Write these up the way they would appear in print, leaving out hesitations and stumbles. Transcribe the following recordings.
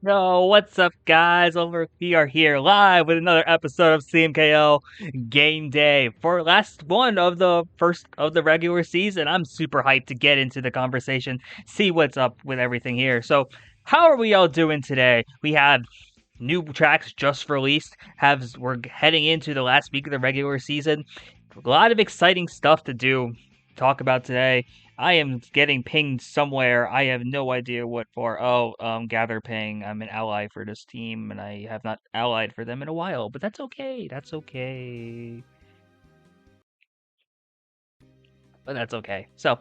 Yo, what's up, guys? We are here live with another episode of CMKL Game Day for last one of the first of the regular season. I'm super hyped to get into the conversation, see what's up with everything here. So, how are we all doing today? We have new tracks just released. We're heading into the last week of the regular season. A lot of exciting stuff to talk about today. I am getting pinged somewhere. I have no idea what for. Oh, gather ping. I'm an ally for this team, and I have not allied for them in a while. But that's okay. That's okay. But that's okay. So,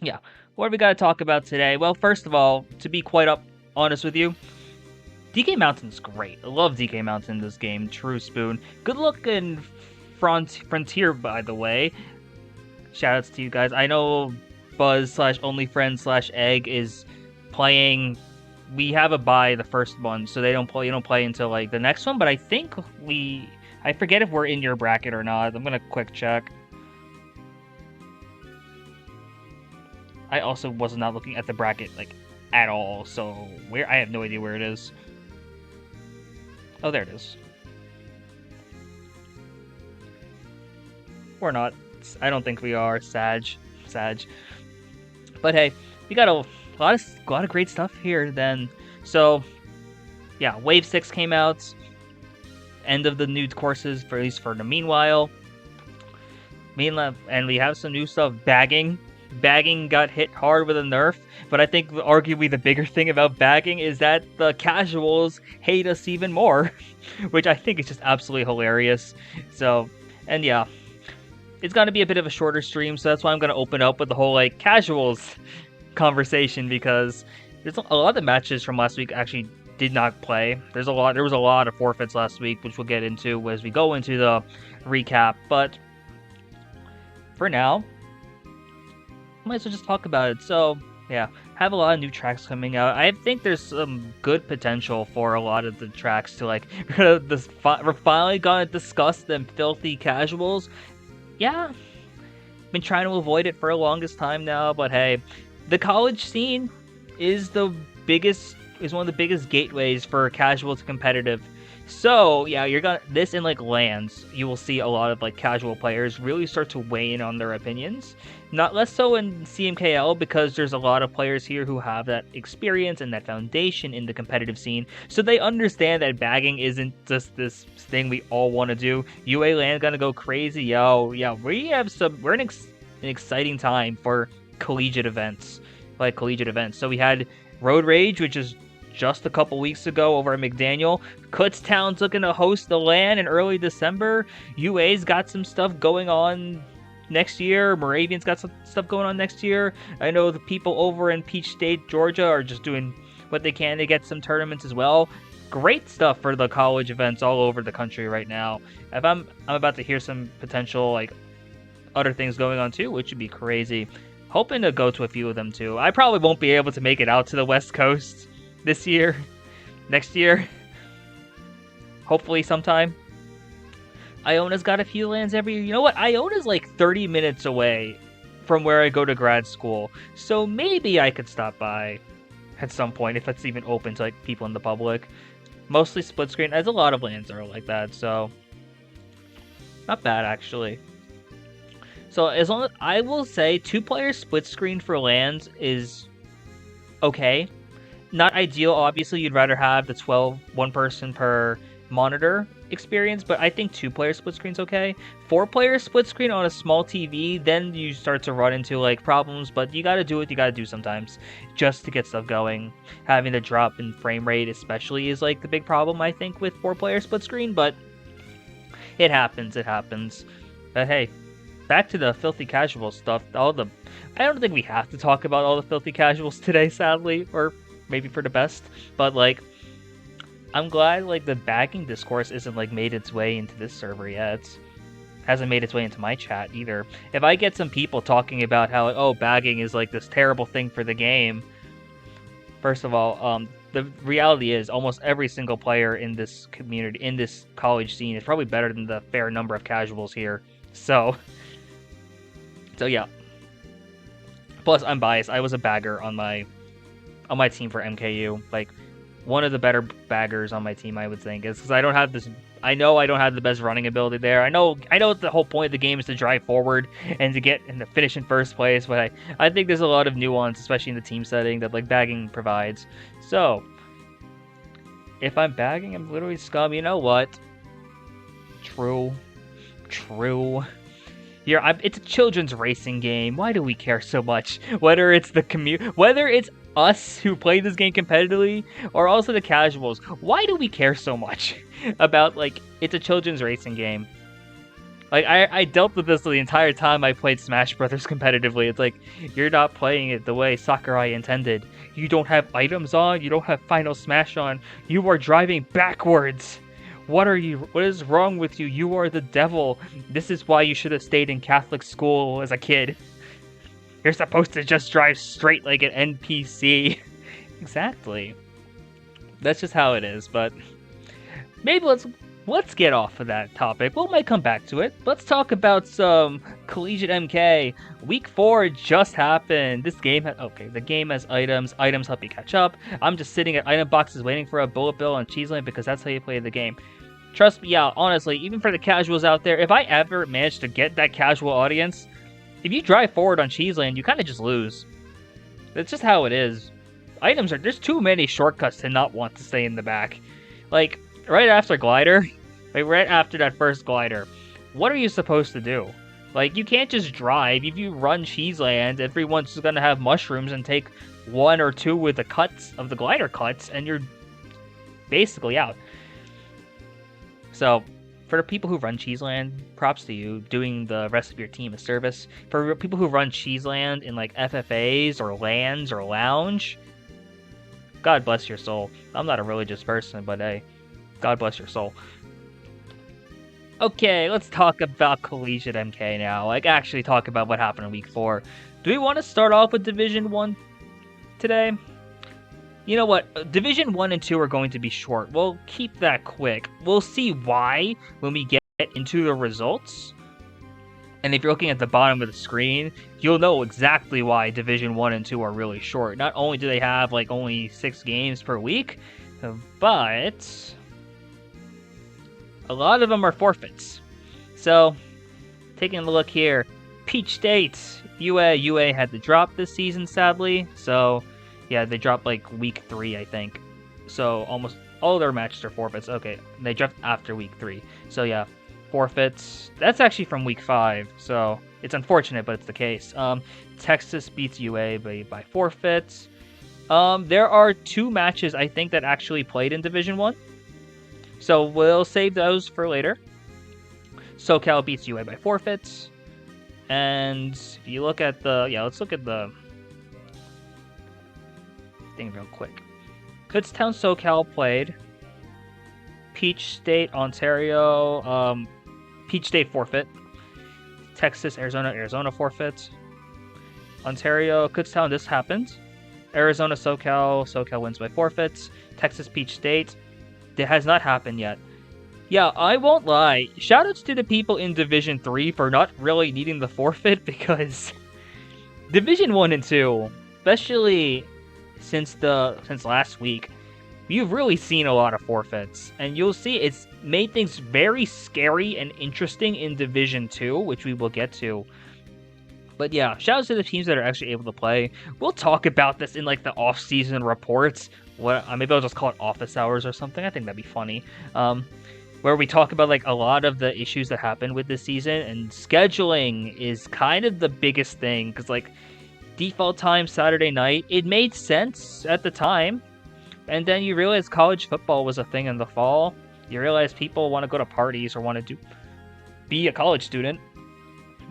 yeah, what do we got to talk about today? Well, first of all, to be quite honest with you, DK Mountain's great. I love DK Mountain in this game. True Spoon. Good luck in Frontier, by the way. Shoutouts to you guys. I know Buzz slash OnlyFriend slash Egg is playing. We have a buy the first one, so they don't play. You don't play until like the next one. But I think I forget if we're in your bracket or not. I'm gonna quick check. I also was not looking at the bracket like at all, so where I have no idea where it is. Oh, there it is. We're not. I don't think we are. Sag. But hey, we got a lot of great stuff here then. So yeah, Wave 6 came out. End of the new courses, for at least for the meanwhile. And we have some new stuff. Bagging got hit hard with a nerf, but I think arguably the bigger thing about bagging is that the casuals hate us even more, which I think is just absolutely hilarious. So, and yeah, it's going to be a bit of a shorter stream, so that's why I'm going to open up with the whole like casuals conversation, because there's a lot of the matches from last week actually did not play. There was a lot of forfeits last week, which we'll get into as we go into the recap. But for now, might as well just talk about it. So yeah, have a lot of new tracks coming out. I think there's some good potential for a lot of the tracks to like. We're finally gonna discuss them filthy casuals. Yeah, been trying to avoid it for the longest time now, but hey, the college scene is one of the biggest gateways for casual to competitive. So yeah, you're gonna this in like lands, you will see a lot of like casual players really start to weigh in on their opinions. Not less so in CMKL, because there's a lot of players here who have that experience and that foundation in the competitive scene, so they understand that bagging isn't just this thing we all want to do. UA land gonna go crazy, yo. Yeah, we're in an exciting time for collegiate events. So we had Road Rage, which is just a couple weeks ago over at McDaniel. Kutztown's looking to host the LAN in early December. UA's got some stuff going on next year. Moravian's got some stuff going on next year. I know the people over in Peach State, Georgia are just doing what they can to get some tournaments as well. Great stuff for the college events all over the country right now. If I'm about to hear some potential like other things going on too, which would be crazy. Hoping to go to a few of them too. I probably won't be able to make it out to the West Coast this year, next year, hopefully sometime. Iona's got a few lands every year. You know what? Iona's like 30 minutes away from where I go to grad school, so maybe I could stop by at some point if it's even open to like people in the public. Mostly split screen, as a lot of lands are like that, so not bad actually. So as long as I will say 2-player split screen for lands is okay. Not ideal, obviously. You'd rather have the one person per monitor experience, but I think 2-player split screen's okay. 4-player split screen on a small TV, then you start to run into like problems, but you gotta do what you gotta do sometimes just to get stuff going. Having the drop in frame rate especially is like the big problem, I think, with 4-player split screen, but it happens. But hey, back to the filthy casual stuff. I don't think we have to talk about all the filthy casuals today, sadly, or maybe for the best, but like I'm glad like the bagging discourse isn't like made its way into this server yet. Hasn't made its way into my chat either. If I get some people talking about how like, bagging is like this terrible thing for the game, first of all, the reality is almost every single player in this community, in this college scene, is probably better than the fair number of casuals here. So yeah. Plus, I'm biased. I was a bagger on my team for MKU. Like, one of the better baggers on my team, I would think, is because I don't have this. I know I don't have the best running ability there. I know the whole point of the game is to drive forward and to get and to finish in first place, but I think there's a lot of nuance, especially in the team setting, that like bagging provides. So if I'm bagging, I'm literally scum. You know what? True. Here, it's a children's racing game. Why do we care so much? Whether it's whether it's us who play this game competitively, or also the casuals. Why do we care so much about, like, it's a children's racing game? Like, I dealt with this the entire time I played Smash Brothers competitively. It's like, you're not playing it the way Sakurai intended. You don't have items on, you don't have Final Smash on, you are driving backwards. What is wrong with you? You are the devil. This is why you should have stayed in Catholic school as a kid. You're supposed to just drive straight like an NPC. Exactly. That's just how it is, but maybe let's get off of that topic. We might come back to it. Let's talk about some Collegiate MK. Week 4 just happened. This game the game has items. Items help you catch up. I'm just sitting at item boxes waiting for a bullet bill on Cheeseland because that's how you play the game. Trust me, yeah, honestly, even for the casuals out there, if I ever manage to get that casual audience, if you drive forward on Cheeseland, you kind of just lose. That's just how it is. There's too many shortcuts to not want to stay in the back. Like, right after glider, like right after that first glider, what are you supposed to do? Like, you can't just drive. If you run Cheeseland, everyone's just gonna have mushrooms and take 1 or 2 with the cuts of the glider cuts, and you're basically out. So, for the people who run Cheeseland, props to you, doing the rest of your team a service. For people who run Cheeseland in like FFAs or LANs or Lounge, God bless your soul. I'm not a religious person, but hey, God bless your soul. Okay, let's talk about Collegiate MK now. Like, actually talk about what happened in Week 4. Do we want to start off with Division 1 today? You know what? Division 1 and 2 are going to be short. We'll keep that quick. We'll see why when we get into the results. And if you're looking at the bottom of the screen, you'll know exactly why Division 1 and 2 are really short. Not only do they have like only 6 games per week, but a lot of them are forfeits. So, taking a look here, Peach State, UA had to drop this season, sadly. So, yeah, they dropped like week 3, I think. So, almost all their matches are forfeits. Okay, they dropped after week 3. So, yeah, forfeits. That's actually from week 5. So, it's unfortunate, but it's the case. Texas beats UA by forfeits. There are 2 matches, I think, that actually played in Division 1. So we'll save those for later. SoCal beats UA by forfeits. And if you look at let's look at the thing real quick. Kutztown SoCal played. Peach State Ontario. Peach State forfeit. Texas Arizona forfeit. Ontario Kutztown, this happened. Arizona SoCal wins by forfeits. Texas Peach State. It has not happened yet. Yeah, I won't lie. Shoutouts to the people in Division 3 for not really needing the forfeit, because Division 1 and 2, especially since last week, you've really seen a lot of forfeits. And you'll see it's made things very scary and interesting in Division 2, which we will get to. But yeah, shoutouts to the teams that are actually able to play. We'll talk about this in like the off-season reports. Maybe I'll just call it office hours or something. I think that'd be funny. Where we talk about like a lot of the issues that happened with this season, and scheduling is kind of the biggest thing, because like default time Saturday night, it made sense at the time, and then you realize college football was a thing in the fall. You realize people want to go to parties or want to be a college student.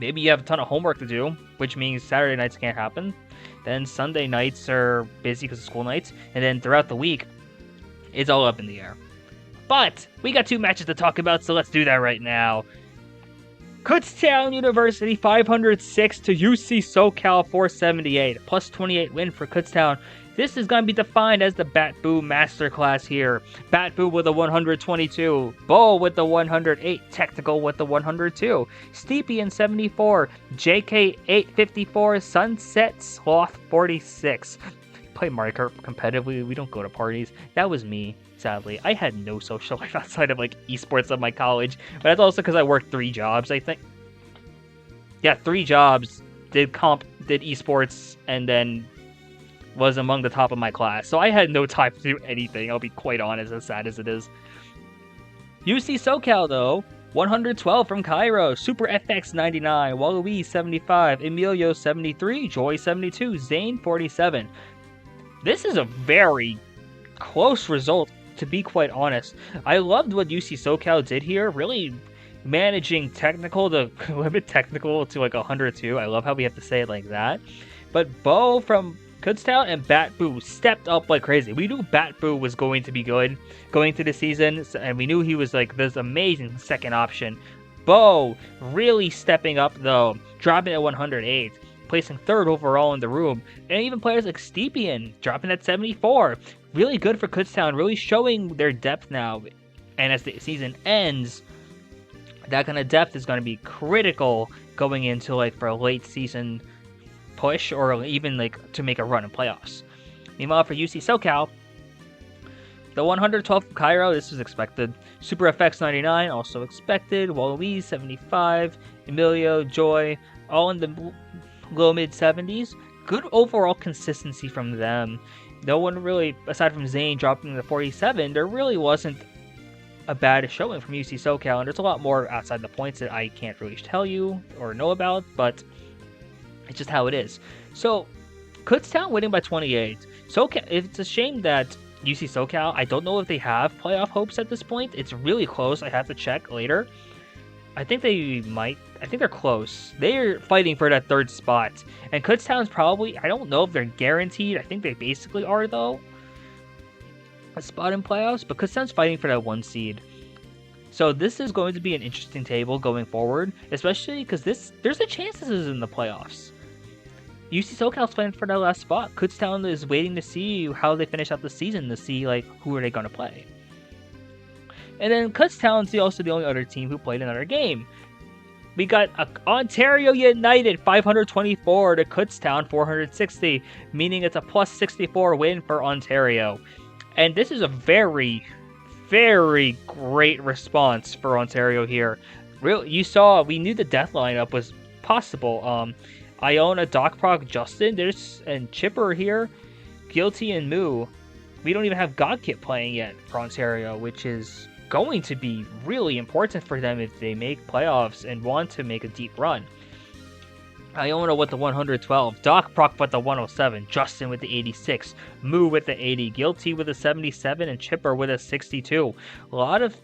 Maybe you have a ton of homework to do, which means Saturday nights can't happen. Then Sunday nights are busy because of school nights. And then throughout the week, it's all up in the air. But we got 2 matches to talk about, so let's do that right now. Kutztown University 506 to UC SoCal 478. Plus 28 win for Kutztown. This is going to be defined as the Bat Boo Masterclass here. Bat Boo with a 122, Bull with the 108, Technical with the 102, Steepy in 74, JK 854, Sunset Sloth 46. play Mario Kart competitively. We don't go to parties. That was me, sadly. I had no social life outside of like esports at my college, but that's also because I worked 3 jobs, I think. Yeah, 3 jobs, did esports, and then was among the top of my class. So I had no time to do anything, I'll be quite honest, as sad as it is. UC SoCal, though, 112 from Cairo, Super FX 99, Waluigi 75, Emilio 73, Joy 72, Zane 47. This is a very close result, to be quite honest. I loved what UC SoCal did here, really managing technical to limit technical to like 102. I love how we have to say it like that. But Bo from Kutztown and Batboo stepped up like crazy. We knew Batboo was going to be good going to the season, and we knew he was like this amazing second option. Bo really stepping up though, dropping at 108, placing 3rd overall in the room, and even players like Stepian dropping at 74. Really good for Kutztown, really showing their depth now. And as the season ends, that kind of depth is going to be critical going into like for a late season push or even like to make a run in playoffs. Meanwhile, for UC SoCal, the 112 from Cairo, this was expected. Super FX 99, also expected. Waluigi 75, Emilio, Joy, all in the low mid 70s. Good overall consistency from them. No one really, aside from Zane dropping to 47, there really wasn't a bad showing from UC SoCal, and there's a lot more outside the points that I can't really tell you or know about, but it's just how it is. So, Kutztown winning by 28. SoCal, it's a shame that UC SoCal, I don't know if they have playoff hopes at this point. It's really close. I have to check later. I think they might. I think they're close. They're fighting for that 3rd spot. And Kutztown's probably, I don't know if they're guaranteed. I think they basically are, though, a spot in playoffs. But Kutztown's fighting for that 1 seed. So this is going to be an interesting table going forward, especially because there's a chance this is in the playoffs. UC SoCal's fighting for that last spot. Kutztown is waiting to see how they finish out the season to see like who are they going to play. And then Kutztown's also the only other team who played another game. We got Ontario United 524 to Kutztown 460, meaning it's a plus 64 win for Ontario. And this is a very, very great response for Ontario here. You saw, we knew the death lineup was possible. Iona, Docproc, Justin, and Chipper here, Guilty and Moo. We don't even have Godkit playing yet for Ontario, which is going to be really important for them if they make playoffs and want to make a deep run. Iona with the 112, Docproc with the 107, Justin with the 86, Moo with the 80, Guilty with a 77, and Chipper with a 62. A lot of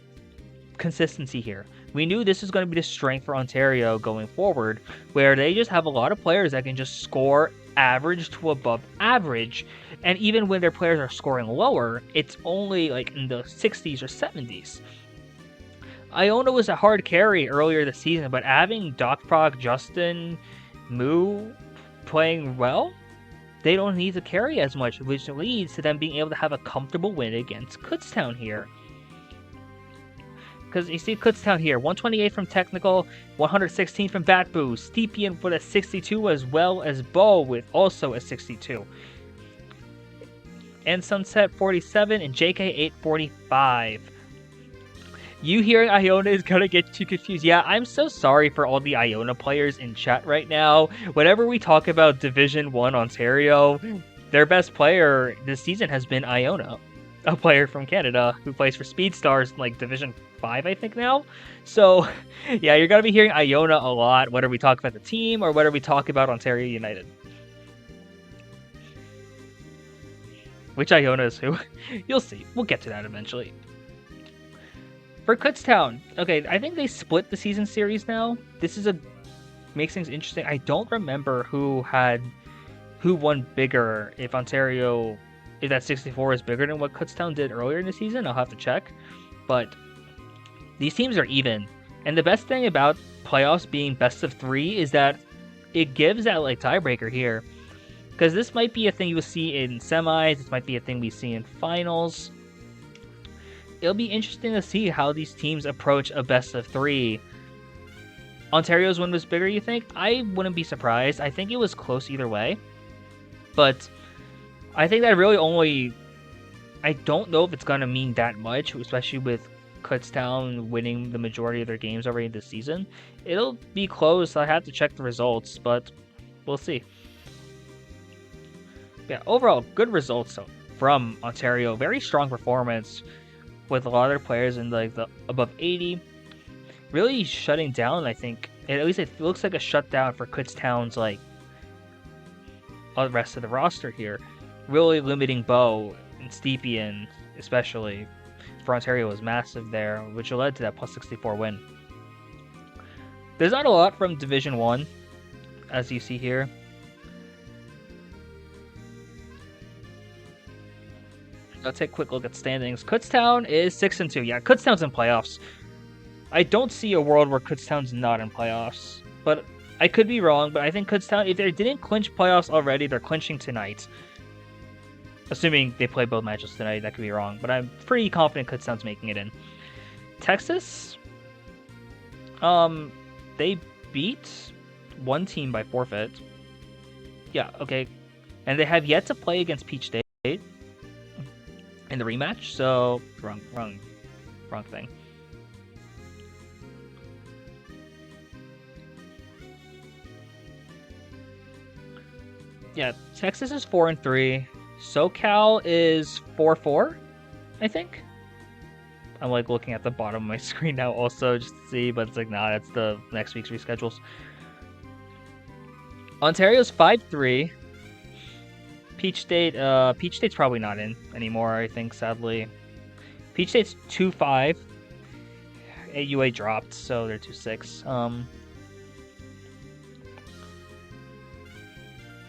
consistency here. We knew this was going to be the strength for Ontario going forward, where they just have a lot of players that can just score average to above average, and even when their players are scoring lower, it's only like in the 60s or 70s. Iona was a hard carry earlier this season, but having Docproc, Justin, Moo playing well, they don't need to carry as much, which leads to them being able to have a comfortable win against Kutztown here. Because you see Kutztown here, 128 from Technical, 116 from Batboo, Stepian with a 62 as well as Bo with also a 62. And Sunset 47 and JK 845. You hearing Iona is going to get you confused. Yeah, I'm so sorry for all the Iona players in chat right now. Whenever we talk about Division 1 Ontario, their best player this season has been Iona, a player from Canada who plays for Speedstars, like Division 5, I think now. So, yeah, you're going to be hearing Iona a lot, whether we talk about the team or whether we talk about Ontario United. Which Iona is who? You'll see. We'll get to that eventually. For Kutztown, okay, I think they split the season series now. This is makes things interesting. I don't remember who won bigger, if that 64 is bigger than what Kutztown did earlier in the season. I'll have to check. But these teams are even. And the best thing about playoffs being best of 3 is that it gives that like tiebreaker here. Because this might be a thing you will see in semis, this might be a thing we see in finals. It'll be interesting to see how these teams approach a best of 3. Ontario's win was bigger, you think? I wouldn't be surprised. I think it was close either way. But I think that really only... I don't know if it's going to mean that much, especially with Kutztown winning the majority of their games already this season. It'll be close. I have to check the results, but we'll see. Yeah, overall, good results from Ontario. Very strong performance with a lot of their players in like the above 80. Really shutting down, I think. At least it looks like a shutdown for Kutztown's like all the rest of the roster here. Really limiting Bo and Stepien, especially for Ontario, was massive there, which led to that plus 64 win. There's not a lot from Division 1, as you see here. Let's take a quick look at standings. Kutztown is 6-2. Yeah, Kutztown's in playoffs. I don't see a world where Kutztown's not in playoffs, but I could be wrong. But I think Kutztown, if they didn't clinch playoffs already, they're clinching tonight. Assuming they play both matches tonight, that could be wrong. But I'm pretty confident Kutztown's making it in. Texas, they beat one team by forfeit. Yeah, okay. And they have yet to play against Peach State in the rematch, so wrong thing. Yeah, Texas is 4-3. SoCal is 4-4, I think. I'm like looking at the bottom of my screen now also just to see, but it's like, nah, that's the next week's reschedules. Ontario's 5-3. Peach State's probably not in anymore, I think, sadly. Peach State's 2-5. AUA dropped, so they're 2-6.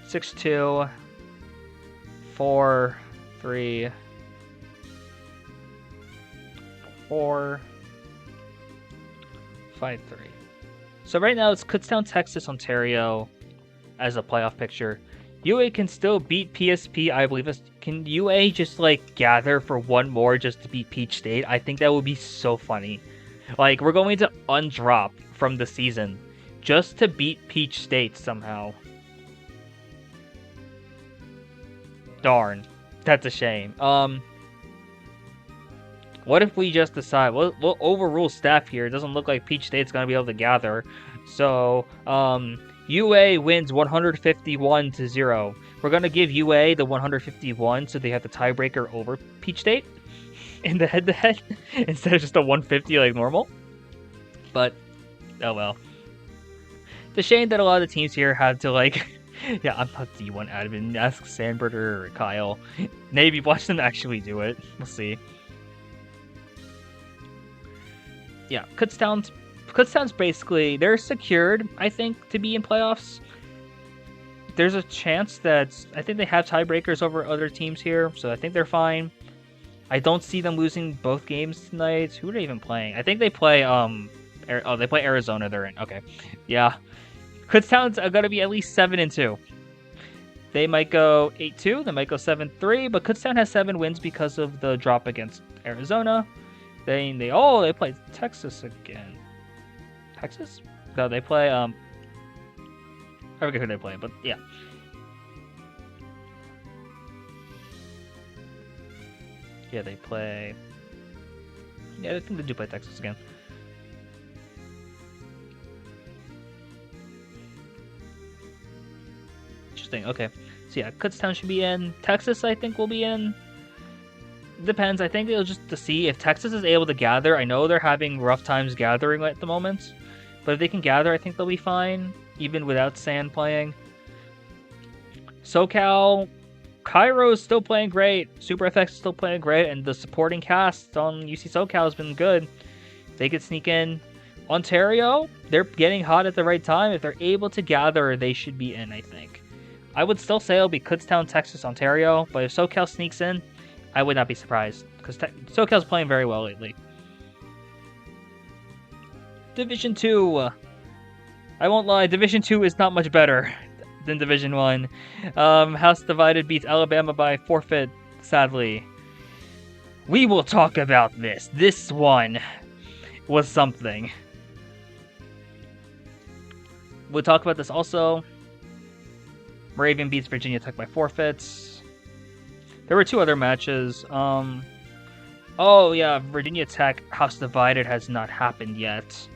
6-2, 4-3, 4, 5-3. So right now it's Kutztown, Texas, Ontario as a playoff picture. UA can still beat PSP, I believe. Can UA just like gather for one more just to beat Peach State? I think that would be so funny. Like, we're going to undrop from the season just to beat Peach State somehow. Darn, that's a shame. What if we just decide we'll overrule staff here? It doesn't look like Peach State's gonna be able to gather. So UA wins 151-0. We're gonna give UA the 151, so they have the tiebreaker over Peach State in the head-to-head instead of just a 150 like normal. But oh well. It's a shame that a lot of the teams here had to like. Yeah, I'm not D1 admin. Ask Sandberger or Kyle. Maybe watch them actually do it. We'll see. Yeah, Kutztown's basically, they're secured, I think, to be in playoffs. There's a chance that, I think they have tiebreakers over other teams here, so I think they're fine. I don't see them losing both games tonight. Who are they even playing? I think they play, they play Arizona, they're in. Okay, yeah. Kutztown's are going to be at least 7-2. They might go 8-2, they might go 7-3, but Kutztown has 7 wins because of the drop against Arizona. They play Texas again. Texas? No, they play, I forget who they play, but yeah. Yeah, they play... Yeah, I think they do play Texas again. Interesting, okay. So yeah, Kutztown should be in. Texas, I think, will be in. Depends. I think it'll just to see if Texas is able to gather. I know they're having rough times gathering at the moment, but if they can gather, I think they'll be fine, even without Sand playing. SoCal, Cairo is still playing great. Super FX is still playing great, and the supporting cast on UC SoCal has been good. They could sneak in. Ontario, they're getting hot at the right time. If they're able to gather, they should be in, I think. I would still say it'll be Kutztown, Texas, Ontario, but if SoCal sneaks in, I would not be surprised, because SoCal's playing very well lately. Division 2. I won't lie, Division 2 is not much better than Division 1. House Divided beats Alabama by forfeit, sadly. We will talk about this. This one was something. We'll talk about this also. Raven beats Virginia Tech by forfeits. There were two other matches. Oh yeah, Virginia Tech House Divided has not happened yet.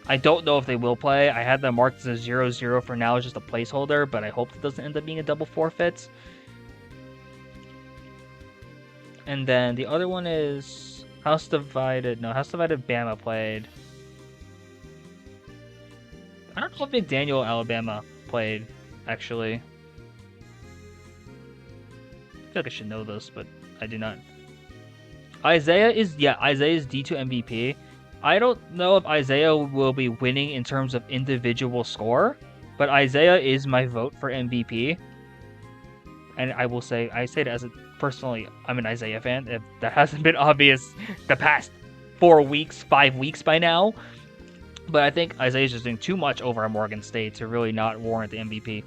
I don't know if they will play. I had them marked as a 0-0 for now, just a placeholder, but I hope it doesn't end up being a double forfeit. And then the other one is House Divided. No, House Divided Bama played. I don't know if McDaniel Alabama played, actually. I feel like I should know this, but I do not. Isaiah is D2 MVP. I don't know if Isaiah will be winning in terms of individual score, but Isaiah is my vote for MVP. And I will say, I say it as personally, I'm an Isaiah fan. If that hasn't been obvious the past 5 weeks by now. But I think Isaiah's just doing too much over at Morgan State to really not warrant the MVP.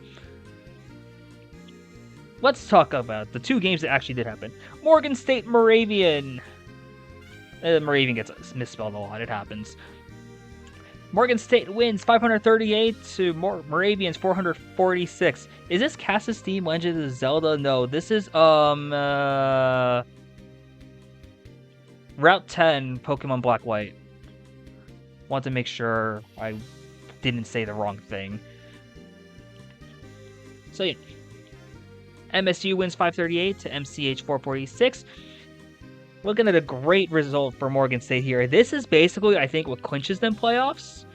Let's talk about the two games that actually did happen. Morgan State Moravian. Moravian gets misspelled a lot. It happens. Morgan State wins 538 to Moravian's 446. Is this Cassis Team Legend of Zelda? No, this is Route 10 Pokemon Black White. Want to make sure I didn't say the wrong thing. So yeah. MSU wins 538 to MCH 446. Looking at a great result for Morgan State here. This is basically, I think, what clinches them playoffs.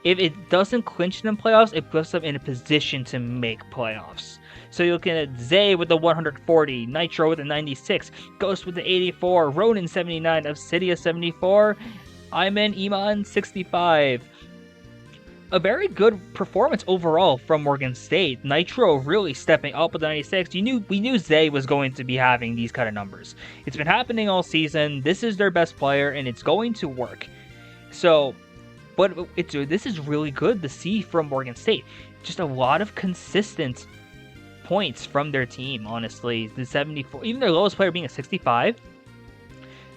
If it doesn't clinch them playoffs, it puts them in a position to make playoffs. So you're looking at Zay with the 140, Nitro with the 96, Ghost with the 84, Ronin 79, Obsidia 74, Iman 65. A very good performance overall from Morgan State. Nitro really stepping up with the 96. We knew Zay was going to be having these kind of numbers. It's been happening all season. This is their best player, and it's going to work. So, but this is really good to see from Morgan State. Just a lot of consistent points from their team, honestly. The 74, even their lowest player being a 65.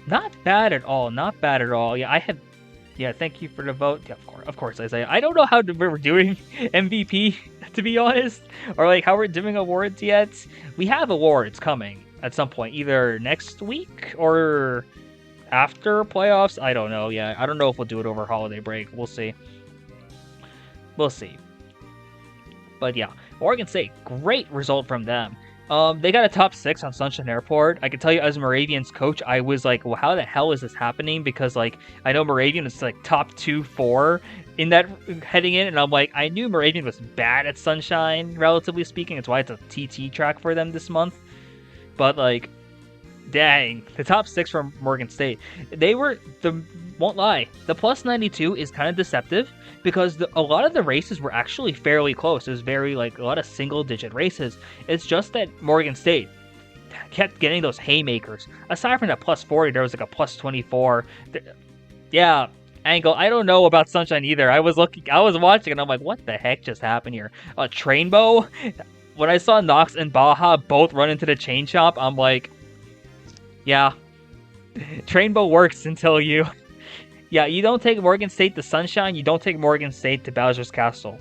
Not bad at all. Not bad at all. Yeah, thank you for the vote. Yeah, of course, Isaiah. I don't know how we're doing MVP, to be honest, or like how we're doing awards yet. We have awards coming at some point, either next week or after playoffs. I don't know. Yeah, I don't know if we'll do it over holiday break. We'll see. We'll see. But yeah, Oregon State, great result from them. They got a top 6 on Sunshine Airport. I can tell you, as Moravian's coach, I was like, well, how the hell is this happening? Because, like, I know Moravian is, like, top 2-4 in that heading in, and I'm like, I knew Moravian was bad at Sunshine, relatively speaking. That's why it's a TT track for them this month. But, like, dang, the top 6 from Morgan State. Won't lie, the plus 92 is kind of deceptive because a lot of the races were actually fairly close. It was very, like, a lot of single-digit races. It's just that Morgan State kept getting those haymakers. Aside from that plus 40, there was, like, a plus 24. Yeah, Angle, I don't know about Sunshine either. I was watching, and I'm like, what the heck just happened here? Trainbow? When I saw Nox and Baja both run into the chain shop, I'm like, yeah, Trainbow works until you... Yeah, you don't take Morgan State to Sunshine, you don't take Morgan State to Bowser's Castle.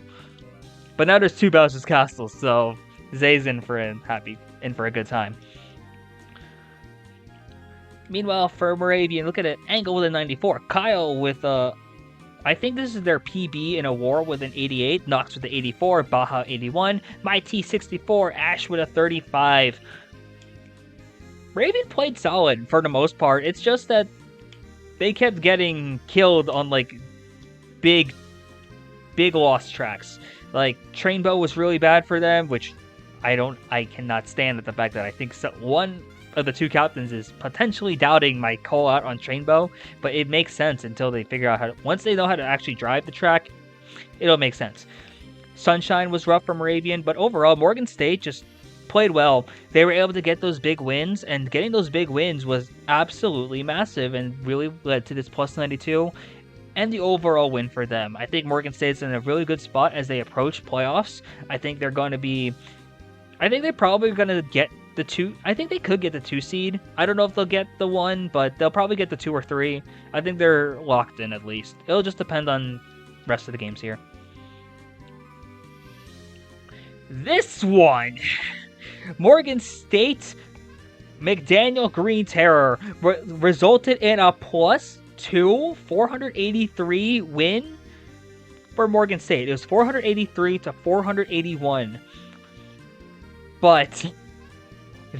But now there's 2 Bowser's Castles, so Zay's in for a good time. Meanwhile, for Moravian, look at it, Angle with a 94, Kyle with I think this is their PB in a war with an 88, Nox with the 84, Baja 81, My T 64, Ash with a 35. Raven played solid for the most part. It's just that they kept getting killed on, like, big loss tracks. Like, Trainbow was really bad for them, which I cannot stand at the fact that I think one of the 2 captains is potentially doubting my call out on Trainbow, but it makes sense until they figure out once they know how to actually drive the track, it'll make sense. Sunshine was rough for Moravian, but overall, Morgan State just played well. They were able to get those big wins, and getting those big wins was absolutely massive and really led to this plus 92 and the overall win for them. I think Morgan State's in a really good spot as they approach playoffs. I think they're probably going to get the 2. I think they could get the 2 seed. I don't know if they'll get the 1, but they'll probably get the 2 or 3. I think they're locked in at least. It'll just depend on the rest of the games here. This one! Morgan State McDaniel Green Terror resulted in a +2 483 win for Morgan State. It was 483 to 481. But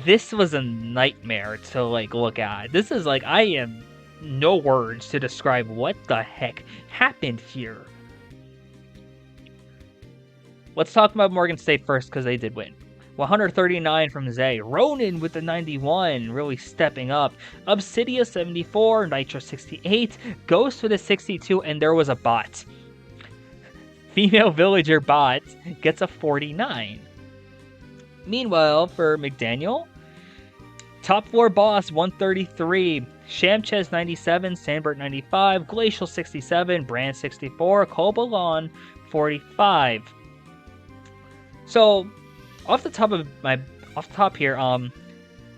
this was a nightmare to look at. This is I am no words to describe what the heck happened here. Let's talk about Morgan State first because they did win. 139 from Zay. Ronan with the 91, really stepping up. Obsidia 74, Nitro 68, Ghost with a 62, and there was a bot. Female Villager bot gets a 49. Meanwhile, for McDaniel, Top 4 Boss 133, Shamchez 97, Sandbert 95, Glacial 67, Brand 64, Kobalon 45. So, off the top here,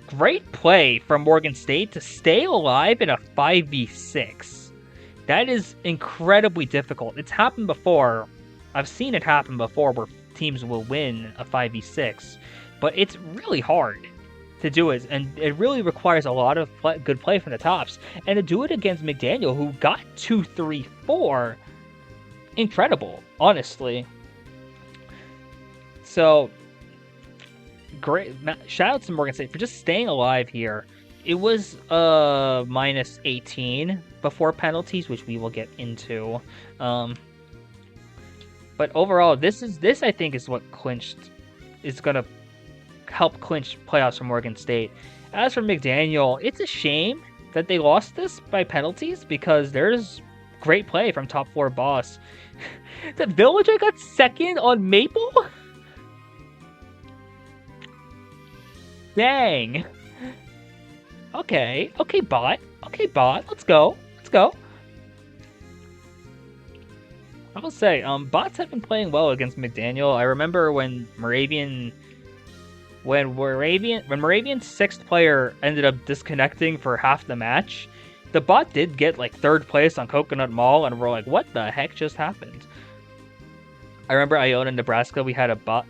great play from Morgan State to stay alive in a 5v6. That is incredibly difficult. It's happened before. I've seen it happen before where teams will win a 5v6, but it's really hard to do it, and it really requires a lot of good play from the tops. And to do it against McDaniel, who got 2, 3, 4, incredible, honestly. So, great. Shout out to Morgan State for just staying alive here. It was minus 18 before penalties, which we will get into. But overall, this I think is what is gonna help clinch playoffs for Morgan State. As for McDaniel, it's a shame that they lost this by penalties because there's great play from Top 4 Boss. The Villager got second on Maple? Dang. Okay, bot. Let's go. I will say, bots have been playing well against McDaniel. I remember when Moravian's 6th player ended up disconnecting for half the match, the bot did get 3rd place on Coconut Mall, and we're like, what the heck just happened? I remember Iona, Nebraska, we had a bot.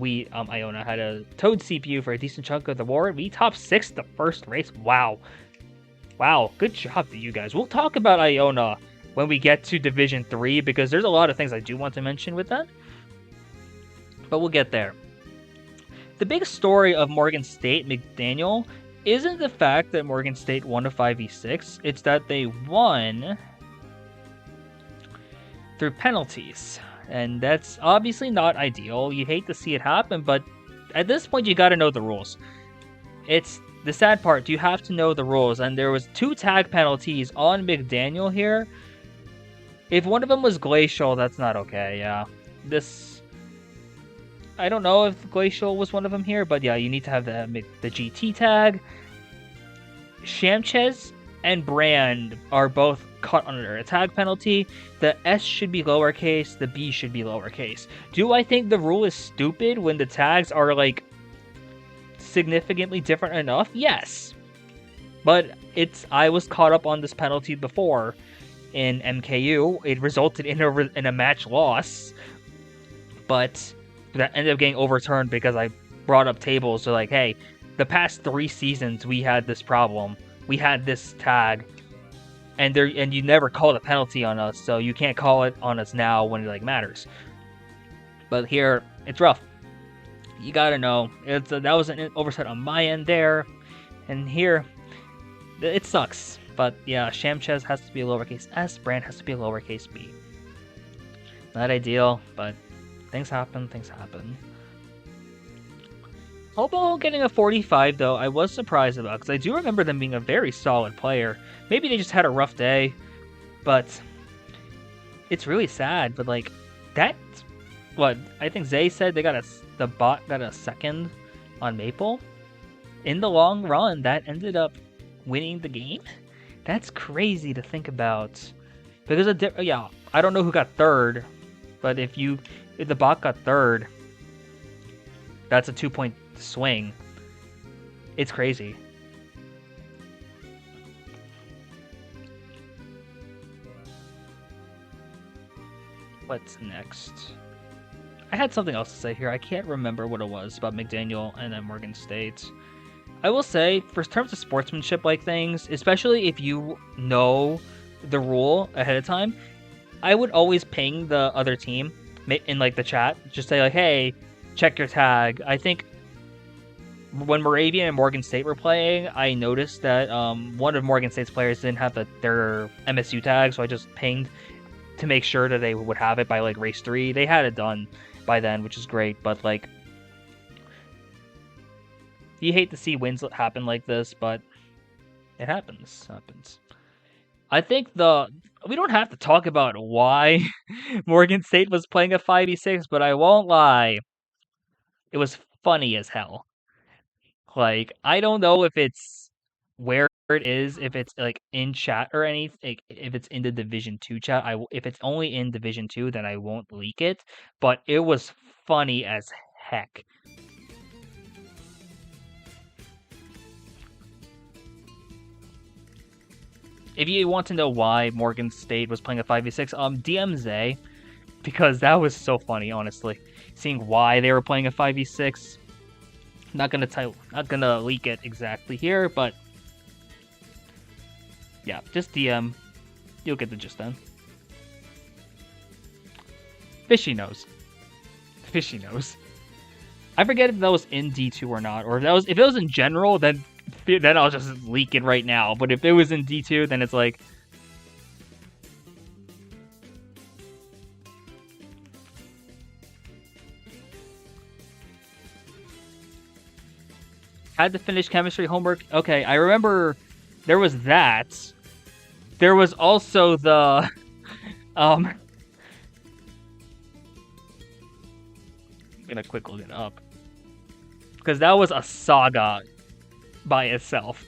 Iona had a Toad CPU for a decent chunk of the war. We top 6th the first race. Wow, good job to you guys. We'll talk about Iona when we get to Division 3, because there's a lot of things I do want to mention with that. But we'll get there. The big story of Morgan State McDaniel isn't the fact that Morgan State won a 5v6. It's that they won through penalties. And that's obviously not ideal. You hate to see it happen, but at this point you gotta know the rules. It's the sad part, you have to know the rules, and there was 2 tag penalties on McDaniel here. If one of them was Glacial, that's not okay, yeah. I don't know if Glacial was one of them here, but yeah, you need to have the GT tag. Shamchez and Brand are both caught under a tag penalty. The S should be lowercase, the B should be lowercase. Do I think the rule is stupid when the tags are significantly different enough? Yes. But I was caught up on this penalty before in MKU. It resulted in a match loss, but that ended up getting overturned because I brought up tables. So hey, the past 3 seasons we had this problem. We had this tag, and you never called a penalty on us, so you can't call it on us now when it matters. But here, it's rough. You gotta know, that was an oversight on my end there, and here, it sucks. But yeah, Shamchez has to be a lowercase s, Brand has to be a lowercase b. Not ideal, but things happen. Hobo getting a 45, though, I was surprised about, because I do remember them being a very solid player. Maybe they just had a rough day, but it's really sad. But that's what I think Zay said. The bot got a 2nd on Maple. In the long run, that ended up winning the game. That's crazy to think about, because I don't know who got 3rd, but if the bot got 3rd, that's a 2-point swing. It's crazy. What's next? I had something else to say here. I can't remember what it was about McDaniel and then Morgan State. I will say, for terms of sportsmanship like things, especially if you know the rule ahead of time, I would always ping the other team in like the chat, just say like, "Hey, check your tag." I think when Moravian and Morgan State were playing, I noticed that one of Morgan State's players didn't have their MSU tag, so I just pinged to make sure that they would have it by like race 3. They had it done by then, which is great, but like, you hate to see wins happen like this, but it happens. I think we don't have to talk about why Morgan State was playing a 5v6, but I won't lie, it was funny as hell. Like, I don't know if it's where it is, if it's like in chat or anything, like, if it's in the Division 2 chat. If it's only in Division 2, then I won't leak it, but it was funny as heck. If you want to know why Morgan State was playing a 5v6, DMZ, because that was so funny, honestly. Seeing why they were playing a 5v6. Not gonna leak it exactly here, but yeah, just DM. You'll get the gist then. Fishy knows. Fishy knows. I forget if that was in D2 or not, or if it was in general, then I'll just leak it right now. But if it was in D2, then it's like, had to finish chemistry homework. Okay, I remember there was that. There was also the I'm gonna quickly look it up, because that was a saga by itself.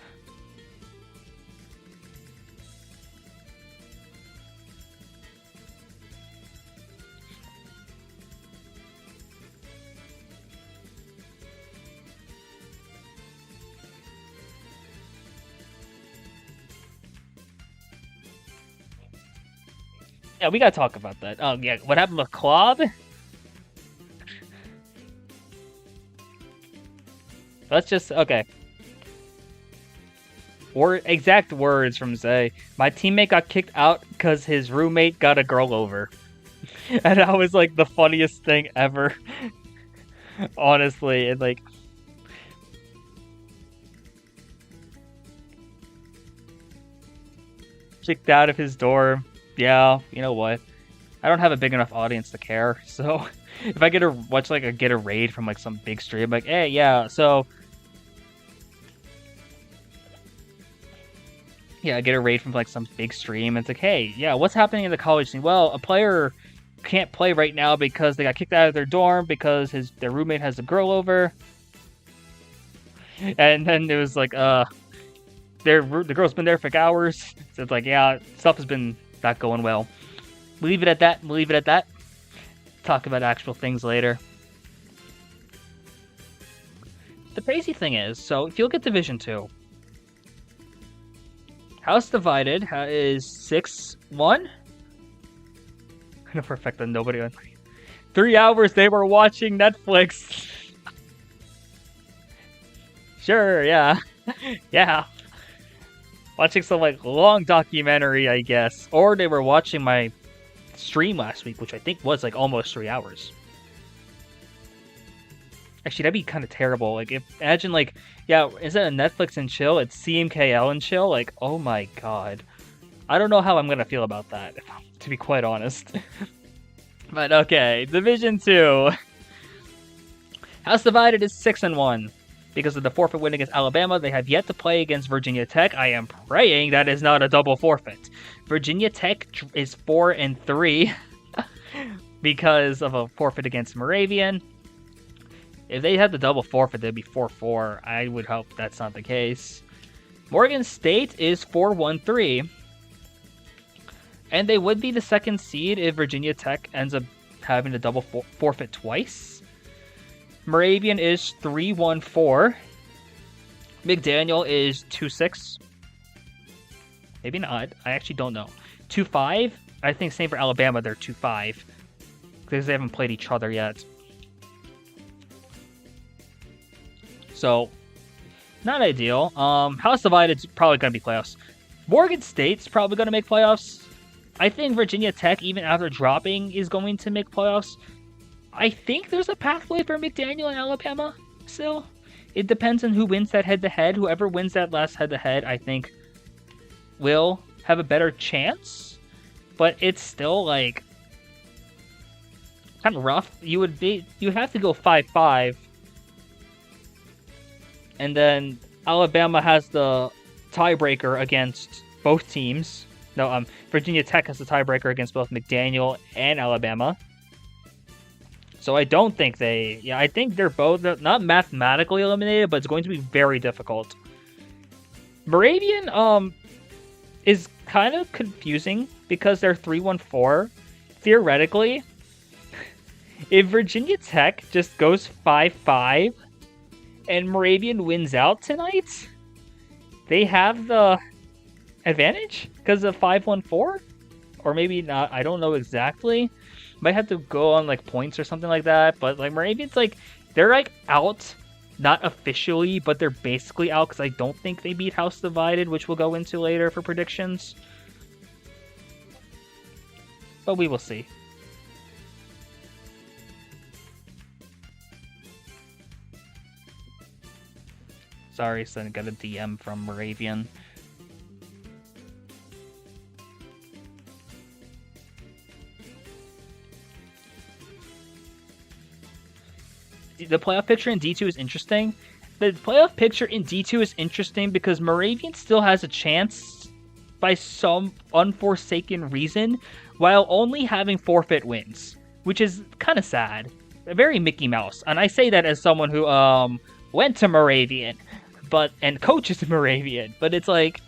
Yeah, we gotta talk about that. Oh yeah, what happened with Claude? Let's just okay. Or exact words from Zay. My teammate got kicked out because his roommate got a girl over. And that was like the funniest thing ever. Honestly, and like, kicked out of his dorm. Yeah, you know what? I don't have a big enough audience to care. So if I get a raid from like some big stream, like, hey, yeah, so yeah, I get a raid from like some big stream, and it's like, hey, yeah, what's happening in the college scene? Well, a player can't play right now because they got kicked out of their dorm because their roommate has a girl over. And then it was like, the girl's been there for hours. So it's like, yeah, stuff has been not going well. We'll leave it at that. Talk about actual things later. The crazy thing is, so if you look at Division 2, House Divided is 6-1. I know for a fact that nobody. 3 hours they were watching Netflix. Sure, yeah. Yeah. Watching some like long documentary, I guess. Or they were watching my stream last week, which I think was like almost 3 hours. Actually, that'd be kind of terrible. Like, imagine like, yeah, instead of Netflix and chill, it's CMKL and chill. Like, oh my god. I don't know how I'm gonna feel about that, to be quite honest. But okay, Division 2. House Divided is 6-1. Because of the forfeit win against Alabama, they have yet to play against Virginia Tech. I am praying that is not a double forfeit. Virginia Tech is 4-3 because of a forfeit against Moravian. If they had the double forfeit, they'd be 4-4. I would hope that's not the case. Morgan State is 4-1-3. And they would be the second seed if Virginia Tech ends up having the double forfeit twice. Moravian is 3-1-4. McDaniel is 2-6. Maybe not. I actually don't know. 2-5. I think same for Alabama. They're 2-5 because they haven't played each other yet. So Not ideal. House Divided's probably going to be playoffs. Morgan State's probably going to make playoffs. I think Virginia Tech, even after dropping, is going to make playoffs. I think there's a pathway for McDaniel and Alabama still. It depends on who wins that head-to-head. Whoever wins that last head-to-head, I think, will have a better chance. But it's still, like, kind of rough. You would have to go 5-5. And then Alabama has the tiebreaker against both teams. No, Virginia Tech has the tiebreaker against both McDaniel and Alabama. So I don't think I think they're both not mathematically eliminated, but it's going to be very difficult. Moravian is kind of confusing because they're 3-1-4. Theoretically, if Virginia Tech just goes 5-5 and Moravian wins out tonight, they have the advantage because of 5-1-4, or maybe not. I don't know exactly. Might have to go on like points or something like that. But like Moravian's like they're like out, not officially, but they're basically out because I don't think they beat House Divided, which we'll go into later for predictions. But we will see. Sorry, son, got a DM from Moravian. The playoff picture in D2 is interesting. The playoff picture in D2 is interesting because Moravian still has a chance by some unforsaken reason while only having forfeit wins, which is kind of sad. Very Mickey Mouse. And I say that as someone who went to Moravian and coaches Moravian, but it's like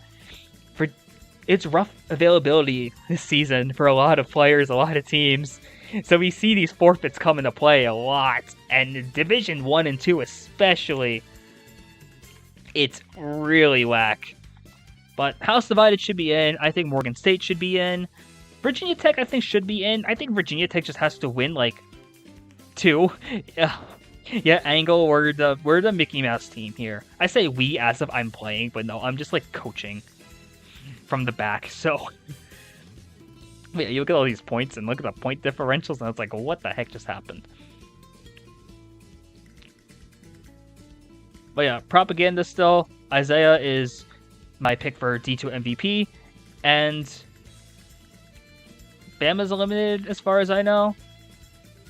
it's rough availability this season for a lot of players, a lot of teams. So we see these forfeits come into play a lot, and Division 1 and 2 especially, it's really whack. But House Divided should be in. I think Morgan State should be in. Virginia Tech, I think, should be in. I think Virginia Tech just has to win, like, 2. Yeah, Angle, we're the Mickey Mouse team here. I say we as if I'm playing, but no, I'm just, like, coaching from the back, so... Yeah, you look at all these points and look at the point differentials, and it's like, what the heck just happened? But yeah, propaganda still. Isaiah is my pick for D2 MVP, and Bama's eliminated as far as I know.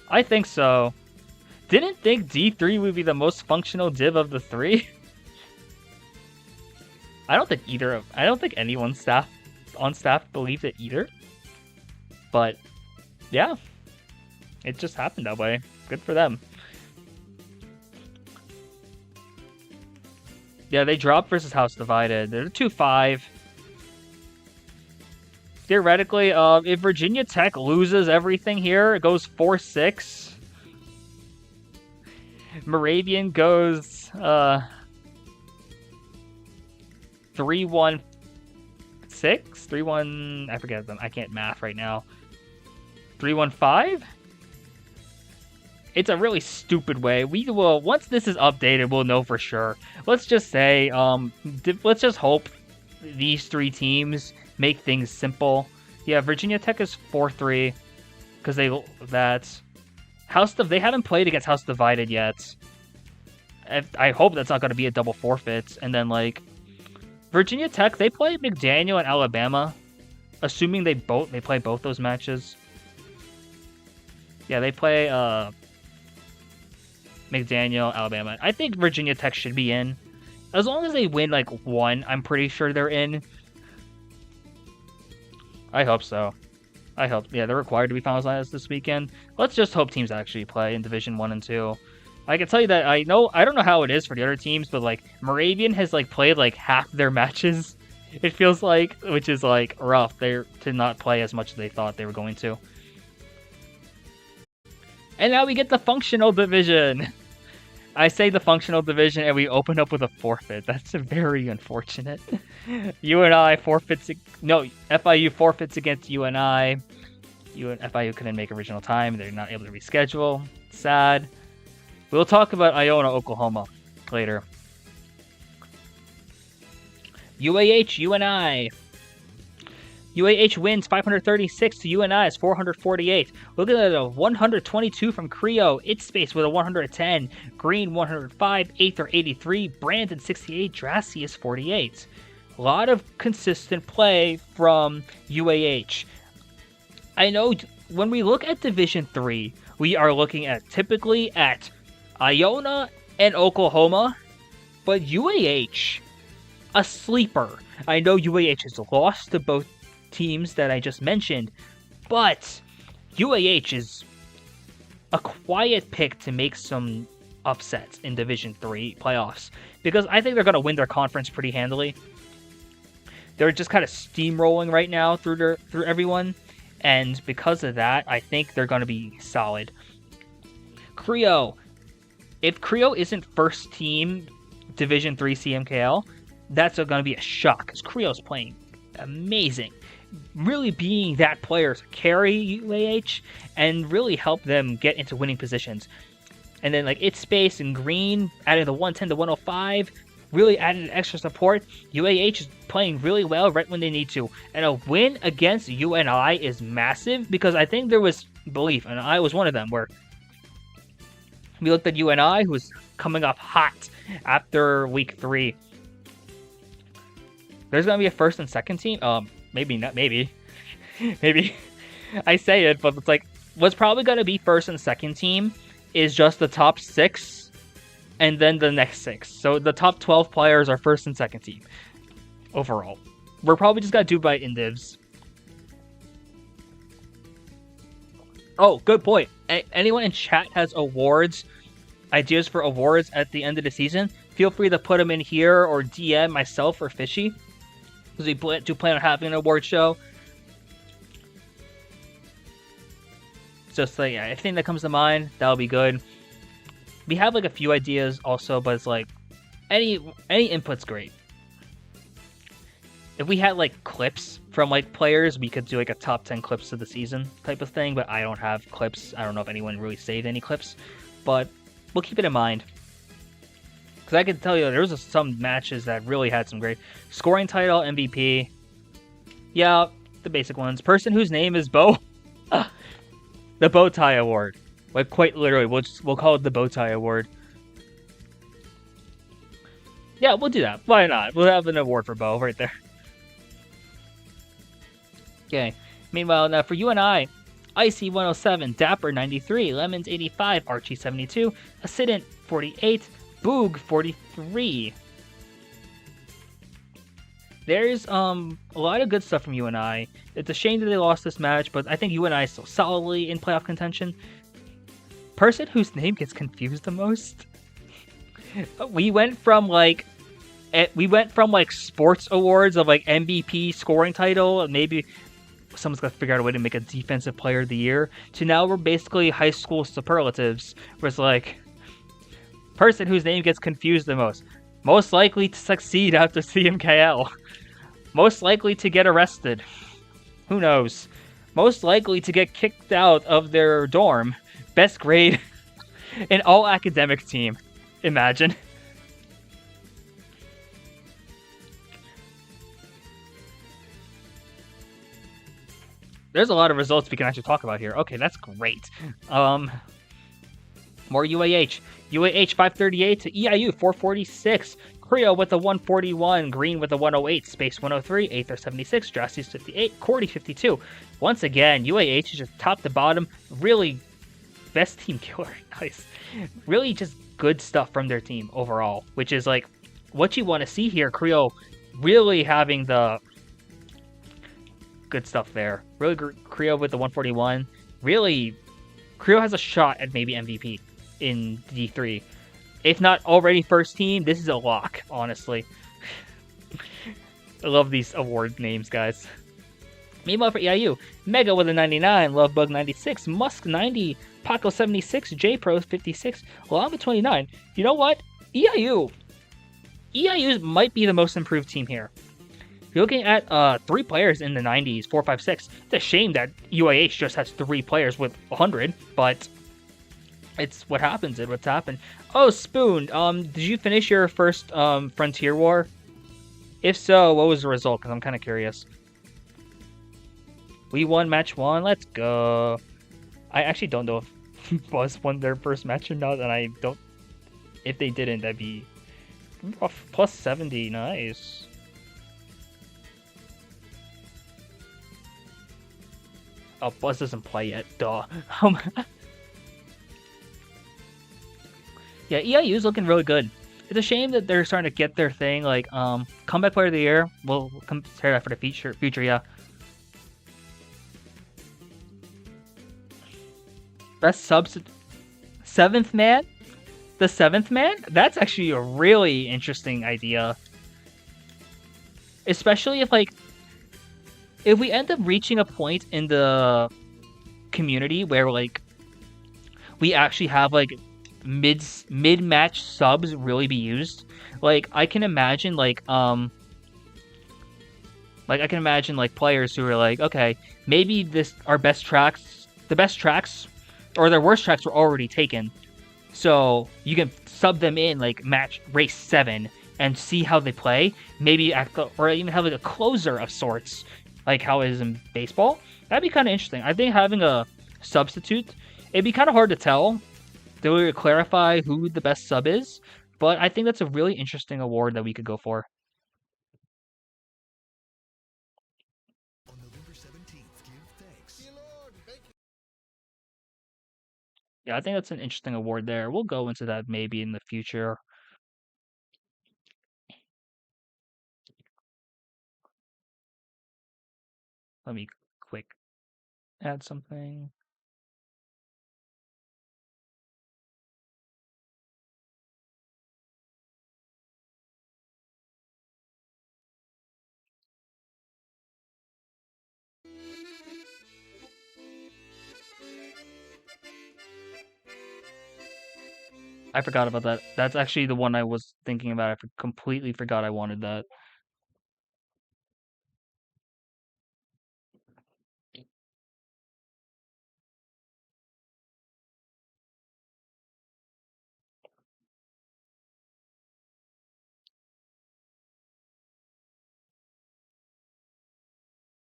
I think so. Didn't think D3 would be the most functional div of the three. I don't think anyone on staff believed it either. But, yeah, it just happened that way. Good for them. Yeah, they dropped versus House Divided. They're 2-5. Theoretically, if Virginia Tech loses everything here, it goes 4-6. Moravian goes 3-1-6? 3-1... I forget them. I can't math right now. 3-1-5? It's a really stupid way. We will, once this is updated, we'll know for sure. Let's just say, let's just hope these three teams make things simple. Yeah, Virginia Tech is 4-3 because they haven't played against House Divided yet. I hope that's not going to be a double forfeit. And then like Virginia Tech, they play McDaniel and Alabama, assuming they play both those matches. Yeah, they play McDaniel, Alabama. I think Virginia Tech should be in. As long as they win like one, I'm pretty sure they're in. I hope so. Yeah, they're required to be finalized this weekend. Let's just hope teams actually play in Division 1 and 2. I can tell you that I don't know how it is for the other teams, but like Moravian has like played like half their matches. It feels like, which is like rough. They did not play as much as they thought they were going to. And now we get the functional division. I say the functional division and we open up with a forfeit. That's very unfortunate. UNI forfeits... No, FIU forfeits against UNI. FIU couldn't make original time. They're not able to reschedule. Sad. We'll talk about Iona, Oklahoma later. UAH, UNI. UAH wins 536 to UNI's 448. Looking at a 122 from Creo. It's Space with a 110. Green 105. Aether 83. Brandon 68. Dracius 48. A lot of consistent play from UAH. I know when we look at Division 3, we are looking at typically at Iona and Oklahoma, but UAH, a sleeper. I know UAH has lost to both teams that I just mentioned, but UAH is a quiet pick to make some upsets in Division 3 playoffs, because I think they're going to win their conference pretty handily. They're just kind of steamrolling right now through everyone, and because of that, I think they're going to be solid. Creo. If Creo isn't first team Division 3 CMKL, that's going to be a shock, because Creo's playing amazing. Really being that player to carry UAH and really help them get into winning positions. And then like It's Space and Green adding the 110 to 105, really added extra support. UAH is playing really well right when they need to. And a win against UNI is massive, because I think there was belief, and I was one of them, where we looked at UNI, who was coming up hot after week 3. There's going to be a first and second team. Maybe not. Maybe. Maybe. I say it, but it's like, what's probably going to be first and second team is just the top 6 and then the next 6. So the top 12 players are first and second team overall. We're probably just going to do by indivs. Oh, good point. Anyone in chat has ideas for awards at the end of the season, feel free to put them in here or DM myself or Fishy, because we do plan on having an award show. Just like, yeah, anything that comes to mind, that'll be good. We have like a few ideas also, but it's like any input's great. If we had like clips from like players, we could do like a top 10 clips of the season type of thing, but I don't have clips. I don't know if anyone really saved any clips, but we'll keep it in mind. Because I can tell you, there was some matches that really had some great scoring title, MVP. Yeah, the basic ones. Person whose name is Bo. The Bow Tie Award. Like, quite literally, we'll call it the Bow Tie Award. Yeah, we'll do that. Why not? We'll have an award for Bo right there. Okay. Meanwhile, now for UNI, Icy 107, Dapper 93, Lemons 85, Archie 72, Acident 48, Boog 43. There's a lot of good stuff from UNI. It's a shame that they lost this match, but I think UNI is still solidly in playoff contention. Person whose name gets confused the most. We went from like sports awards of like MVP, scoring title, and maybe someone's got to figure out a way to make a defensive player of the year, to now we're basically high school superlatives, where it's like, person whose name gets confused the most likely to succeed after CMKL, most likely to get arrested, who knows, most likely to get kicked out of their dorm, best grade in all academic team, imagine. There's a lot of results we can actually talk about here. Okay, that's great. More UAH. UAH 538 to EIU 446. Creo with a 141. Green with a 108. Space 103. Aether 76. Dracius 58. Cordy 52. Once again, UAH is just top to bottom. Really best team killer. Nice. Really just good stuff from their team overall, which is like what you want to see here. Creo really having the good stuff there. Really, Creo with the 141. Really, Creo has a shot at maybe MVP in D3. If not already first team, this is a lock, honestly. I love these award names, guys. Meanwhile for EIU, Mega with a 99, Lovebug 96, Musk 90, Paco 76, J-Pro 56, Llama 29. You know what? EIU might be the most improved team here. You're looking at 3 players in the 90s, 4, 5, 6. It's a shame that UAH just has 3 players with 100, but it's what happens. It's what's happened. Oh, Spoon, did you finish your first Frontier War? If so, what was the result? Because I'm kind of curious. We won match 1. Let's go. I actually don't know if Buzz won their first match or not, and I don't. If they didn't, that'd be plus 70. Nice. Oh, Buzz doesn't play yet. Duh. Yeah, EIU's looking really good. It's a shame that they're starting to get their thing, like, comeback player of the year. We'll compare that for the future, yeah. Best substitute. 7th man? The 7th man? That's actually a really interesting idea. Especially if, like, if we end up reaching a point in the community where, like, we actually have, like, mid-match subs really be used. Like, I can imagine, like, I can imagine, like, players who are like, okay, maybe the best tracks, or their worst tracks were already taken. So you can sub them in, like, race 7 and see how they play. Maybe or even have, like, a closer of sorts, like how it is in baseball. That'd be kind of interesting. I think having a substitute, it'd be kind of hard to tell. They would clarify who the best sub is, but I think that's a really interesting award that we could go for. On November 17th, give thanks. Yeah, I think that's an interesting award there. We'll go into that maybe in the future. Let me quick add something. I forgot about that. That's actually the one I was thinking about. I completely forgot I wanted that.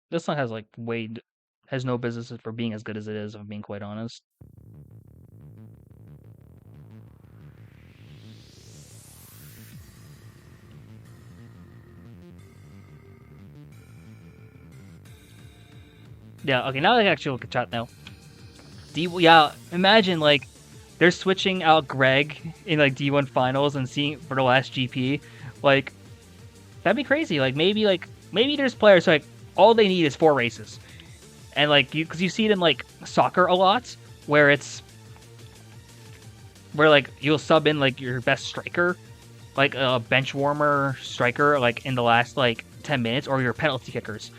This one has like has no business for being as good as it is, if I'm being quite honest. Yeah, okay, now I can actually look at chat now. Yeah, imagine like they're switching out Greg in like D1 finals and seeing for the last GP. Like that'd be crazy. Maybe there's players like all they need is 4 races. And like because you see it in like soccer a lot where like you'll sub in like your best striker, like a bench warmer striker like in the last like 10 minutes, or your penalty kickers.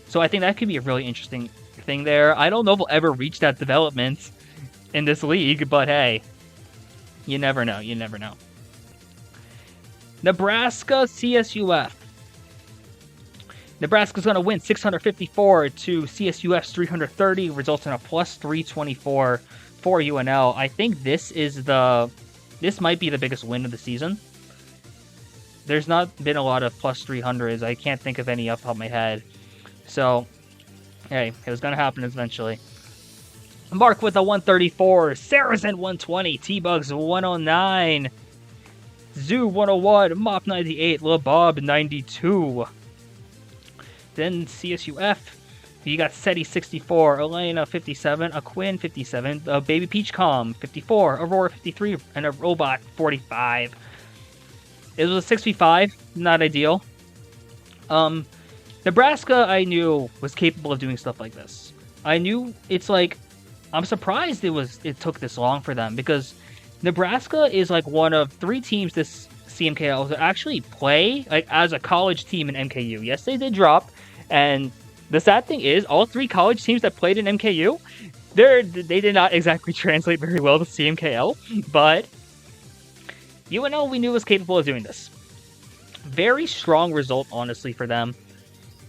So I think that could be a really interesting thing there. I don't know if we'll ever reach that development in this league, but hey, you never know. You never know. Nebraska CSUF. Nebraska's going to win 654 to CSUF's 330, results in a plus 324 for UNL. I think this might be the biggest win of the season. There's not been a lot of plus 300s. I can't think of any off the top of my head. So, hey, it was going to happen eventually. Mark with a 134, Saracen 120, T-Bugs 109, Zoo 101, Mop 98, LeBob 92. Then CSUF, you got SETI 64, Elena 57, a Quinn 57, a Baby Peachcom 54, Aurora 53, and a Robot 45. It was a 6v5, not ideal. Nebraska, I knew, was capable of doing stuff like this. I knew it's like, I'm surprised it took this long for them, because Nebraska is like one of 3 teams this CMKL that actually play like as a college team in MKU. Yes, they did drop, and the sad thing is, all 3 college teams that played in MKU, they did not exactly translate very well to CMKL, but UNL we knew was capable of doing this. Very strong result, honestly, for them.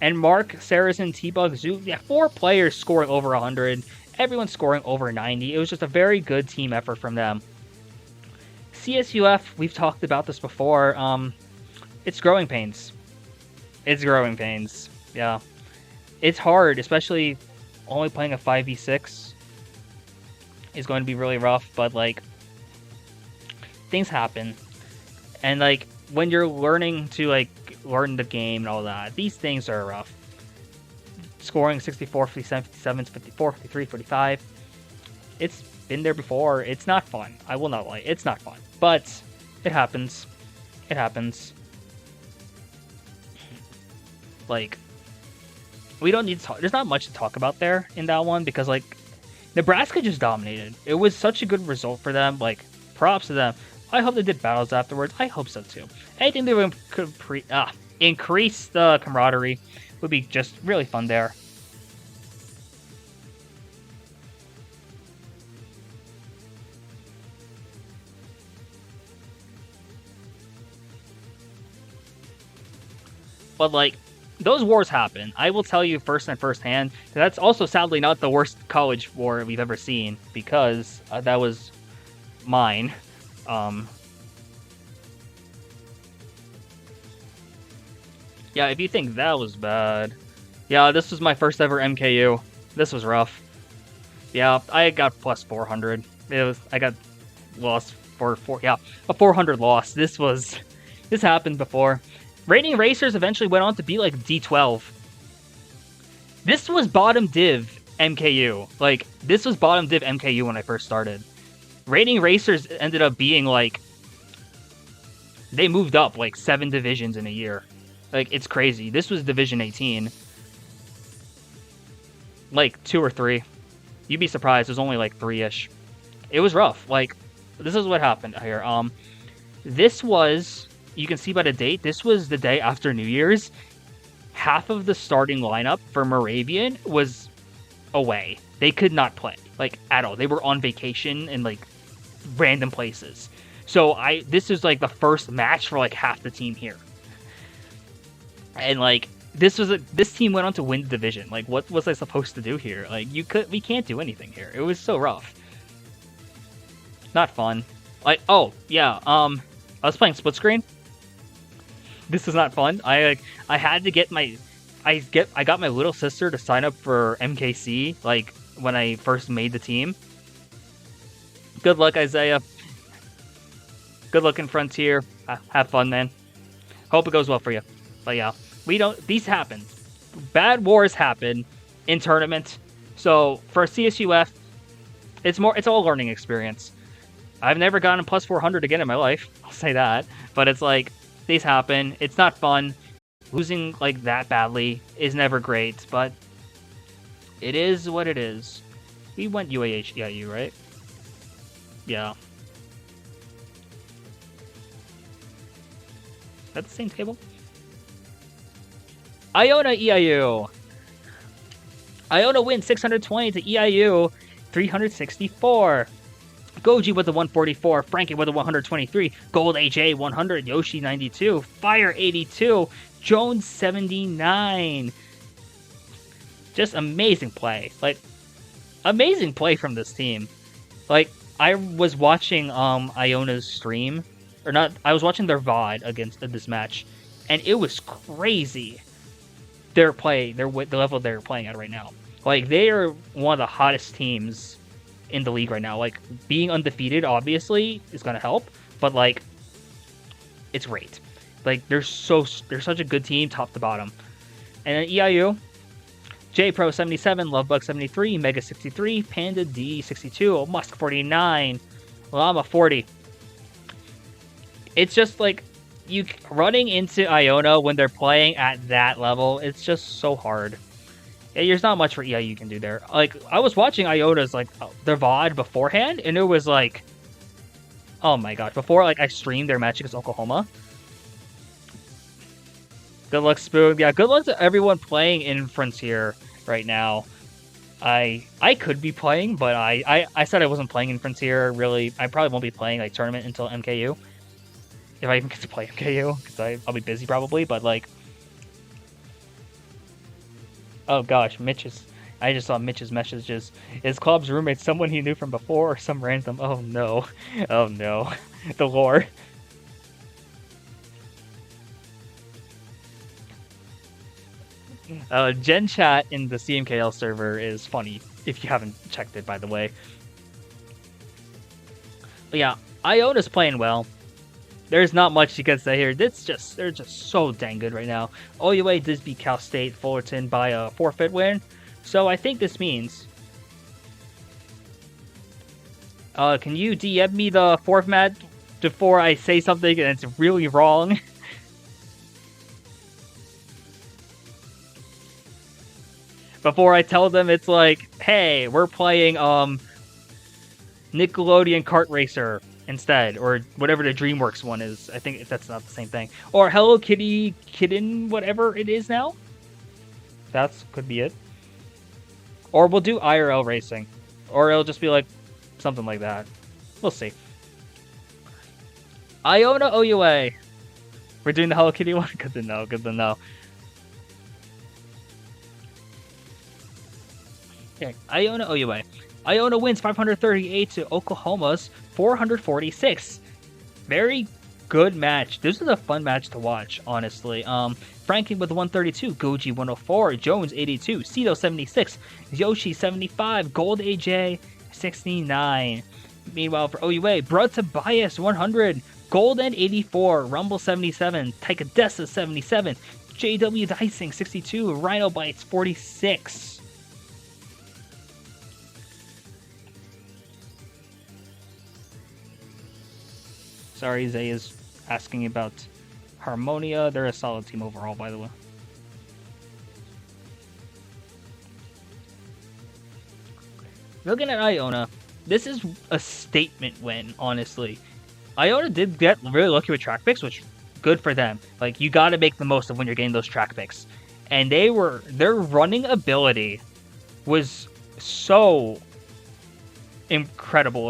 And Mark, Saracen, T-Bug, Zoo, 4 players scoring over 100, everyone scoring over 90. It was just a very good team effort from them. CSUF, we've talked about this before, it's growing pains. It's growing pains. Yeah. It's hard, especially only playing a 5v6 is going to be really rough, but like things happen. And like when you're learning to like learn the game and all that, these things are rough. Scoring 64, 57, 57, 54, 53, 45. It's been there before. It's not fun. I will not lie. It's not fun. But it happens. It happens. Like, we don't need to talk. There's not much to talk about there in that one because, like, Nebraska just dominated. It was such a good result for them. Like, props to them. I hope they did battles afterwards. I hope so too. Anything that could increase the camaraderie would be just really fun there. But like, those wars happen. I will tell you firsthand. That's also sadly not the worst college war we've ever seen because that was mine. Yeah, if you think that was bad. Yeah, this was my first ever MKU. This was rough. Yeah, I got plus 400. I got lost for a 400 loss. This happened before. Rating Racers eventually went on to be like D12. This was bottom div MKU. Like, this was bottom div MKU when I first started. Rating Racers ended up being like, they moved up like 7 divisions in a year. Like, it's crazy. This was Division 18. Like, 2 or 3. You'd be surprised. It was only like 3-ish. It was rough. Like, this is what happened here. This was, you can see by the date, this was the day after New Year's. Half of the starting lineup for Moravian was away. They could not play, like, at all. They were on vacation in, like, random places. So this is, like, the first match for, like, half the team here. And, like, this team went on to win the division. Like, what was I supposed to do here? Like, we can't do anything here. It was so rough. Not fun. Like, oh, yeah, I was playing split screen. This is not fun. I had to get I got my little sister to sign up for MKC, like, when I first made the team. Good luck, Isaiah. Good luck in Frontier. Have fun, man. Hope it goes well for you. But yeah, these happen. Bad wars happen in tournament. So for CSUF, it's all a learning experience. I've never gotten plus 400 again in my life. I'll say that. But it's like, these happen. It's not fun. Losing like that badly is never great, but it is what it is. We went UAH EIU, right? Yeah. Is that the same table? Iona EIU. Iona wins 620 to EIU 364. Goji with the 144, Frankie with the 123, Gold HA 100, Yoshi 92, Fire 82, Jones 79. Just amazing play. Like, amazing play from this team. Like, I was watching Iona's stream, or not, I was watching their VOD against this match, and it was crazy. Their play, the level they're playing at right now. Like, they are one of the hottest teams in the league right now. Like, being undefeated obviously is gonna help, but like, it's great. Like, they're such a good team top to bottom. And then EIU, J Pro 77, Lovebug 73, Mega 63, Panda D 62, Musk 49, Llama 40. It's just like, you running into Iona when they're playing at that level, it's just so hard. There's not much for EIU you can do there. Like, I was watching Iona's, like, their VOD beforehand, and it was like, oh my gosh, before, like, I streamed their match against Oklahoma. Good luck, Spoon. Yeah, good luck to everyone playing in Frontier right now. I could be playing, but I said I wasn't playing in Frontier, really. I probably won't be playing, like, tournament until MKU. If I even get to play MKU, because I'll be busy probably, but, like, oh gosh, I just saw Mitch's messages. Is Club's roommate someone he knew from before or some random? Oh no. Oh no. The lore. Gen chat in the CMKL server is funny, if you haven't checked it, by the way. But yeah, Iona's playing well. There's not much you can say here. They're just so dang good right now. OUA did beat Cal State Fullerton by a forfeit win, so I think this means. Can you DM me the format before I say something and it's really wrong? Before I tell them it's like, hey, we're playing Nickelodeon Kart Racer instead, or whatever the DreamWorks one is. I think that's not the same thing. Or Hello Kitty Kitten, whatever it is now. That's could be it. Or we'll do IRL racing. Or it'll just be like something like that. We'll see. Iona OUA. We're doing the Hello Kitty one? Good to know, good to know. Okay, Iona OUA. Iona wins 538 to Oklahoma's 446. Very good match. This is a fun match to watch, honestly. Franking with 132, Goji 104, Jones 82, Cito 76, Yoshi 75, Gold AJ 69. Meanwhile, for OUA, Brud Tobias 100, Golden 84, Rumble 77, Taikadessa 77, JW Dicing 62, Rhino Bites 46. Sorry, Zay is asking about Harmonia. They're a solid team overall, by the way. Looking at Iona, this is a statement win, honestly. Iona did get really lucky with track picks, which good for them. Like, you got to make the most of when you're getting those track picks. And their running ability was so incredibly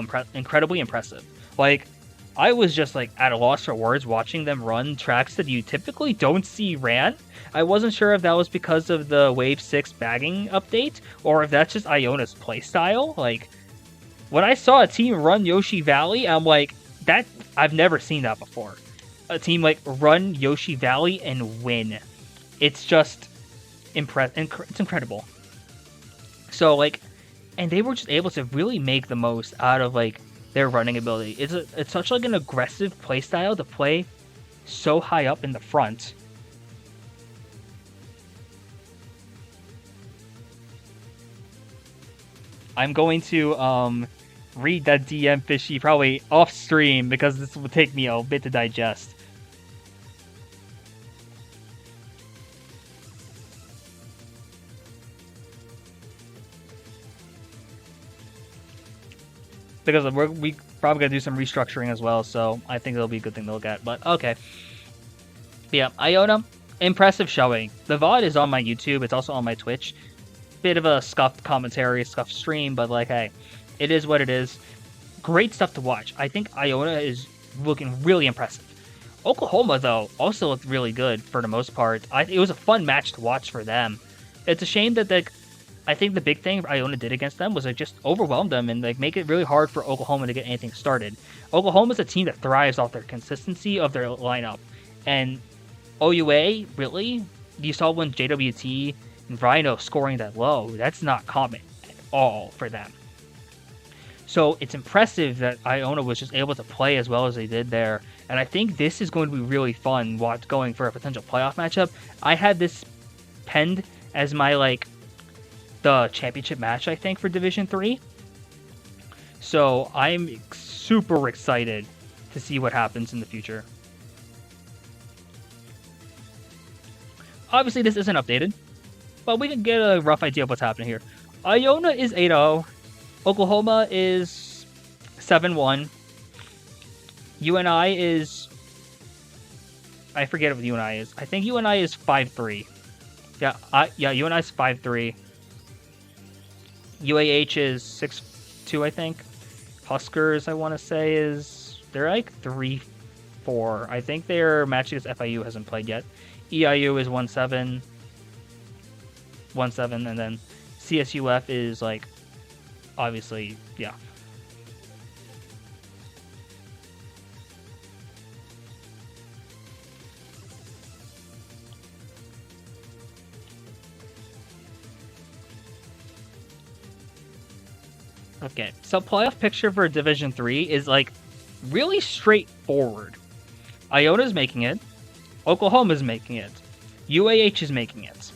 impressive. Like, I was just like at a loss for words watching them run tracks that you typically don't see ran. I wasn't sure if that was because of the Wave 6 bagging update or if that's just Iona's playstyle. Like, when I saw a team run Yoshi Valley, I'm like, that I've never seen that before. A team like run Yoshi Valley and win. It's just it's incredible. So like, and they were just able to really make the most out of like their running ability. It's such like an aggressive playstyle to play so high up in the front. I'm going to read that DM Fishy probably off stream because this will take me a bit to digest. Because we probably gonna do some restructuring as well, so I think it'll be a good thing to look at. But okay, but yeah, Iona, impressive showing. The VOD is on my YouTube. It's also on my Twitch. Bit of a scuffed commentary, scuffed stream, but like, hey, it is what it is. Great stuff to watch. I think Iona is looking really impressive. Oklahoma, though, also looked really good for the most part. It was a fun match to watch for them. It's a shame that I think the big thing Iona did against them was like just overwhelm them and like make it really hard for Oklahoma to get anything started. Oklahoma's a team that thrives off their consistency of their lineup, and OUA really, you saw when JWT and Rhino scoring that low. That's not common at all for them. So it's impressive that Iona was just able to play as well as they did there, and I think this is going to be really fun going for a potential playoff matchup. I had this penned as my like the championship match, I think, for Division 3. So I'm super excited to see what happens in the future. Obviously, this isn't updated, but we can get a rough idea of what's happening here. Iona is 8-0. Oklahoma is 7-1. UNI is... I forget what UNI is. I think UNI is 5-3. Yeah, UNI is 5-3. UAH is 6-2, I think. Huskers, I want to say, they're like 3-4. I think their match against FIU hasn't played yet. EIU is 1-7, and then CSUF is like, obviously, yeah. Okay, so playoff picture for Division 3 is like really straightforward. Iona's making it, Oklahoma's making it, UAH is making it.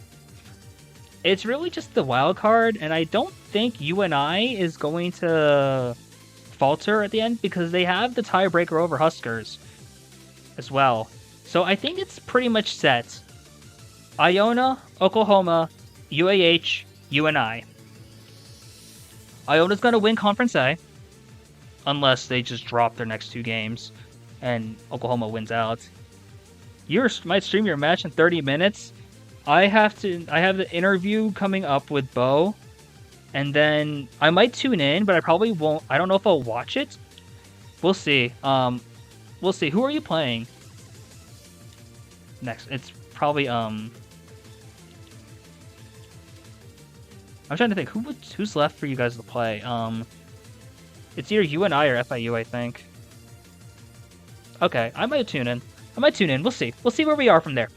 It's really just the wild card, and I don't think UNI is going to falter at the end because they have the tiebreaker over Huskers as well. So I think it's pretty much set. Iona, Oklahoma, UAH, UNI. Iona's going to win Conference A unless they just drop their next two games and Oklahoma wins out. You might stream your match in 30 minutes. I have the interview coming up with Bo, and then I might tune in, but I probably won't. I don't know if I'll watch it. We'll see. We'll see. Who are you playing next? It's probably I'm trying to think who's left for you guys to play. It's either UNI or FIU, I think. Okay, I might tune in. We'll see. We'll see where we are from there.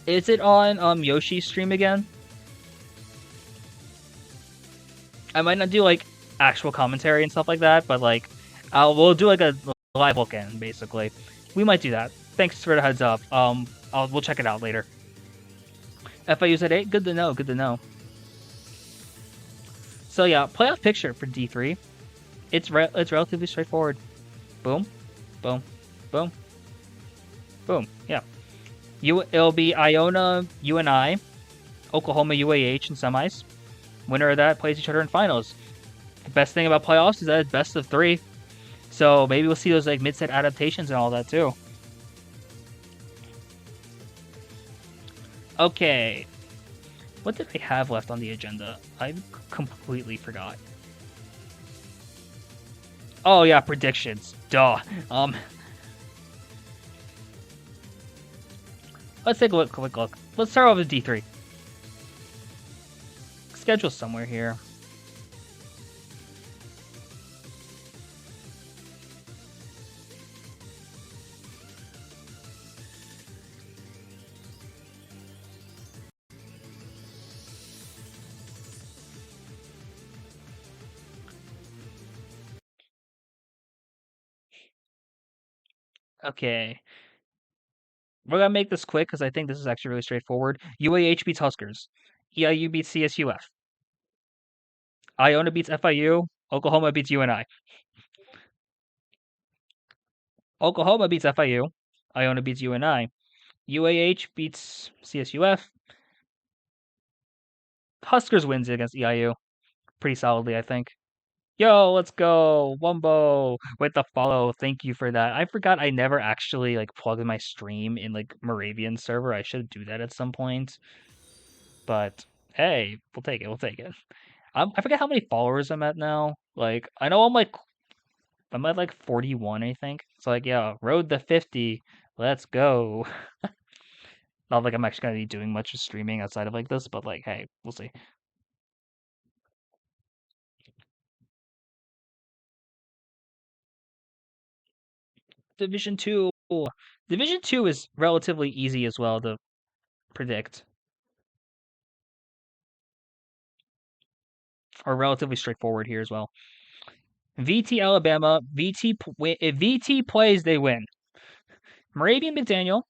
Is it on Yoshi's stream again? I might not do like actual commentary and stuff like that, but like we'll do like a live look-in basically. We might do that. Thanks for the heads up. We'll check it out later. FIU's at 8. Good to know. Good to know. So yeah, playoff picture for D3. It's relatively straightforward. Boom, boom, boom, boom. Yeah. It'll be Iona, UNI, Oklahoma, UAH in semis. Winner of that plays each other in finals. The best thing about playoffs is that it's best of 3. So maybe we'll see those like mid-set adaptations and all that too. Okay. What did I have left on the agenda? I completely forgot. Oh yeah, predictions. Duh. Let's take a quick look. Let's start off with D3. Schedule somewhere here. Okay. We're gonna make this quick because I think this is actually really straightforward. UAH beats Huskers. EIU beats CSUF. Iona beats FIU. Oklahoma beats UNI. Oklahoma beats FIU. Iona beats UNI. UAH beats CSUF. Huskers wins against EIU. Pretty solidly, I think. Yo, let's go. Wumbo with the follow. Thank you for that. I forgot I never actually like plugged my stream in like Moravian server. I should do that at some point. But hey, we'll take it. We'll take it. I forget how many followers I'm at now. Like I know I'm at like 41, I think. It's like, yeah, road to 50. Let's go. Not like I'm actually gonna be doing much of streaming outside of like this, but like, hey, we'll see. Division 2. Division 2 is relatively easy as well to predict. Or relatively straightforward here as well. VT Alabama, if VT plays, they win. Moravian McDaniel.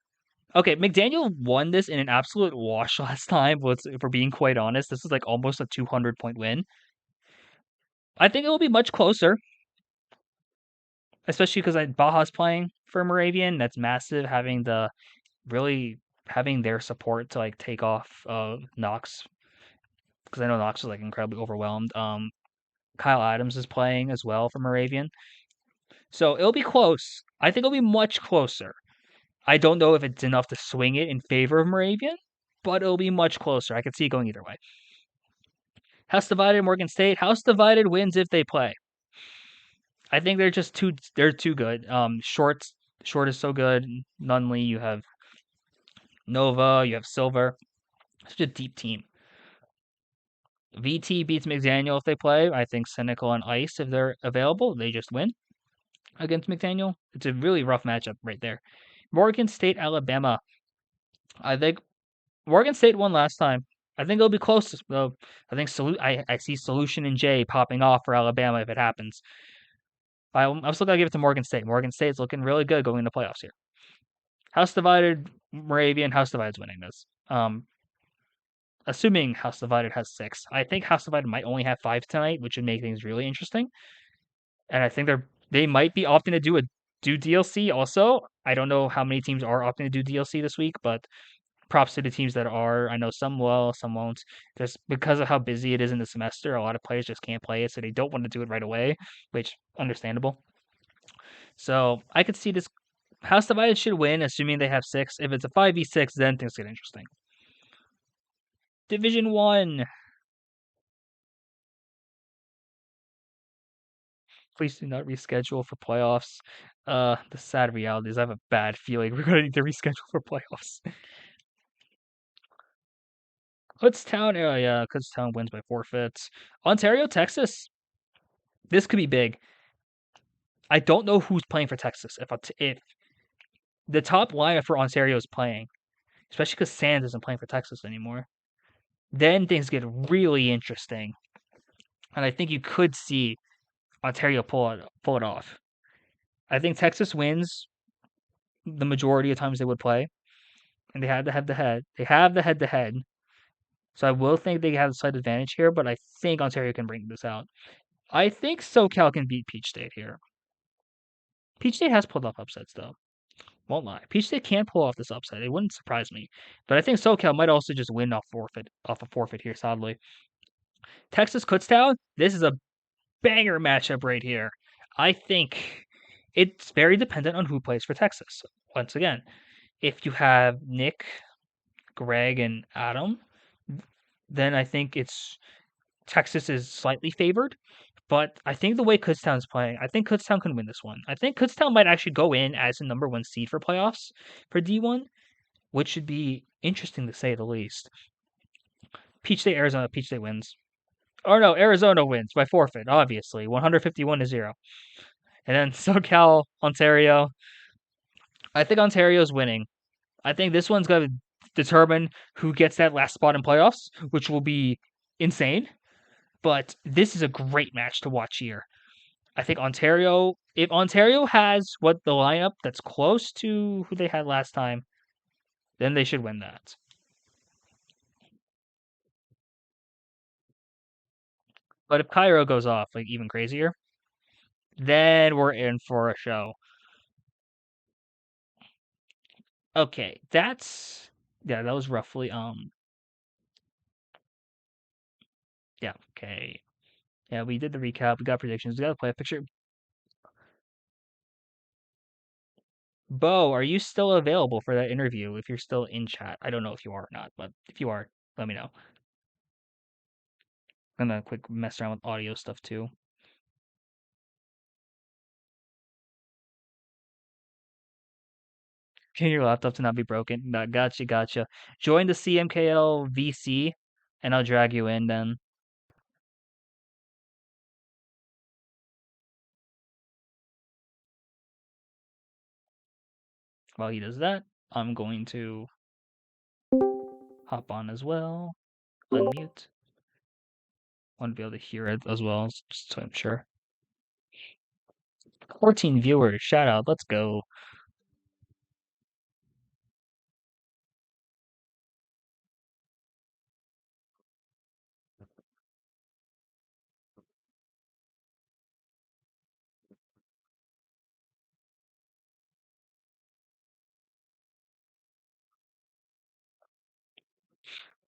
Okay, McDaniel won this in an absolute wash last time, but if we're being quite honest, this is like almost a 200-point win. I think it will be much closer, especially because Baja's playing for Moravian. That's massive, having their support to like take off Knox, because I know Knox is like incredibly overwhelmed. Kyle Adams is playing as well for Moravian. So it'll be close. I think it'll be much closer. I don't know if it's enough to swing it in favor of Moravian, but it'll be much closer. I could see it going either way. House divided, Morgan State. House divided wins if they play. I think they're just they're too good. Short is so good. Nunley, you have Nova, you have Silver. Such a deep team. VT beats McDaniel if they play. I think Cynical and Ice, if they're available, they just win against McDaniel. It's a really rough matchup right there. Morgan State, Alabama. I think Morgan State won last time. I think it'll be close. Though I think I see Solution and J popping off for Alabama if it happens. I'm still gonna give it to Morgan State. Morgan State's looking really good going into playoffs here. House divided, Moravian. House divided's winning this. Assuming House divided has six. I think House divided might only have five tonight, which would make things really interesting. And I think they might be opting to do DLC also. I don't know how many teams are opting to do DLC this week, but props to the teams that are. I know some will, some won't. Just because of how busy it is in the semester, a lot of players just can't play it, so they don't want to do it right away, which understandable. So I could see this House Divided should win, assuming they have six. If it's a 5v6, then things get interesting. Division 1. Please do not reschedule for playoffs. The sad reality is I have a bad feeling we're going to need to reschedule for playoffs. Kutztown, yeah, Kutztown wins by forfeits. Ontario, Texas. This could be big. I don't know who's playing for Texas. If the top lineup for Ontario is playing, especially because Sands isn't playing for Texas anymore, then things get really interesting. And I think you could see Ontario pull it off. I think Texas wins the majority of times they would play, and they have the head to head. They have the head to head, so I will think they have a slight advantage here. But I think Ontario can bring this out. I think SoCal can beat Peach State here. Peach State has pulled off upsets though. Won't lie. Peach State can pull off this upset. It wouldn't surprise me. But I think SoCal might also just win off a forfeit here, sadly. Texas Kutztown, this is a banger matchup right here. I think it's very dependent on who plays for Texas. Once again, if you have Nick, Greg, and Adam, then I think it's Texas is slightly favored. But I think the way Kutztown's playing, I think Kutztown can win this one. I think Kutztown might actually go in as the number one seed for playoffs for D1, which should be interesting to say the least. Peach State, Arizona, Peach State wins. Or no, Arizona wins by forfeit, obviously, 151-0. And then SoCal, Ontario. I think Ontario's winning. I think this one's going to determine who gets that last spot in playoffs, which will be insane. But this is a great match to watch here. I think if Ontario has what the lineup that's close to who they had last time, then they should win that. But if Cairo goes off, like even crazier, then we're in for a show. Okay, that was roughly yeah, okay. Yeah, we did the recap, we got predictions, we got to play a picture. Bo, are you still available for that interview if you're still in chat? I don't know if you are or not, but if you are, let me know. I'm gonna quick mess around with audio stuff too. Can your laptop to not be broken? No, gotcha. Join the CMKL VC, and I'll drag you in then. While he does that, I'm going to hop on as well, unmute. I want to be able to hear it as well, just so I'm sure. 14 viewers, shout out, let's go.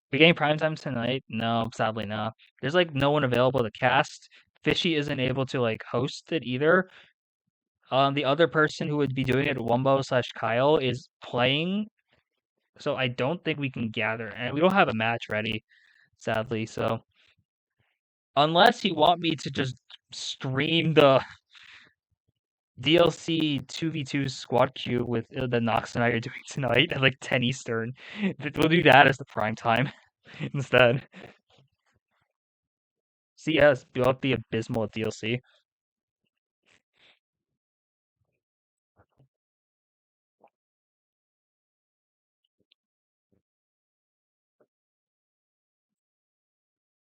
We getting prime time tonight? No, sadly not. There's like no one available to cast. Fishy isn't able to like host it either. The other person who would be doing it, Wumbo/Kyle, is playing, so I don't think we can gather, and we don't have a match ready, sadly. So unless you want me to just stream the DLC 2v2 squad queue with the Nox and I are doing tonight at like 10 Eastern, we'll do that as the prime time instead. CS built the abysmal DLC.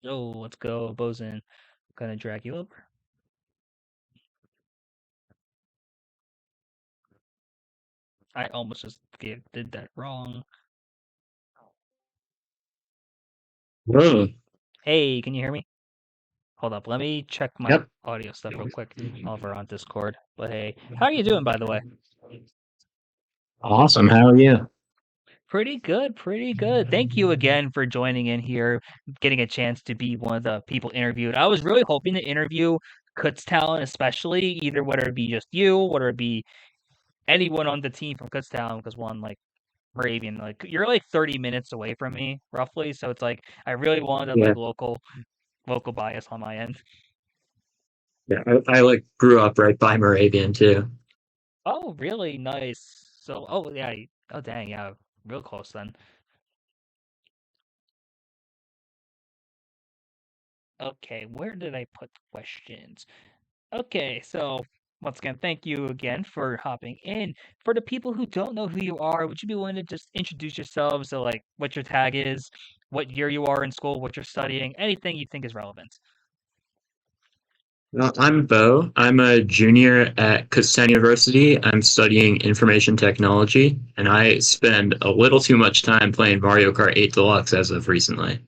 So let's go, Bosun. Gonna drag you over. I almost just did that wrong. Whoa. Hey, can you hear me? Hold up, let me check my Yep. audio stuff real quick while we're on Discord. But hey, how are you doing, by the way? Awesome. How are you? Pretty good, pretty good. Thank you again for joining in here, getting a chance to be one of the people interviewed. I was really hoping to interview Kutztown, especially either whether it be just you, whether it be anyone on the team from Kutztown, because one like Moravian, like you're like 30 minutes away from me, roughly. So it's like I really wanted like Yeah. local bias on my end. Yeah. I like grew up right by Moravian too. Oh, really nice. So, oh yeah, oh dang, yeah, real close then. Okay, where did I put questions? Okay, so once again, thank you again for hopping in. For the people who don't know who you are, would you be willing to just introduce yourselves? So, like, what your tag is, what year you are in school, what you're studying, anything you think is relevant. I'm Bo. I'm a junior at Kutztown University. I'm studying information technology, and I spend a little too much time playing Mario Kart 8 Deluxe as of recently.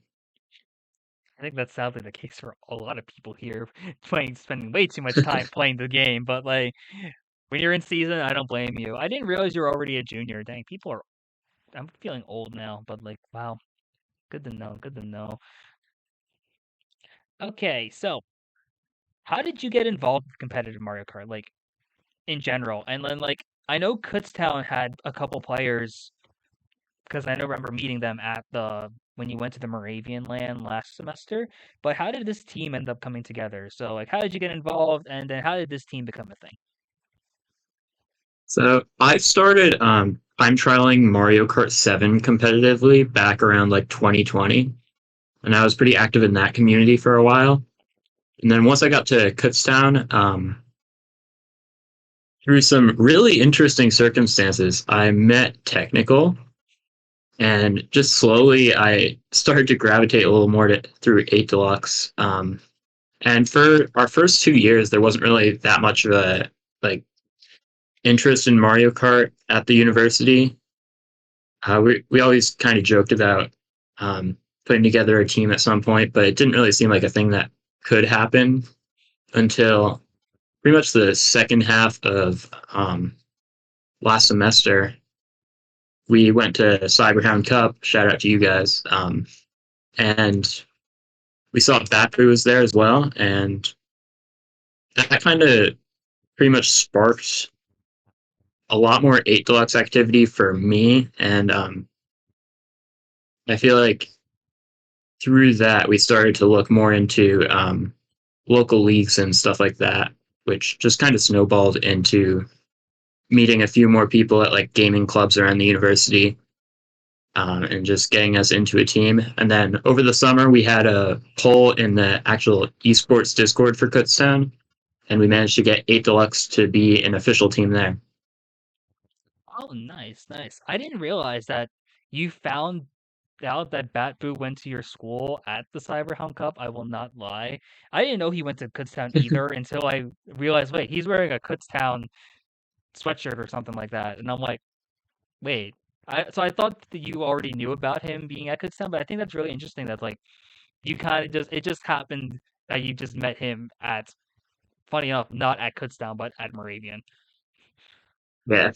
I think that's sadly the case for a lot of people here, spending way too much time playing the game. But like, when you're in season, I don't blame you. I didn't realize you were already a junior. Dang, people are. I'm feeling old now, but like, wow, good to know. Good to know. Okay, so how did you get involved with competitive Mario Kart, like in general? And then like I know Kutztown had a couple players because I know remember meeting them at the when you went to the Moravian land last semester. But how did this team end up coming together? So like how did you get involved and then how did this team become a thing? So I started time trialing Mario Kart 7 competitively back around like 2020, and I was pretty active in that community for a while. And then once I got to Kutztown, through some really interesting circumstances, I met Technical, and just slowly I started to gravitate a little more through 8 Deluxe. And for our first 2 years, there wasn't really that much of a like interest in Mario Kart at the university. We always kind of joked about putting together a team at some point, but it didn't really seem like a thing that could happen until pretty much the second half of last semester. We went to Cyberhound Cup. Shout out to you guys. And we saw Bapu was there as well, and that kind of pretty much sparked a lot more 8 Deluxe activity for me. And I feel like through that, we started to look more into local leagues and stuff like that, which just kind of snowballed into meeting a few more people at like gaming clubs around the university, and just getting us into a team. And then over the summer, we had a poll in the actual esports Discord for Kutztown, and we managed to get 8 Deluxe to be an official team there. Oh, nice, nice. I didn't realize that you found out that Batboo went to your school at the Cyberhound Cup. I will not lie. I didn't know he went to Kutztown either until I realized, wait, he's wearing a Kutztown sweatshirt or something like that. And I'm like, wait. So I thought that you already knew about him being at Kutztown, but I think that's really interesting that like you kind of just it just happened that you just met him at funny enough, not at Kutztown, but at Moravian. Yeah.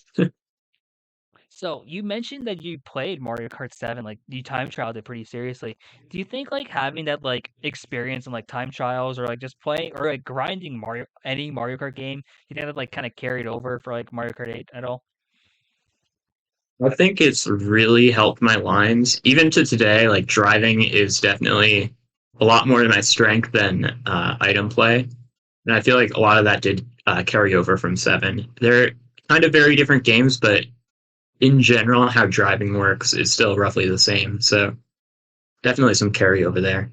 So you mentioned that you played Mario Kart 7, like you time trialed it pretty seriously. Do you think like having that like experience in like time trials or like just playing or like grinding any Mario Kart game, you think that like kind of carried over for like Mario Kart 8 at all? I think it's really helped my lines. Even to today, like driving is definitely a lot more to my strength than item play. And I feel like a lot of that did carry over from 7. They're kind of very different games, but in general, how driving works is still roughly the same. So definitely some carryover there.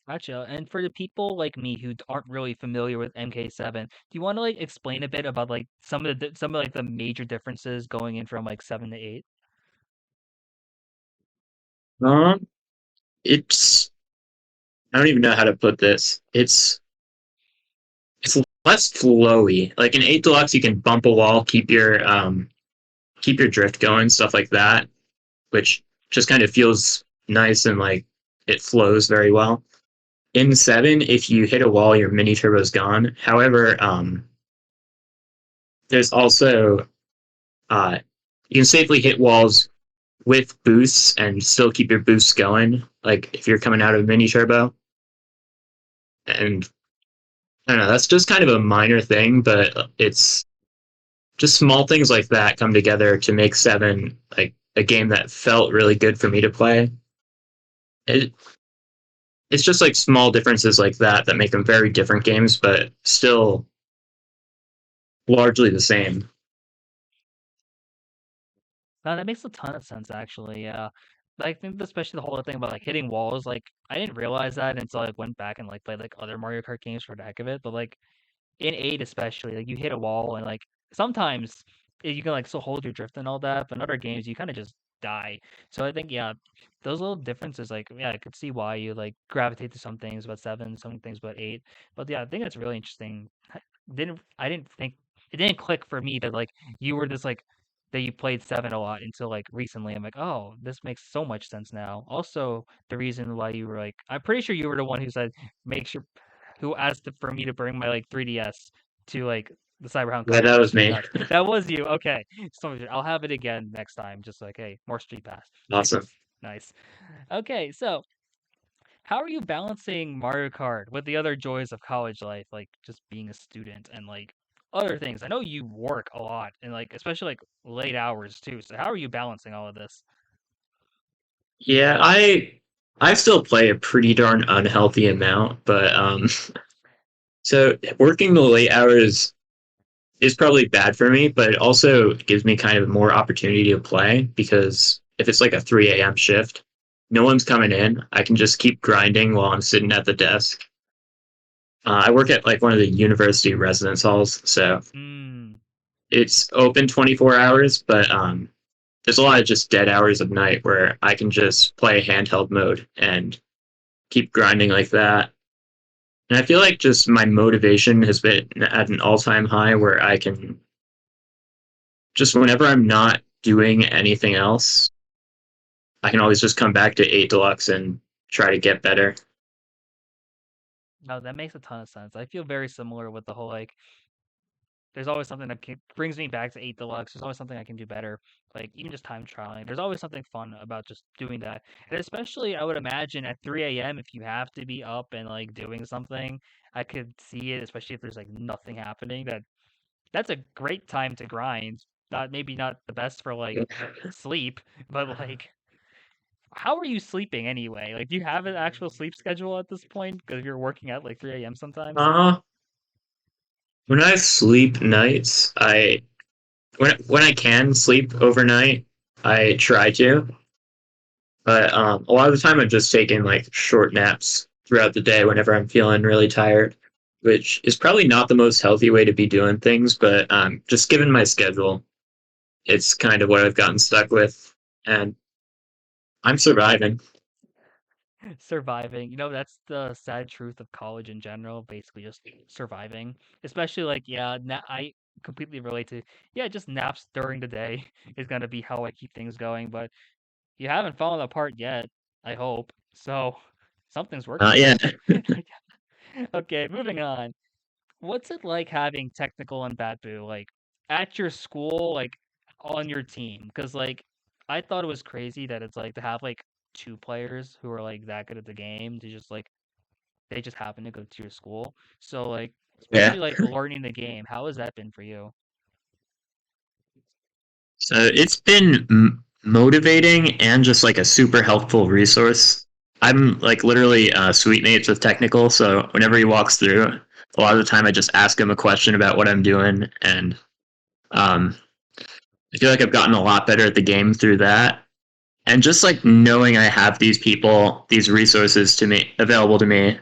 Gotcha. And for the people like me who aren't really familiar with MK7, do you want to like explain a bit about like some of like the major differences going in from like 7 to 8? Um, it's I don't even know how to put this. It's less flowy. Like in 8 Deluxe, you can bump a wall, keep your drift going, stuff like that, which just kind of feels nice and like it flows very well. In 7, if you hit a wall, your mini turbo's gone. However, there's also uh, you can safely hit walls with boosts and still keep your boosts going. Like if you're coming out of mini turbo, and I don't know, that's just kind of a minor thing, but it's just small things like that come together to make 7 like a game that felt really good for me to play. It, it's just like small differences like that that make them very different games, but still largely the same. No, that makes a ton of sense actually. Yeah. I think especially the whole thing about like hitting walls, like I didn't realize that until I went back and like played like other Mario Kart games for the heck of it. But like in 8 especially, like you hit a wall and like sometimes you can like still hold your drift and all that, but in other games you kind of just die. So I think yeah, those little differences, like yeah, I could see why you like gravitate to some things about 7, some things about 8. But yeah, I think it's really interesting. I didn't think it didn't click for me that like you were this like that you played 7 a lot until like recently. I'm like, oh, this makes so much sense now. Also, the reason why you were like, I'm pretty sure you were the one who said make sure who asked for me to bring my like 3DS to like the Cyberhound Yeah, Cup and that play was Street me. Pass. That was you. Okay. So I'll have it again next time. Just like, hey, more Street Pass. Awesome. Nice. Okay, so how are you balancing Mario Kart with the other joys of college life, like just being a student and like other things? I know you work a lot and like especially like late hours too. So how are you balancing all of this? Yeah, I still play a pretty darn unhealthy amount, but so working the late hours is probably bad for me, but it also gives me kind of more opportunity to play because if it's like a 3 a.m. shift, no one's coming in. I can just keep grinding while I'm sitting at the desk. I work at like one of the university residence halls, so Hmm. it's open 24 hours, but there's a lot of just dead hours of night where I can just play handheld mode and keep grinding like that. And I feel like just my motivation has been at an all-time high where I can just whenever I'm not doing anything else, I can always just come back to 8 Deluxe and try to get better. No, that makes a ton of sense. I feel very similar with the whole like there's always something that brings me back to 8 Deluxe. There's always something I can do better. Like even just time trialing. There's always something fun about just doing that. And especially I would imagine at 3 a.m. if you have to be up and like doing something, I could see it, especially if there's like nothing happening. That's a great time to grind. Not maybe not the best for like sleep, but like how are you sleeping anyway? Like do you have an actual sleep schedule at this point? Because you're working at like 3 a.m. sometimes. Uh, when I sleep nights, when I can sleep overnight, I try to. But a lot of the time, I'm just taking like short naps throughout the day whenever I'm feeling really tired, which is probably not the most healthy way to be doing things. But just given my schedule, it's kind of what I've gotten stuck with, and I'm surviving. Surviving. You know, that's the sad truth of college in general, basically just surviving. Especially like, yeah, I completely relate to, yeah, just naps during the day is gonna be how I keep things going, but you haven't fallen apart yet, I hope. So something's working Yeah, there. Okay, moving on. What's it like having technical and Batboo like at your school, like on your team? Because like I thought it was crazy that it's like to have like two players who are like that good at the game to just like they just happen to go to your school. So like yeah. especially like learning the game, how has that been for you? So it's been motivating and just like a super helpful resource. I'm like literally suite mates with technical, so whenever he walks through, a lot of the time I just ask him a question about what I'm doing, and um, I feel like I've gotten a lot better at the game through that. And just like knowing I have these people, these resources to me available to me,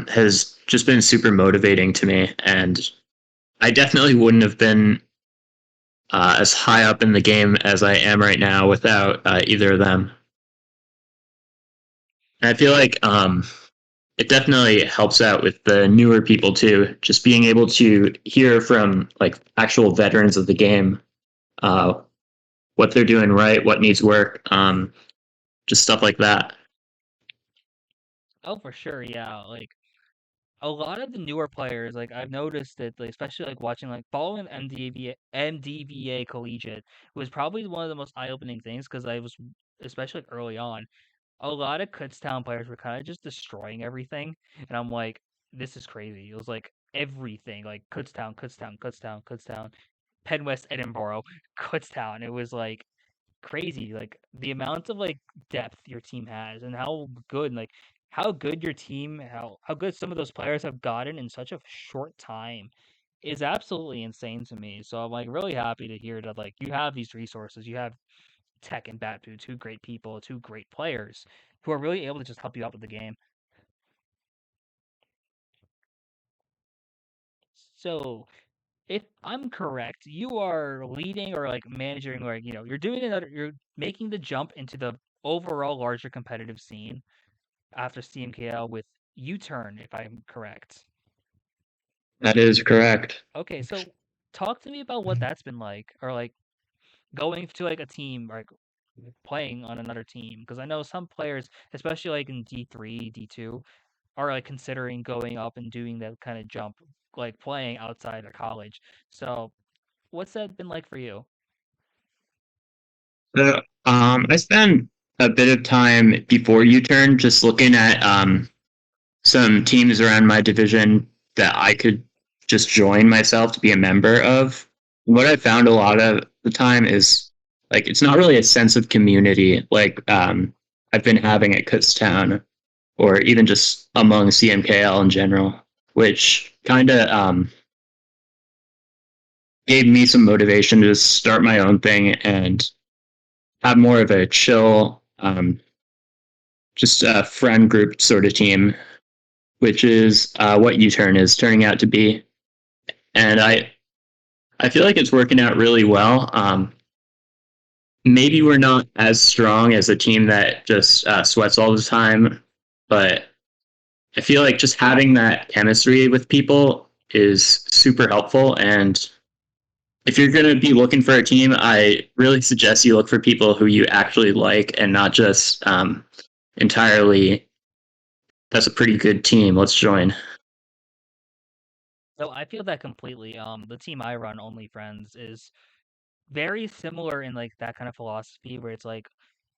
has just been super motivating to me. And I definitely wouldn't have been as high up in the game as I am right now without either of them. And I feel like it definitely helps out with the newer people too. Just being able to hear from like actual veterans of the game, uh, what they're doing right, what needs work, just stuff like that. Oh, for sure, yeah. Like a lot of the newer players, like I've noticed that, like, especially like watching, like following MDVA Collegiate was probably one of the most eye-opening things because I was, especially like, early on, a lot of Kutztown players were kind of just destroying everything, and I'm like, this is crazy. It was like everything, like Kutztown, Kutztown, Kutztown, Kutztown, Penn West, Edinboro, Kutztown. It was like crazy, like the amount of like depth your team has and how good your team, how good some of those players have gotten in such a short time is absolutely insane to me. So I'm like really happy to hear that like you have these resources, you have Tech and Batu, two great people, two great players who are really able to just help you out with the game. So if I'm correct, you are leading or like managing, like you're doing you're making the jump into the overall larger competitive scene after CMKL with U-Turn, if I'm correct. That is correct. Okay, so talk to me about what that's been like, or like going to like a team, like playing on another team, because I know some players, especially like in D3, D2, are like considering going up and doing that kind of jump, like playing outside of college. So, what's that been like for you? So, I spent a bit of time before U turn just looking at some teams around my division that I could just join myself to be a member of. What I found a lot of the time is like it's not really a sense of community like I've been having at Kutztown or even just among CMKL in general, which kind of gave me some motivation to start my own thing and have more of a chill, just a friend group sort of team, which is what U Turn is turning out to be. And I feel like it's working out really well. Maybe we're not as strong as a team that just sweats all the time, but I feel like just having that chemistry with people is super helpful. And if you're going to be looking for a team, I really suggest you look for people who you actually like and not just entirely, that's a pretty good team. Let's join. So I feel that completely. The team I run, Only Friends, is very similar in like that kind of philosophy where it's like,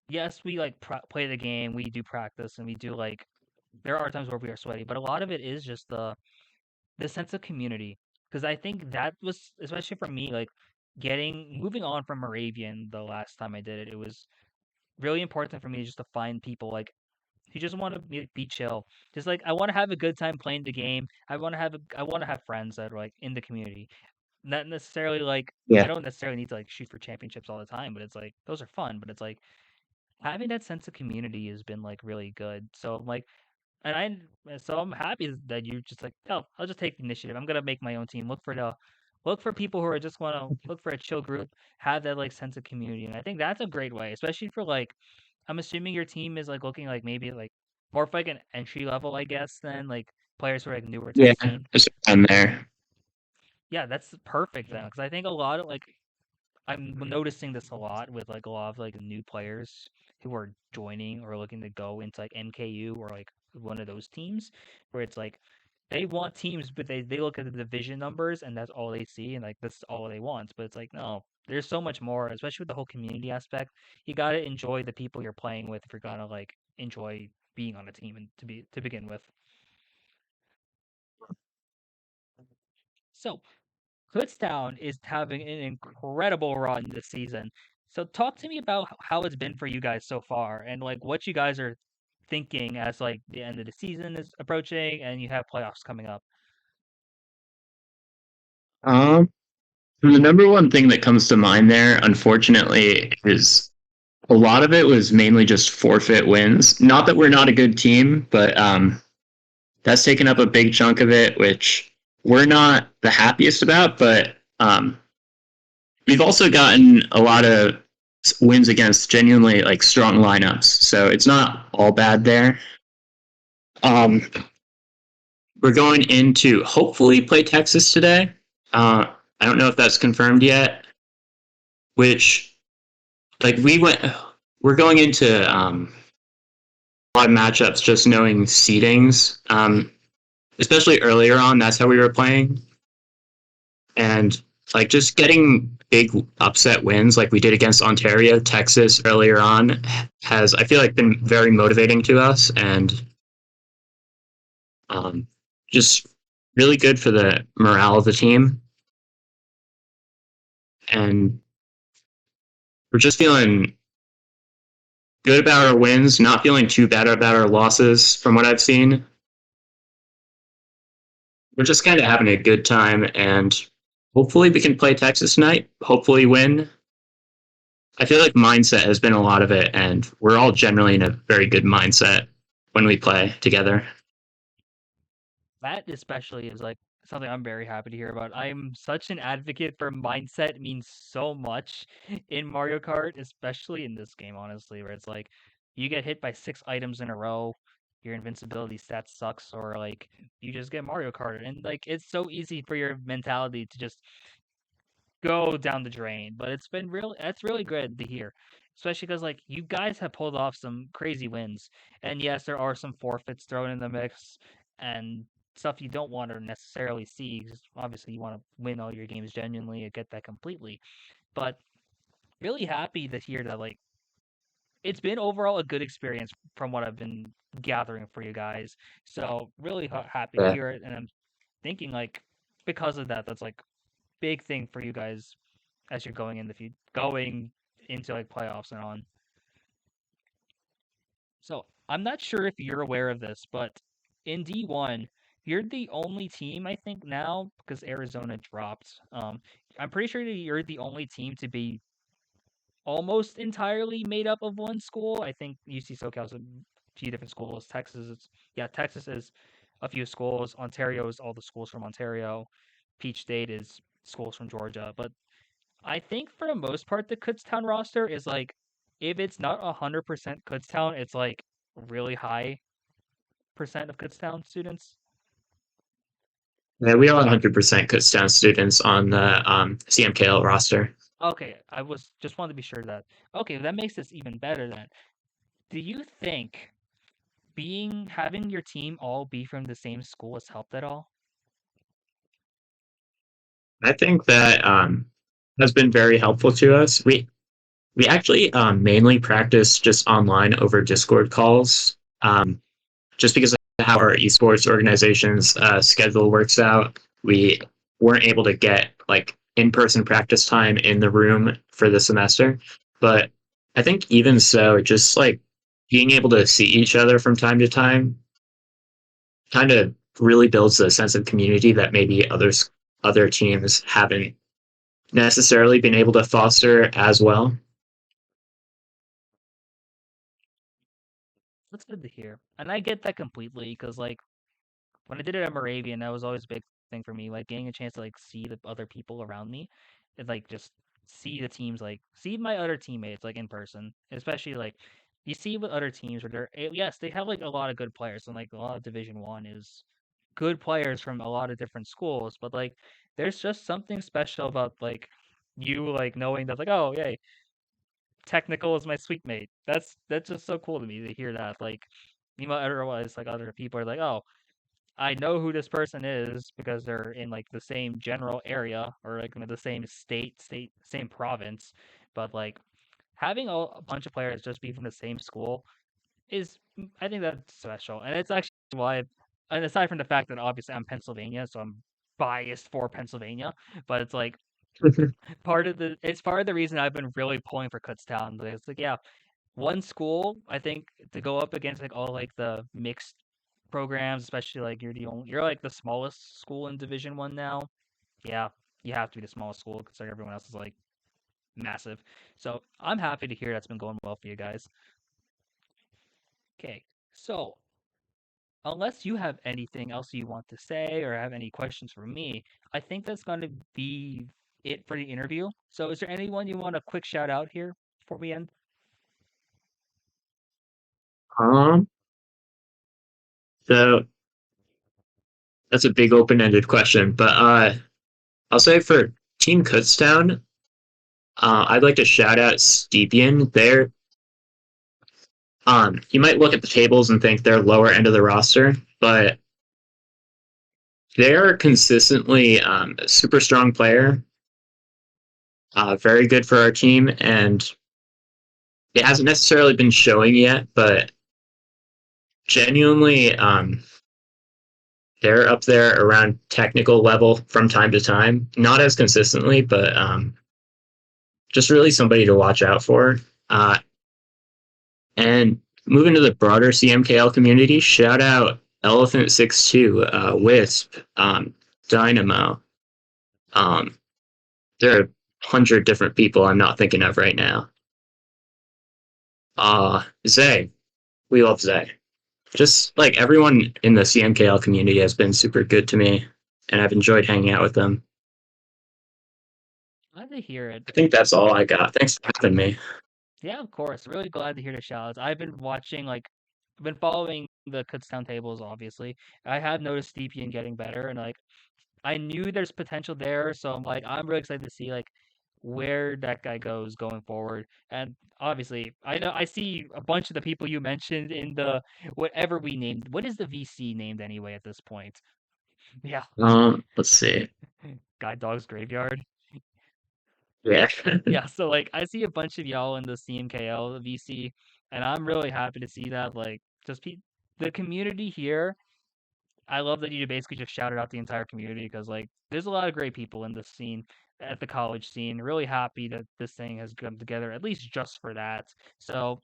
yes, we like play the game, we do practice, and we do like there are times where we are sweaty, but a lot of it is just the sense of community. Because I think that was especially for me, like getting moving on from Moravian the last time I did it, it was really important for me just to find people like who just want to be chill. Just like I want to have a good time playing the game. I want to have friends that are like in the community. Not necessarily like I Yeah. don't necessarily need to like shoot for championships all the time, but it's like those are fun. But it's like having that sense of community has been like really good. So I'm like, so I'm happy that you just like, oh, I'll just take the initiative. I'm gonna make my own team. Look for people who are just want to look for a chill group, have that like sense of community, and I think that's a great way, especially for like, I'm assuming your team is like looking like maybe like more of like an entry level, I guess, than like players who are like newer to the Yeah. scene. It's around there. Yeah, that's perfect then, because I think a lot of like I'm noticing this a lot with like a lot of like new players who are joining or looking to go into like MKU or like one of those teams where it's like they want teams, but they look at the division numbers and that's all they see and like that's all they want. But it's like no, there's so much more, especially with the whole community aspect. You gotta enjoy the people you're playing with if you're gonna like enjoy being on a team and to begin with. So Kutztown is having an incredible run this season. So talk to me about how it's been for you guys so far and like what you guys are thinking as like the end of the season is approaching and you have playoffs coming up. Um, the number one thing that comes to mind there, unfortunately, is a lot of it was mainly just forfeit wins. Not that we're not a good team, but that's taken up a big chunk of it, which we're not the happiest about. But we've also gotten a lot of wins against genuinely like strong lineups, so it's not all bad there. Um, we're going in to hopefully play Texas today. I don't know if that's confirmed yet. Which like we're going into a lot of matchups just knowing seedings. Especially earlier on, that's how we were playing, and like just getting big upset wins like we did against Ontario, Texas earlier on has I feel like been very motivating to us and um, just really good for the morale of the team. And we're just feeling good about our wins, not feeling too bad about our losses from what I've seen. We're just kind of having a good time, and hopefully we can play Texas tonight. Hopefully win. I feel like mindset has been a lot of it, and we're all generally in a very good mindset when we play together. That especially is like something I'm very happy to hear about. I'm such an advocate for mindset. It means so much in Mario Kart, especially in this game, honestly, where it's like you get hit by 6 items in a row, your invincibility stat sucks, or like you just get Mario Kart, and like it's so easy for your mentality to just go down the drain. But it's been real. That's really good to hear, especially because like you guys have pulled off some crazy wins, and yes, there are some forfeits thrown in the mix and stuff you don't want to necessarily see. 'Cause obviously, you want to win all your games genuinely and get that completely. But really happy to hear that like it's been overall a good experience from what I've been gathering for you guys. So really happy to Yeah. hear it, and I'm thinking like because of that, that's like big thing for you guys as you're going into like playoffs and on. So I'm not sure if you're aware of this, but in D1, you're the only team I think now because Arizona dropped. I'm pretty sure that you're the only team to be almost entirely made up of one school. I think UC SoCal's a few different schools. Texas is a few schools. Ontario is all the schools from Ontario. Peach State is schools from Georgia, but I think for the most part, the Kutztown roster is like, if it's not 100% Kutztown, it's like really high percent of Kutztown students. Yeah, we are 100% Kutztown students on the CMKL roster. Okay, I was just wanted to be sure that. Okay, that makes this even better then. Do you think having your team all be from the same school has helped at all? I think that has been very helpful to us. We actually mainly practice just online over Discord calls, just because of how our esports organization's schedule works out. We weren't able to get like in-person practice time in the room for the semester, but I think even so, just like being able to see each other from time to time kind of really builds a sense of community that maybe other teams haven't necessarily been able to foster as well. That's good to hear. And I get that completely because, like, when I did it at Moravian, that was always a big thing for me. Like getting a chance to like see the other people around me, and like just see the teams, like see my other teammates like in person. Especially like you see with other teams where yes, they have like a lot of good players, and like a lot of Division 1 is good players from a lot of different schools. But like there's just something special about like you like knowing that like oh yay, technical is my sweet mate. That's just so cool to me to hear that. Like you know otherwise like other people are like oh I know who this person is because they're in like the same general area or like in the same same province. But like having a bunch of players just be from the same school is, I think that's special. And it's actually why, and aside from the fact that obviously I'm Pennsylvania, so I'm biased for Pennsylvania, but it's like it's part of the reason I've been really pulling for Kutztown. But it's like, yeah, one school, I think, to go up against like all like the mixed programs, especially like you're like the smallest school in Division 1 now. Yeah, you have to be the smallest school considering everyone else is like massive. So I'm happy to hear that's been going well for you guys. Okay, so unless you have anything else you want to say or have any questions for me, I think that's going to be it for the interview. So is there anyone you want a quick shout out here before we end? Um, so that's a big open-ended question, but I'll say for Team Kutztown, I'd like to shout out Stepien. You might look at the tables and think they're lower end of the roster, but they're consistently a super strong player, very good for our team, and it hasn't necessarily been showing yet, but genuinely, they're up there around technical level from time to time. Not as consistently, but just really somebody to watch out for. And moving to the broader CMKL community, shout out Elephant 62, Wisp, Dynamo. Um, there are 100 different people I'm not thinking of right now. Zay. We love Zay. Just like everyone in the CMKL community has been super good to me, and I've enjoyed hanging out with them. Glad to hear it. I think that's all I got. Thanks for having me. Yeah, of course. Really glad to hear the shoutouts. I've been watching, like, I've been following the Kutztown tables, obviously. I have noticed Stepien getting better, and like, I knew there's potential there, so I'm like, I'm really excited to see like where that guy goes going forward. And obviously, I know I see a bunch of the people you mentioned in the whatever we named. What is the VC named anyway at this point? Yeah, Let's see. Guide Dog's Graveyard. Yeah. Yeah, so like I see a bunch of y'all in the CMKL VC, and I'm really happy to see that. Like, just the community here. I love that you basically just shouted out the entire community because like there's a lot of great people in this scene at the college scene. Really happy that this thing has come together at least just for that. So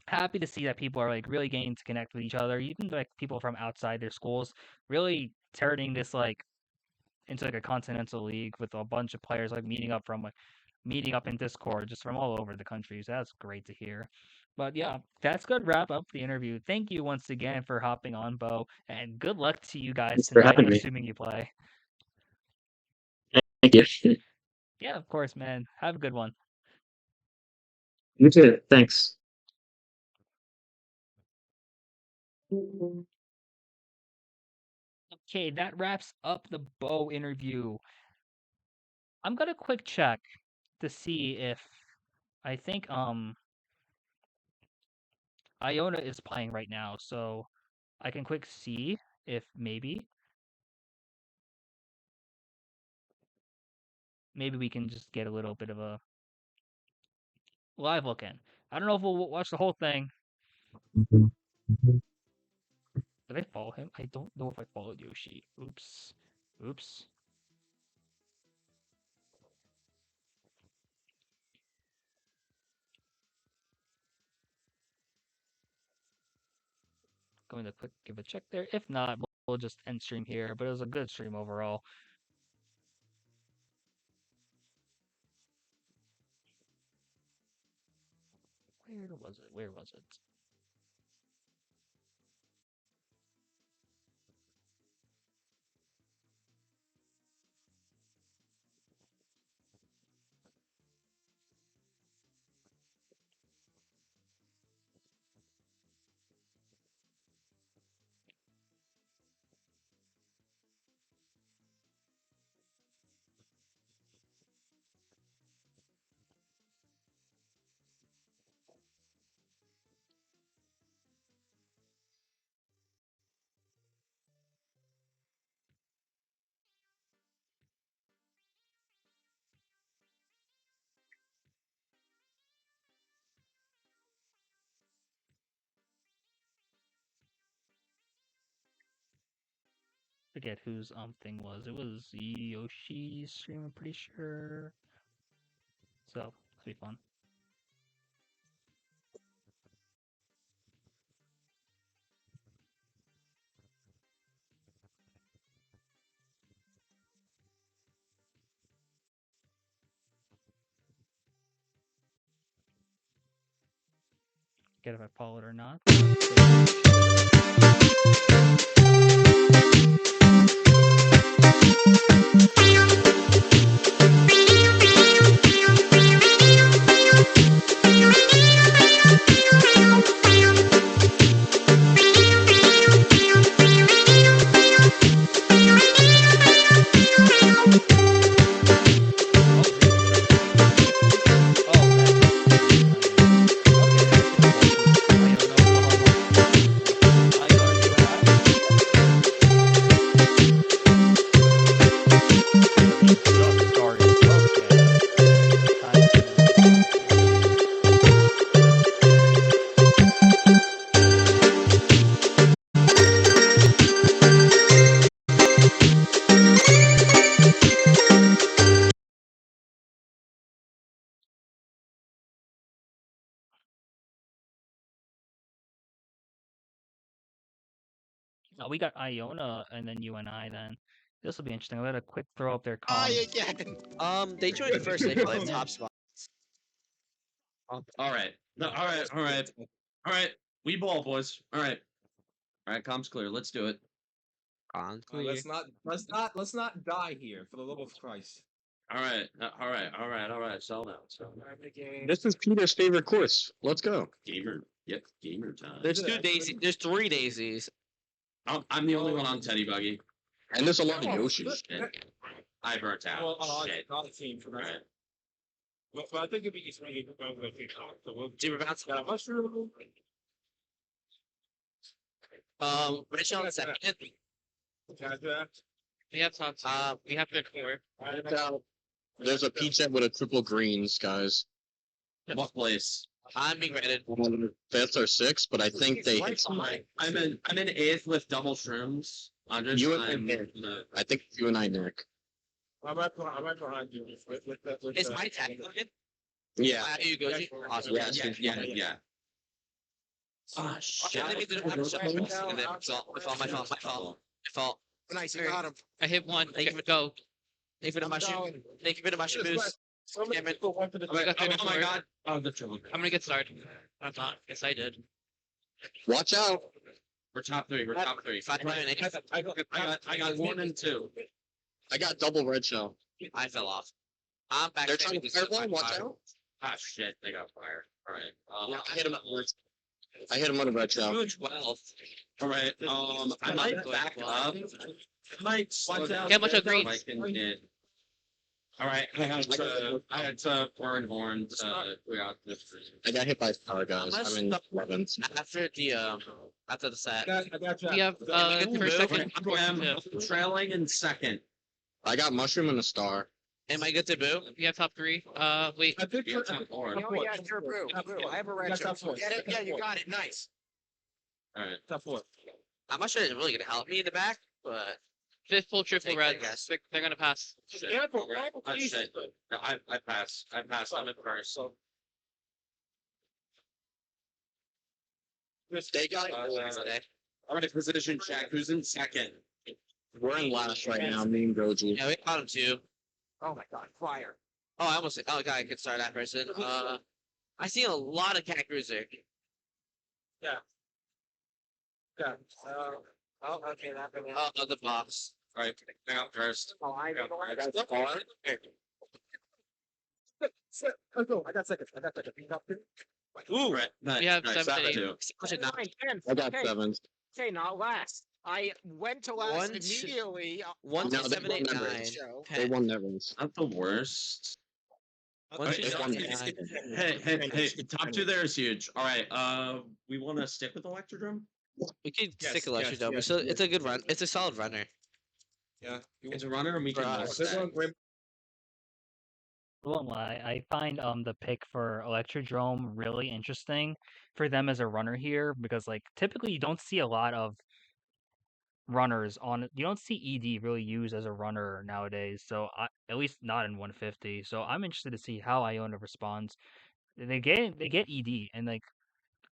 happy to see that people are like really getting to connect with each other, even like people from outside their schools, really turning this like into like a continental league with a bunch of players like meeting up in Discord just from all over the country. So that's great to hear. But yeah, that's good wrap up the interview. Thank you once again for hopping on, Bo, and good luck to you guys Thanks for tonight, having me. assuming you play. Thank you. Yeah, of course, man. Have a good one. You too. Thanks. Okay, that wraps up the Bo interview. I'm gonna quick check to see if I think Iona is playing right now, so I can quick see if maybe we can just get a little bit of a live look in. I don't know if we'll watch the whole thing. Did I follow him? I don't know if I followed Yoshi. Oops. Oops. Going to quick give a check there. If not, we'll just end stream here. But it was a good stream overall. Where was it? Where was it? Forget whose thing was. It was Yoshi's stream, I'm pretty sure. So it'll be fun. Forget if I followed or not. We got Iona and then you and I. Then this will be interesting. I'll let a quick throw up their Die comms. again. They joined first. They probably have top spot. All right. No, all right. All right. All right. We ball, boys. All right. All right. Comms clear. Let's do it. On clear. Let's not die here, for the love of Christ. All right. All right. All right. All right. Sell now. So This is Peter's favorite course. Let's go. gamer. Yep. Gamer time. There's two daisies. There's three daisies. I'm the only one on Teddy Buggy. And there's a lot of Yoshis. Shit. I burnt out. Well, Shit. not a team for All that. right. Well, I think it'd be easy to go with the so we'll Do we bounce? mushroom. Rich on second. We have top two. We have good four. There's a pizza with a triple greens, guys. What place? I'm being rated. Fifth or sixth, but I think they hit somebody. I'm in eighth with double shrooms. You and Nick. I think you and I, Nick. I'm right behind you. Is my tag looking? Yeah. You go. Awesome. Yeah. Oh shit! I think it's my fault. Nice, you got him. I hit one. Thank you. Go. Thank you for the mushroom. Thank you for the mushroom boost. Damn it. Oh my god. Oh, the triple. I'm gonna get started. I'm not. Yes, I did. Watch out. We're top three. We're top three. 5 minutes. I got 1 and 2. I got double red shell. I fell off. I'm back. They're trying to fireball. Watch out. Ah shit, they got fire. Alright. I hit him. I hit him on a red shell. 12. Alright, I might back up. I might watch out. Get much of green. Alright, I had to burn horn to we got this. I got hit by power, guys. I'm in 11th. After the set. I got you. We have first, second, fourth, I'm fifth. trailing in second. I got mushroom and a star. Am I good to boo? We have top three. Wait. I think Yeah, top four. Oh, yeah, you're blue. I have a red shell. Yeah, you got it. Nice. Alright. Top four. I'm not sure it's really gonna help me in the back, but Fifth, full, triple, Take red. that, guys. They're gonna pass. Shit. Careful, Shit. No, I pass. I'm at first. They got today. Alright, position check. Who's in second? We're in last right now, me and Goji. Yeah, we caught him too. Oh my god, fire. Oh, I almost. Oh, God, I could start that person. I see a lot of cat cruiser. Yeah. Oh, okay, that been Oh, the box. Alright, I got first. Oh, I got I second. I got second. Ooh, Right. We have nice, 7 that to 8. too. Push it now. I got 7th. Okay, not last. I went to last One, two- immediately. 1, No, 2, they 7, 8, won 9, numbers. They 10. won Nevins. Not the worst. 1, 2, They won 7, 8, 9. Hey, top two there is huge. Alright, we wanna stick with Electrodrome? We could Yes, stick Electro yes, Dome. yes, So yes. it's a good run. It's a solid runner. Yeah. It's a runner and we can For move us. that. Won't lie, I find the pick for Electrodrome really interesting for them as a runner here because like typically you don't see a lot of runners on you don't see ED really used as a runner nowadays. So at least not in 150. So I'm interested to see how Iona responds. They get ED and like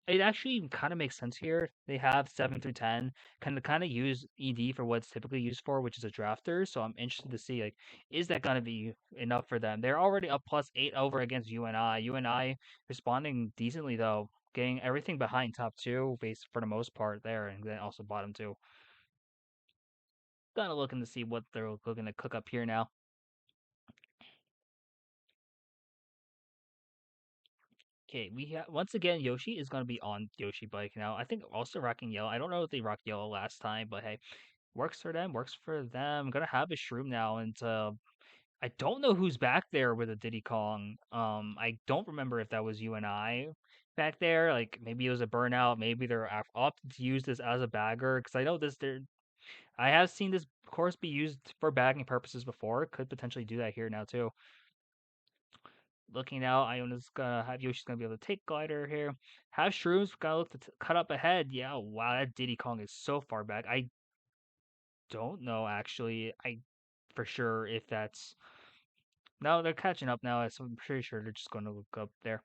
it actually kind of makes sense here. They have 7 through 10, kind of use ED for what it's typically used for, which is a drafter. So I'm interested to see like, is that gonna be enough for them? They're already up +8 over against UNI. UNI responding decently though, getting everything behind top two, based for the most part there, and then also bottom two. Kind of looking to see what they're looking to cook up here now. Okay, we have once again Yoshi is gonna be on Yoshi bike now. I think also rocking yellow. I don't know if they rocked yellow last time, but hey, works for them. Works for them. I'm gonna have a shroom now, and I don't know who's back there with a Diddy Kong. I don't remember if that was you and I back there. Like maybe it was a burnout. Maybe they're opted to use this as a bagger because I know this. I have seen this course be used for bagging purposes before. Could potentially do that here now too. Looking out, Iona's gonna have Yoshi's gonna be able to take glider here. Have shrooms gotta look to cut up ahead. Yeah, wow, that Diddy Kong is so far back. I don't know actually. I for sure if that's no, they're catching up now. So I'm pretty sure they're just gonna look up there.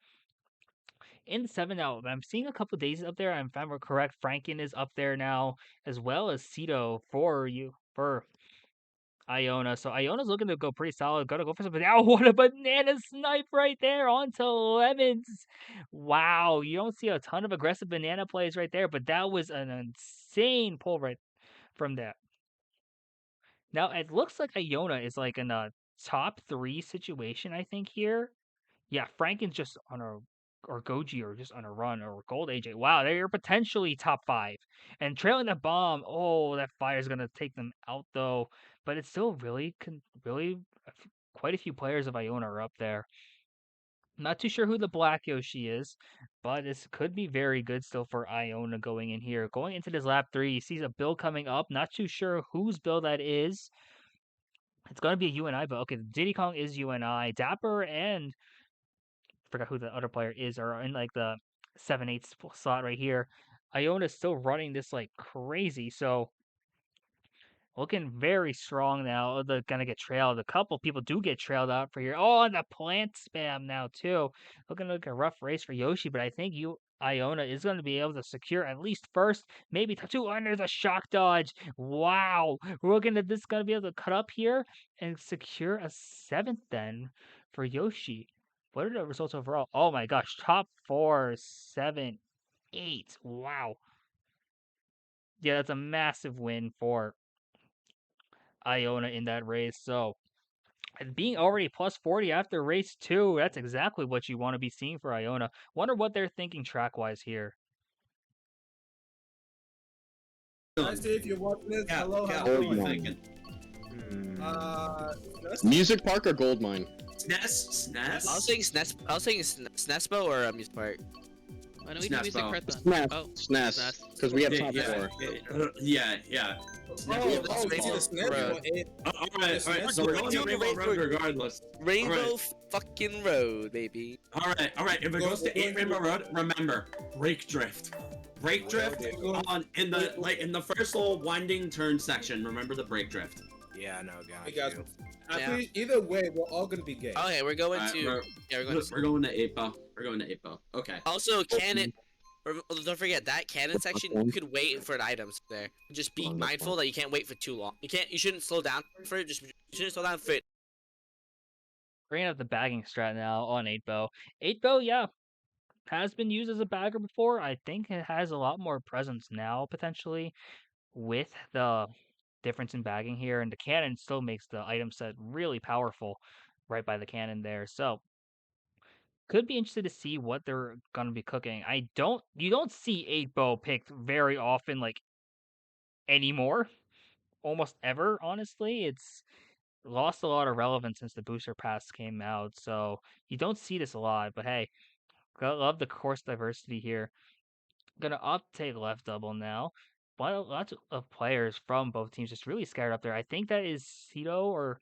in the 7 now. I'm seeing a couple days up there. If I'm correct, Franken is up there now, as well as Cito for Iona. So Iona's looking to go pretty solid. Gotta go for something. Oh, what a banana snipe right there onto Lemons. Wow, you don't see a ton of aggressive banana plays right there, but that was an insane pull right from that. Now it looks like Iona is like in a top 3 situation, I think here. Yeah, Franken's just on a or Goji are just on a run or Gold AJ. Wow, they're potentially top 5. And trailing the bomb, oh, that fire's gonna take them out though. But it's still really quite a few players of Iona are up there. Not too sure who the Black Yoshi is, but this could be very good still for Iona going in here. Going into this lap 3, he sees a build coming up. Not too sure whose build that is. It's gonna be a UNI build. Okay, Diddy Kong is UNI. Dapper and forgot who the other player is, are in like the 7/8 slot right here. Iona's still running this like crazy, so looking very strong now. They're gonna get trailed. A couple people do get trailed out for here. Oh, and the plant spam now too. Looking like a rough race for Yoshi, but I think Iona is going to be able to secure at least first, maybe two. And there's a shock dodge. Wow, we're looking at this going to be able to cut up here and secure a 7th then for Yoshi. What are the results overall? Oh my gosh, top 4, 7, 8. Wow. Yeah, that's a massive win for Iona in that race. So, and being already plus 40 after race 2, that's exactly what you want to be seeing for Iona. Wonder what they're thinking track wise here. I see if you're watching this. Yeah, Hello, yeah, how what you are you doing? thinking? Music Park or Gold Mine? SNES? I was SNES? saying SNESPO or Amuse Park. Why don't we do music Snappo. part then? SNES. Oh, SNES. Because we have top Yeah, 4. yeah. Oh, Rainbow it's the Road. Alright, so we're going to Dude, Rainbow Rainbow- Road regardless. Rainbow fucking Road, baby. Alright, if it goes to 8 Rainbow Road, remember, brake drift. Brake drift in the first little winding turn section, remember the brake drift. Yeah, I know, Hey guys. guys, I Yeah. think either way, we're all gonna be gay. Okay, we're going Alright, to. we're Yeah, we're going to. we're going to 8 bow. We're going to 8 bow. Okay. Also, cannon. Don't forget that cannon section. You could wait for the items there. Just be mindful that you can't wait for too long. You shouldn't slow down for it. You shouldn't slow down for it. Bringing up the bagging strat now on 8-bow. 8-bow, yeah, has been used as a bagger before. I think it has a lot more presence now, potentially, with the difference in bagging here. And the cannon still makes the item set really powerful right by the cannon there. So, could be interested to see what they're going to be cooking. You don't see 8-bow picked very often, like, anymore. Almost ever, honestly. It's lost a lot of relevance since the booster pass came out, so you don't see this a lot. But hey, love the course diversity here. Gonna opt to take left double now. But lots of players from both teams just really scared up there. I think that is Cito or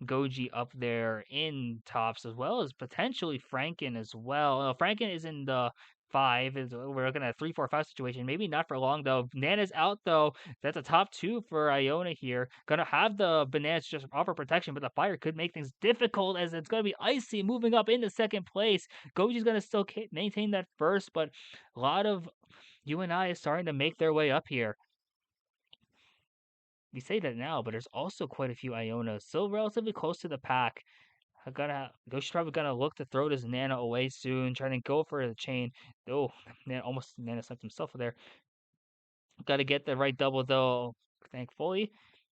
Goji up there in tops, as well as potentially Franken as well. Franken is in the 5. We're looking at a 3-4-5 situation. Maybe not for long though. Nana's out though. That's a top 2 for Iona here. Gonna have the bananas just offer protection, but the fire could make things difficult as it's gonna be Icy moving up into 2nd place. Goji's gonna still maintain that first, but a lot of UNI is starting to make their way up here. We say that now, but there's also quite a few Ionas still relatively close to the pack. Goshi's probably gonna look to throw this Nana away soon, trying to go for the chain. Oh, Nana sniped himself there. Gotta get the right double though, thankfully.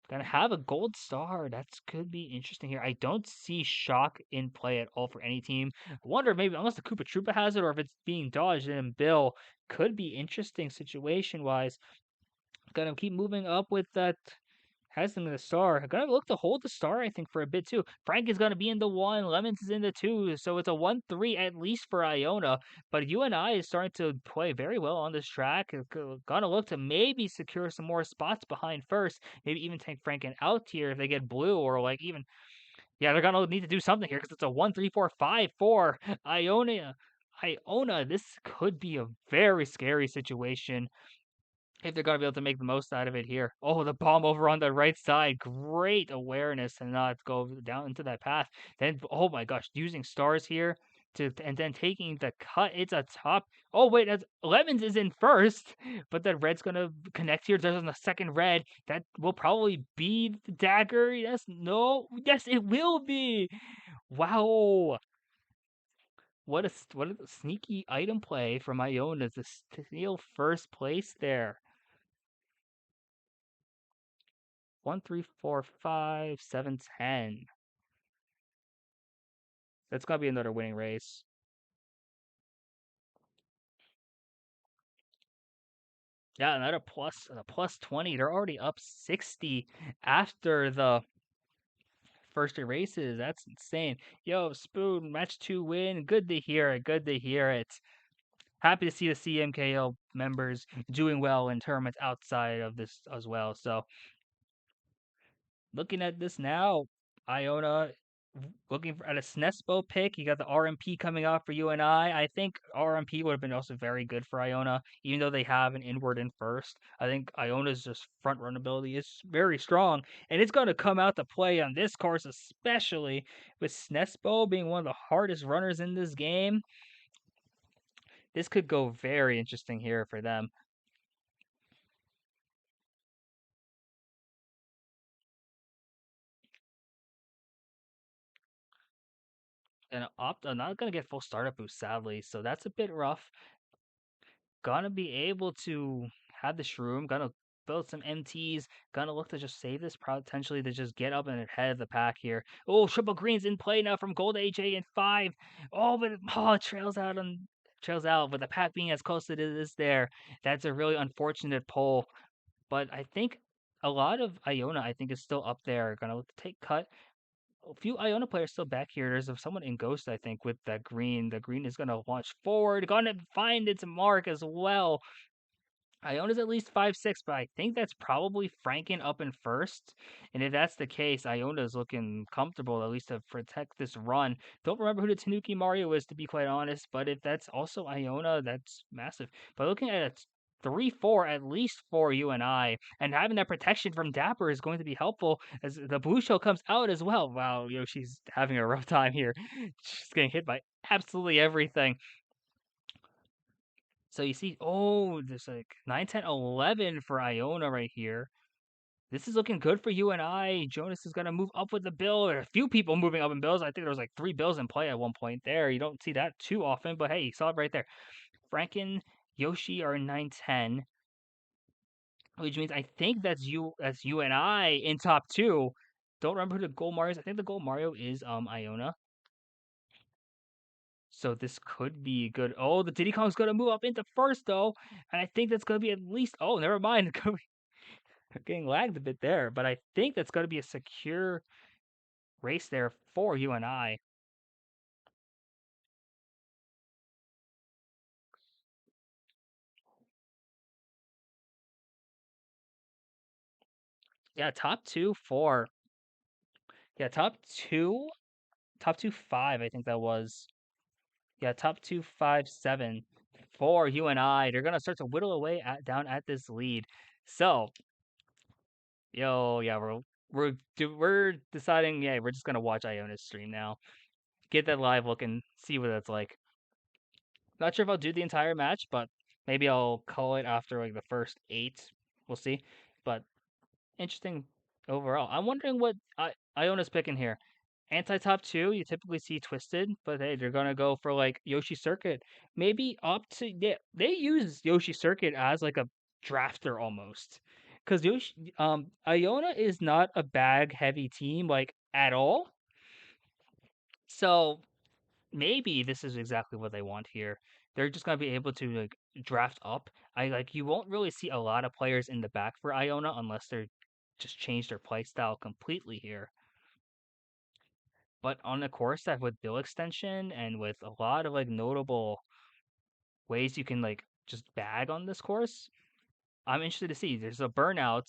Gonna have a gold star. That could be interesting here. I don't see shock in play at all for any team. I wonder maybe unless the Koopa Troopa has it or if it's being dodged, then Bill could be interesting situation wise. Gonna keep moving up with that. Has them in the star. Gonna look to hold the star, I think, for a bit too. Frank is gonna be in the 1, Lemons is in the 2, so it's a 1-3 at least for Iona. But UNI is starting to play very well on this track. Gonna look to maybe secure some more spots behind first. Maybe even take Franken out here if they get blue, or like even yeah, they're gonna need to do something here because it's a 1-3-4-5 for Iona. Iona, this could be a very scary situation if they're going to be able to make the most out of it here. Oh, the bomb over on the right side. Great awareness to not go down into that path. Then, oh my gosh, using stars here. and then taking the cut. It's a top. Oh wait, that's Lemons is in first, but then Red's gonna connect here. There's on the second red. That will probably be the dagger. Yes, no, yes, it will be. Wow. What a sneaky item play from Iona to steal first place there. 1, 3, 4, 5, 7, 10. That's gotta be another winning race. Yeah, another plus 20. They're already up 60 after the first three races. That's insane. Yo, Spoon, match 2 win. Good to hear it. Good to hear it. Happy to see the CMKL members doing well in tournaments outside of this as well. So, looking at this now, Iona looking at a SNESPO pick. You got the RMP coming out for you and I think RMP would have been also very good for Iona, even though they have an inward in first. I think Iona's just front run ability is very strong, and it's going to come out to play on this course, especially with SNESPO being one of the hardest runners in this game. This could go very interesting here for them. And I'm not going to get full startup boost, sadly, so that's a bit rough. Gonna be able to have the shroom, gonna build some MTs, gonna look to just save this potentially to just get up and ahead of the pack here. Oh, triple greens in play now from Gold AJ in 5. Oh, but it trails out, but the pack being as close as it is there. That's a really unfortunate pull. But I think a lot of Iona, I think, is still up there. Gonna look to take cut. A few Iona players still back here. There's someone in Ghost, I think, with that green. The green is gonna launch forward, gonna find its mark as well. Iona's at least 5-6, but I think that's probably Franken up in first. And if that's the case, Iona's looking comfortable, at least to protect this run. Don't remember who the Tanuki Mario is, to be quite honest, but if that's also Iona, that's massive. But looking at a 3-4, at least for you and I, and having that protection from Dapper is going to be helpful as the blue shell comes out as well. Wow, Yoshi's having a rough time here. She's getting hit by absolutely everything. So you see, oh, there's like 9, 10, 11 for Iona right here. This is looking good for you and I. Jonas is going to move up with the bill. There are a few people moving up in bills. I think there was like 3 bills in play at one point there. You don't see that too often, but hey, you saw it right there. Franken, Yoshi are 9, 10, which means I think that's you and I in top 2. Don't remember who the gold Mario is. I think the gold Mario is Iona. So this could be good. Oh, the Diddy Kong's gonna move up into first though, and I think that's gonna be at least. Oh, never mind. Getting lagged a bit there, but I think that's gonna be a secure race there for you and I. Yeah, top 2, 4. Yeah, top 2, 5. I think that was. Yeah, top 2, 5, 7 for you and I. They're gonna start to whittle away down at this lead. So yeah, we're deciding. Yeah, we're just gonna watch Iona's stream now. Get that live look and see what that's like. Not sure if I'll do the entire match, but maybe I'll call it after like the first 8. We'll see. But interesting overall. I'm wondering what Iona's picking here. Anti-top 2, you typically see Twisted, but hey, they're gonna go for like Yoshi Circuit. Maybe up to they use Yoshi Circuit as like a drafter almost. Because Iona is not a bag heavy team like at all. So maybe this is exactly what they want here. They're just gonna be able to like draft up. You won't really see a lot of players in the back for Iona unless they're just change their play style completely here. But on a course that with bill extension and with a lot of like notable ways you can like just bag on this course, I'm interested to see. There's a burnout.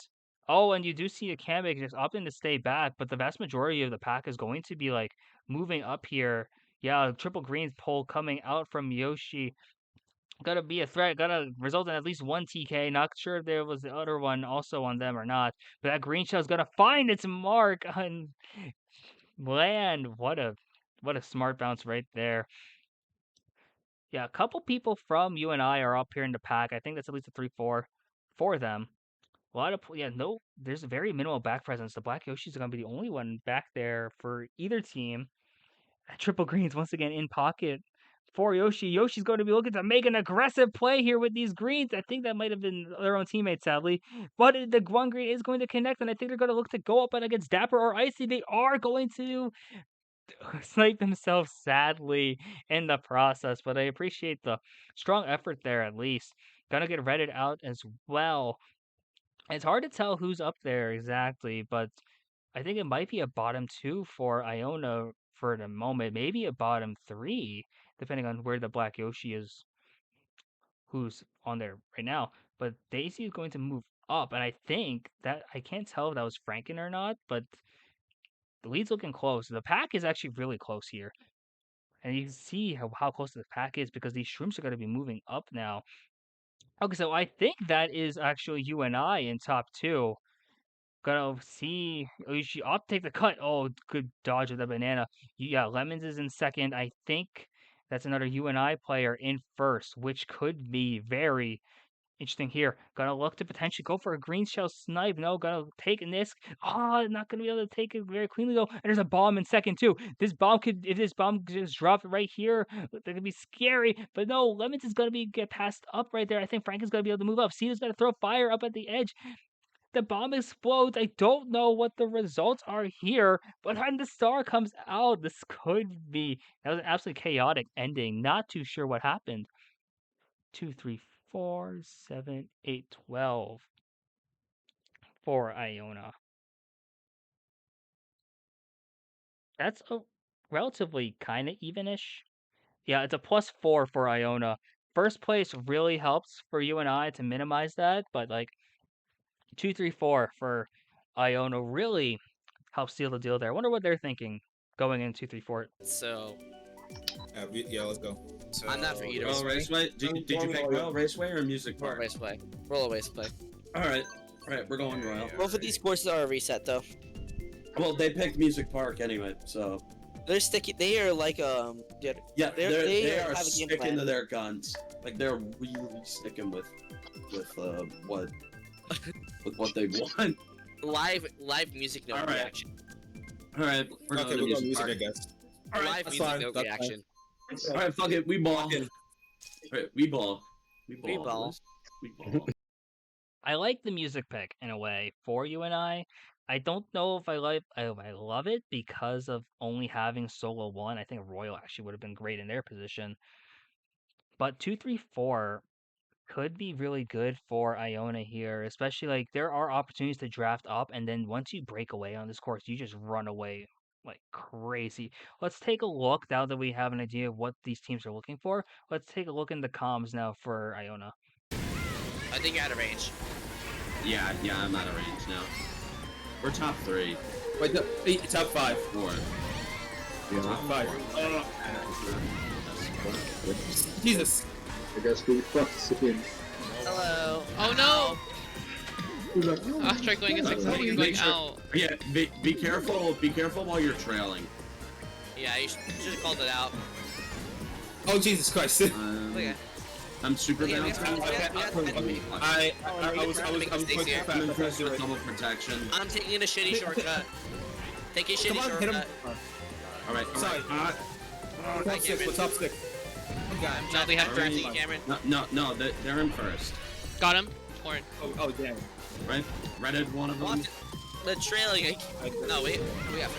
Oh, and you do see a Kamek just opting to stay back, but the vast majority of the pack is going to be like moving up here. Yeah, triple greens pull coming out from Yoshi. Gotta be a threat. Gotta result in at least one TK. Not sure if there was the other one also on them or not. But that green shell's gonna find its mark on land. What a smart bounce right there. Yeah, a couple people from you and I are up here in the pack. I think that's at least a 3-4 for them. A lot of yeah, no, there's a very minimal back presence. The Black Yoshis are gonna be the only one back there for either team. Triple greens once again in pocket for Yoshi. Yoshi's going to be looking to make an aggressive play here with these greens. I think that might have been their own teammate, sadly. But the one green is going to connect, and I think they're going to look to go up and against Dapper or Icy. They are going to snipe themselves sadly in the process, but I appreciate the strong effort there at least. Gonna get Reddit out as well. It's hard to tell who's up there exactly, but I think it might be a bottom 2 for Iona for the moment, maybe a bottom 3, depending on where the Black Yoshi is, who's on there right now. But Daisy is going to move up, and I think that I can't tell if that was Franken or not, but the lead's looking close. The pack is actually really close here. And you can see how close the pack is because these shrooms are going to be moving up now. Okay, so I think that is actually you and I in top 2. Gonna see. Oh, you should opt to take the cut. Oh, good dodge with the banana. Yeah, Lemons is in second. I think that's another UNI player in first, which could be very interesting here. Gonna look to potentially go for a green shell snipe. No, gonna take a Nisk. Oh, not gonna be able to take it very cleanly though. And there's a bomb in second too. This bomb could, if this bomb just dropped right here, that could be scary. But no, Lemons is gonna get passed up right there. I think Frank is gonna be able to move up. Cena's gonna throw fire up at the edge. The bomb explodes. I don't know what the results are here, but when the star comes out, this could be. That was an absolutely chaotic ending. Not too sure what happened. 2, 3, 4, 7, 8, 12 for Iona. That's a relatively kind of evenish. Yeah, it's a +4 for Iona. First place really helps for you and I to minimize that, but like 2, 3, 4 for Iona really helps seal the deal there. I wonder what they're thinking going in 2, 3, 4. So Yeah, let's go. So, I'm not for either. Royal Raceway? Did you pick Royal Raceway or Music Roller Park? Raceway. Roller Raceway. Alright, we're going Royal. Both of these courses are a reset though. Well, they picked Music Park anyway, so. They're sticky. They are like Yeah, they are have a game sticking plan. to their guns. Like they're really sticking with what with what they want. Live music no All right. reaction. Alright, we're Okay, going to we're going Music music, Park. I guess. Alright, Live that's music fine, no that's reaction. alright, fuck it, we ball. Fucking- Alright, we ball. We We ball. ball. We ball. I like the music pick in a way for you and I. I don't know if I love it because of only having solo 1. I think Royal actually would have been great in their position. But 2, 3, 4 could be really good for Iona here, especially like there are opportunities to draft up, and then once you break away on this course, you just run away like crazy. Let's take a look now that we have an idea of what these teams are looking for. Let's take a look in the comms now for Iona. I think you're out of range. Yeah, I'm out of range now. We're top 3. Wait, top 5. 4. Top 5. Jesus. I guess we fucked in. Hello. Oh no! I tried going in 6 you're going out. Yeah, be careful. Be careful while you're trailing. Yeah, you should have called it out. Oh, Jesus Christ. Look at. I'm super Yeah, we balanced. have to- I was mistakes here. fast. I'm I impressed do with it. double protection. I'm taking a shitty shortcut. Take a shitty Come on, hit him. shortcut. Alright, Sorry. Top 6, we're top 6. Now they have I'm first. taking Cameron. No, they're in first. Got him. Torn. Oh, damn. Right? Redded one of them. What? The trailing. No, wait. We have.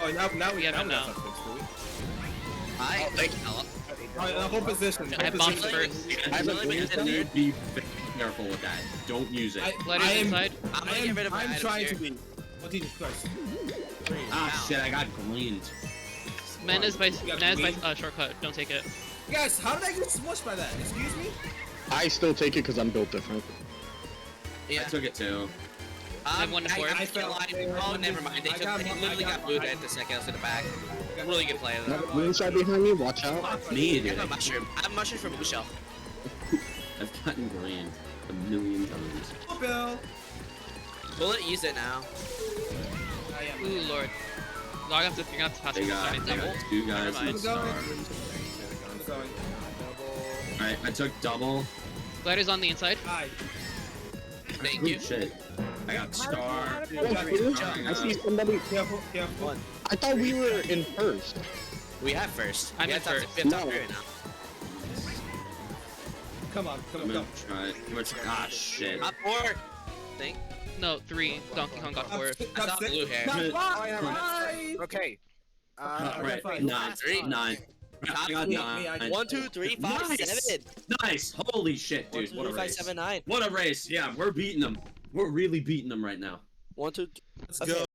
Oh, now we have have him now. top 6, do we? I. Alright, whole position. I have bombs position. first. I really would been in be very careful with that. Don't use it. Letters inside. I'm gonna get rid of my I'm items trying here. to be. Oh, Jesus Christ. Ah, shit, I got gleaned. Men is by shortcut. Don't take it. Guys, how did I get smushed by that? Excuse me? I still take it because I'm built different. Yeah. I took it too. I have 1 to 4. I fell off there. Oh, never mind. They literally got booed at the second to the back. Really good play though. Moonshot behind me, watch out. Me, I dude. have a mushroom. I have a mushroom from Michelle. I've gotten gleaned a million times. Oh, Bill. Bullet, use it now. Ooh, lord. No, you're gonna have to pass They me. got Sorry. 2 guys Never in mind. stars. I'm going. Alright, I took double. Glider's on the inside. Alright. Thank Oh, you. shit. I got star. I see somebody. Careful, careful. I thought we were in first. We have first. I'm we in have top, first. we have top No. three right now. Come on, come I'm on, gonna come. try. Ah, shit. Top four. Think. No, 3. Donkey Kong got 4. I thought blue hair. Not Good. five. Okay. Alright, fine. 9. Three. 9. I got Me, 9. I- 1, 2, 3, 5, Nice. 7. Nice! Holy shit, 1, dude. 2, What a 3, 5, race. 7, 9. What a race. Yeah, we're beating them. We're really beating them right now. 1, 2, 3. Let's Okay. go.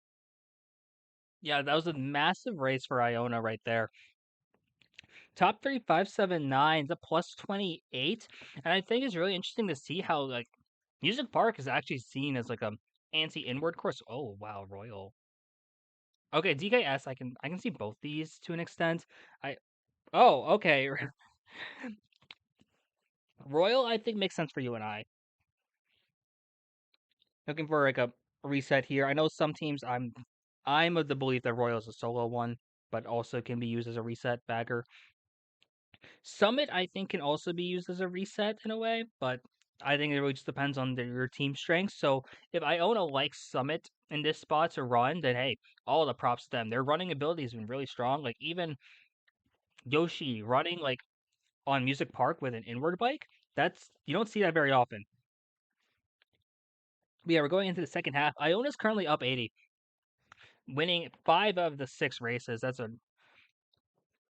Yeah, that was a massive race for Iona right there. Top 3, 5, 7, 9, the plus 28. And I think it's really interesting to see how like Music Park is actually seen as like a anti-inward course. Oh wow, Royal. Okay, DKS, I can see both these to an extent. Okay. Royal, I think makes sense for you and I. Looking for like a reset here. I know some teams I'm of the belief that Royal is a solo one, but also can be used as a reset bagger. Summit, I think, can also be used as a reset in a way, but I think it really just depends on your team strength. So if Iona likes Summit in this spot to run, then hey, all the props to them. Their running ability has been really strong. Like even Yoshi running like on Music Park with an inward bike, that's you don't see that very often. But yeah, we're going into the second half. Iona's currently up 80, winning 5 of the 6 races.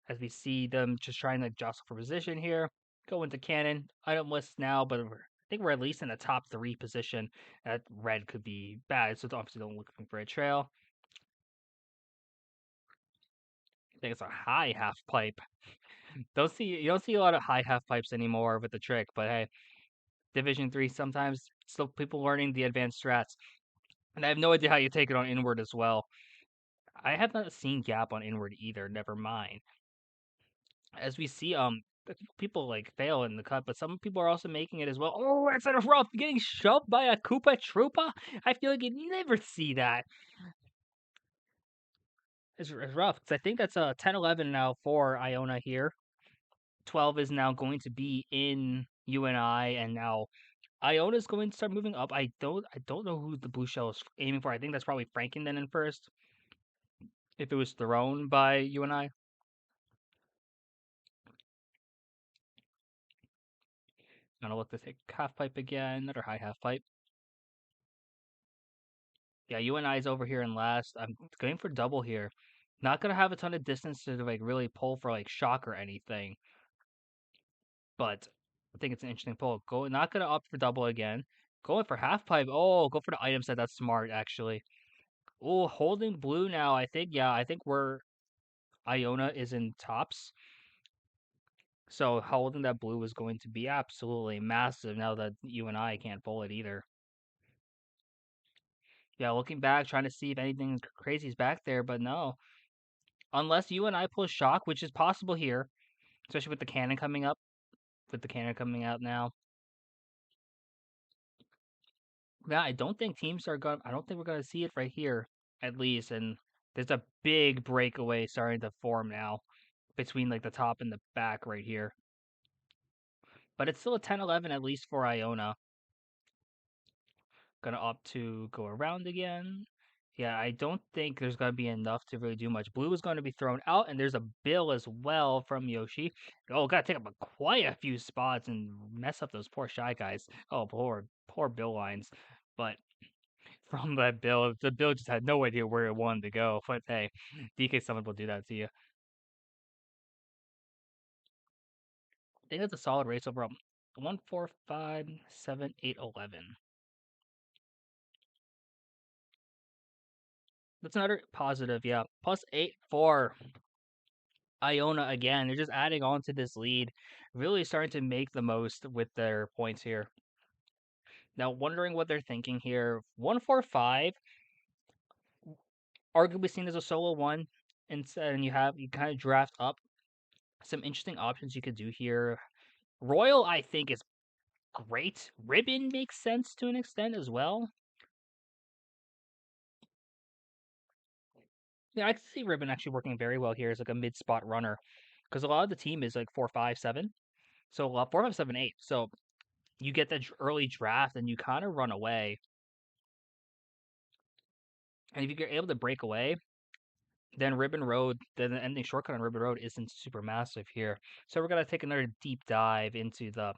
As we see them just trying to jostle for position here. Go into cannon. Item list now, but I think we're at least in the top 3 position. That red could be bad, so obviously don't looking for a trail. I think it's a high half pipe. You don't see a lot of high half pipes anymore with the trick, but hey, Division 3 sometimes still people learning the advanced strats. And I have no idea how you take it on inward as well. I have not seen gap on inward either, never mind. As we see, people like fail in the cut, but some people are also making it as well. Oh, it's a rough getting shoved by a Koopa Troopa. I feel like you never see that. It's rough because I think that's a 10-11 now for Iona here. 12 is now going to be in UNI, and now Iona's going to start moving up. I don't know who the blue shell is aiming for. I think that's probably Franken in first. If it was thrown by UNI. Gonna look to take half pipe again, another high half pipe. Yeah, UNI is over here in last. I'm going for double here. Not gonna have a ton of distance to like really pull for like shock or anything. But I think it's an interesting pull. Not gonna opt for double again. Going for half pipe. Oh, go for the item set. That's smart actually. Oh, holding blue now. I think we're Iona is in tops. So holding that blue is going to be absolutely massive now that UNI can't pull it either. Yeah, looking back, trying to see if anything crazy is back there, but no. Unless UNI pull shock, which is possible here, especially with the cannon coming up, with the cannon coming out now. Yeah, I don't think teams are going. I don't think we're going to see it right here, at least. And there's a big breakaway starting to form now between like the top and the back right here. But it's still a 10-11 at least for Iona. Gonna opt to go around again. Yeah, I don't think there's gonna be enough to really do much. Blue is going to be thrown out, and there's a bill as well from Yoshi. Oh, gotta take up quite a few spots and mess up those poor shy guys. Oh, poor bill lines. But from that bill, the bill just had no idea where it wanted to go. But hey, DK Summon will do that to you. I think that's a solid race overall. 1, 4, 5, 7, 8, 11. That's another positive, yeah. Plus 8 for Iona again. They're just adding on to this lead, really starting to make the most with their points here. Now, wondering what they're thinking here. 145, arguably seen as a solo one, and you kind of draft up some interesting options you could do here. Royal, I think, is great. Ribbon makes sense to an extent as well. Yeah, I can see Ribbon actually working very well here as like a mid spot runner, because a lot of the team is like 4, 5, 7. So 4, 5, 7, 8. So you get that early draft and you kind of run away. And if you're able to break away, then Ribbon Road, then the ending shortcut on Ribbon Road isn't super massive here. So we're gonna take another deep dive into the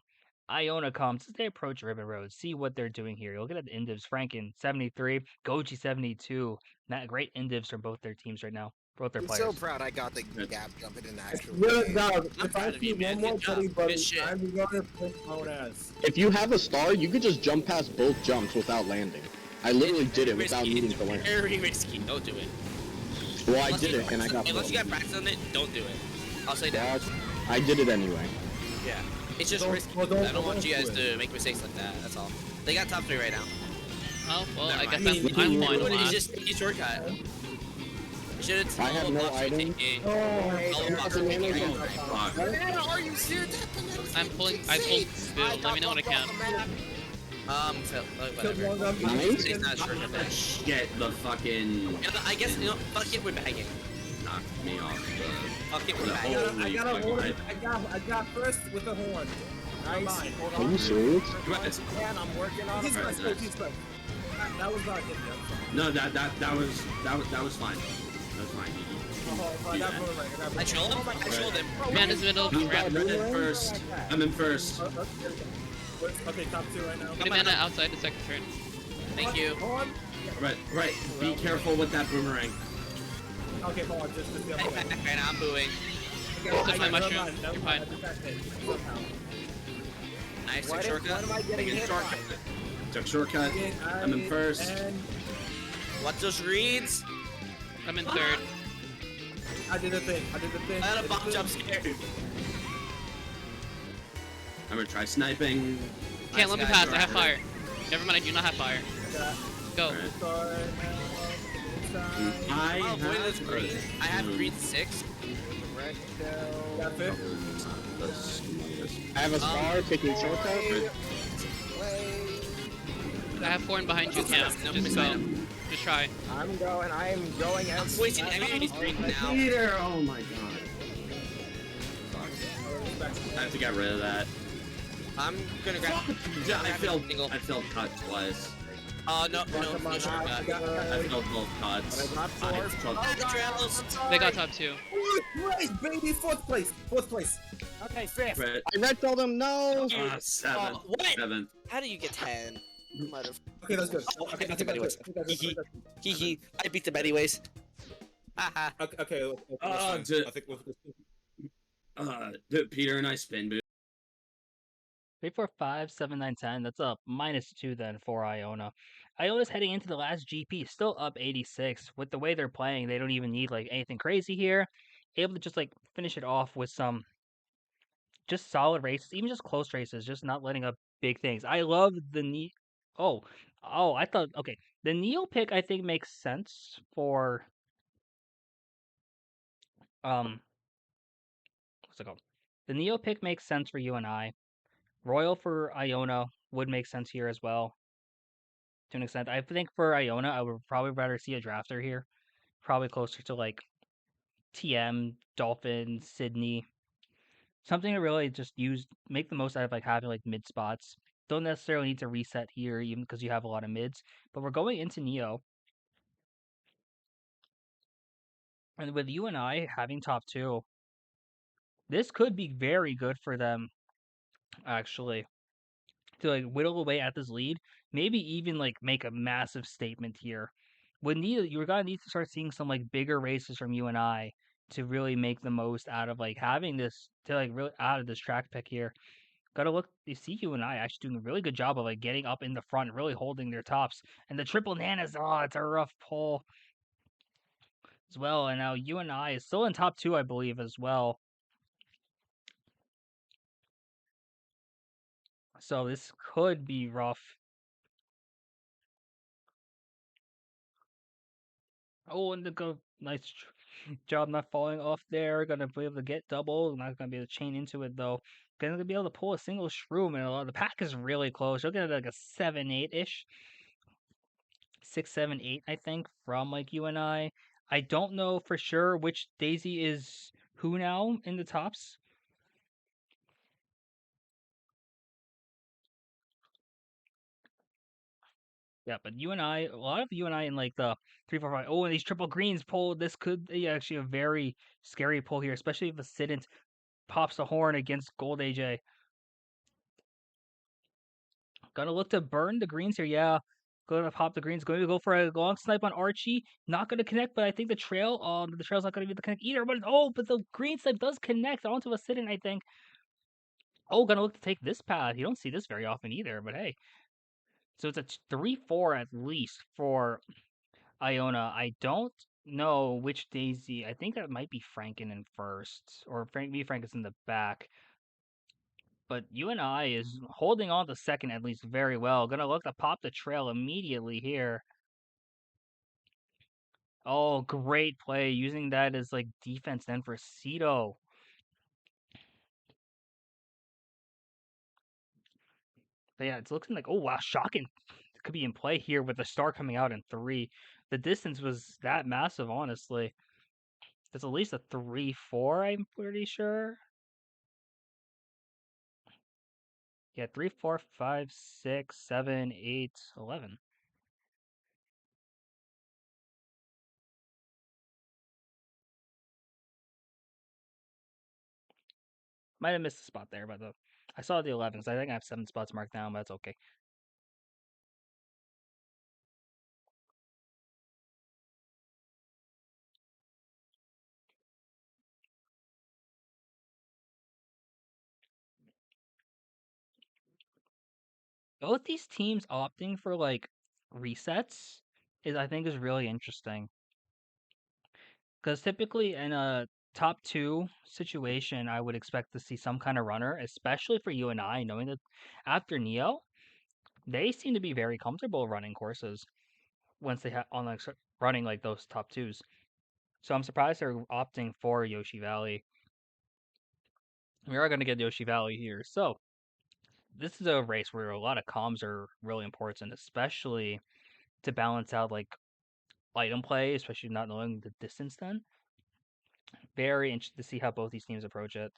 Iona comps as they approach Ribbon Road, see what they're doing here. You'll get at the indivs, Franken 73, Goji 72. Great indivs from both their teams right now, both their I'm players. so proud I got the gap jump in an actual Good game. job. I'm If I proud of see you, man. one more Good job. buddy, buddy, Good shit. I'm gonna push my own ass. If you have a star, you could just jump past both jumps without landing. I literally It's did it very without risky. needing It's to land. very risky. Don't do it. Well, I Unless did you- it and I got Unless you blown. got practice on it, don't do it. I'll say that. Yeah, I did it anyway. Yeah. It's just Don't- risky. well, don't- I don't want don't you guys do it. to make mistakes like that. That's all. They got top 3 right now. Oh, well, Never I guess mind. I'm You one would last. just take a shortcut. You should have I have no items. Oh, Fuck. Are you serious? I pulled Boo. Let me know when I can. Whatever. Nice. It's not a shortcut. But Get the fucking I guess, fuck it, we're bagging. knock me off Fuck it, we're the bagging. I got a fucking horn. ride. I got first with the horn. Nice. Hold Are on. you serious? Right. Man, I'm working on He's it. first. He's first. That was not good. No, that was fine. That was fine. Oh, I got boomerang. I trolled him. I trolled him. Man is middle. You got Grab. I'm in first. I'm in first. Okay, top 2 right now. Get mana outside the second turn. Thank you. Hold on. Right. Be careful with that boomerang. Okay, hold on. Just the other way. And I'm booing. Just my mushroom. You're fine. Nice, What shortcut. am I getting hit by? Took shortcut. I'm in first. Watch those reads. I'm in third. I did the thing. I had a bomb jump scare. I'm gonna try sniping. Can't let me pass. I have fire. Never mind, I do not have fire. Go. I Oh, boy, those have green. I have green 6. Got it. I have a star taking shortcut. I have 4 in behind you, Cam. Just go. Just try. I'm going I'm as wasting everybody's green now. Peter, oh my god. I have to get rid of that. I'm gonna grab. Yeah, I failed. Single. I failed cut twice. No shortcut. I failed both cuts. I took- Trails. They got top 2. Fourth place, baby. Fourth place. Okay, fifth. Red. I red told him no. Seventh. What? Seventh. How do you get 10? Okay, that's good. Oh, Okay, I beat them that's anyways. good. That's good. Hee hee. I beat them anyways. Haha. Okay. Oh, Peter and I spin boot. 3, 4, 5, 7, 9, 10. That's a -2 then for Iona. Iona's heading into the last GP, still up 86. With the way they're playing, they don't even need anything crazy here. Able to just finish it off with some just solid races, even just close races, just not letting up big things. I love the Oh, I thought okay. The Neo pick I think makes sense for what's it called? The Neo pick makes sense for you and I. Royal for Iona would make sense here as well, to an extent. I think for Iona, I would probably rather see a drafter here. Probably closer to TM, Dolphin, Sydney. Something to really just make the most out of having mid spots. Don't necessarily need to reset here, even because you have a lot of mids. But we're going into Neo. And with you and I having top 2, this could be very good for them, actually. To whittle away at this lead, maybe even make a massive statement here. You're gonna need to start seeing some bigger races from you and I to really make the most out of having this to really out of this track pick here. Gotta look. You see you and I actually doing a really good job of getting up in the front, really holding their tops. And the triple nanas, it's a rough pull as well. And now you and I is still in top 2, I believe, as well. So this could be rough. Oh, and nice job not falling off there. Gonna be able to get double. Not gonna be able to chain into it though. Gonna be able to pull a single shroom, and the pack is really close. You'll get a 7-8 ish, 6, 7, 8, I think, from you and I. I don't know for sure which Daisy is who now in the tops. Yeah, but a lot of UNI in like the 3, 4, 5. Oh, and these triple greens pull. This could be actually a very scary pull here, especially if the Sident pops the horn against Gold AJ. Gonna look to burn the greens here. Yeah, gonna pop the greens. Going to go for a long snipe on Archie. Not gonna connect, but I think the trail's not gonna be able to connect either. But the green snipe does connect onto a Sident, I think. Oh, gonna look to take this path. You don't see this very often either, but hey. So it's a 3-4 at least for Iona. I don't know which Daisy. I think that might be Franken in first, or Franken's in the back. But UNI is holding on to second at least very well. Gonna look to pop the trail immediately here. Oh, great play. Using that as like defense then for Cito. But yeah, it's looking like, oh wow, shocking. Could be in play here with the star coming out in 3. The distance was that massive, honestly. It's at least a 3-4, I'm pretty sure. Yeah, 3, 4, 5, 6, 7, 8, 11. Might have missed a spot there, but I saw the 11s. I think I have 7 spots marked down, but that's okay. Both these teams opting for like resets I think is really interesting. Because typically in a top 2 situation, I would expect to see some kind of runner, especially for UNI, knowing that after Neo, they seem to be very comfortable running courses once they have on like running like those top 2s. So I'm surprised they're opting for Yoshi Valley. We are going to get Yoshi Valley here. So this is a race where a lot of comms are really important, especially to balance out like item play, especially not knowing the distance then. Very interested to see how both these teams approach it.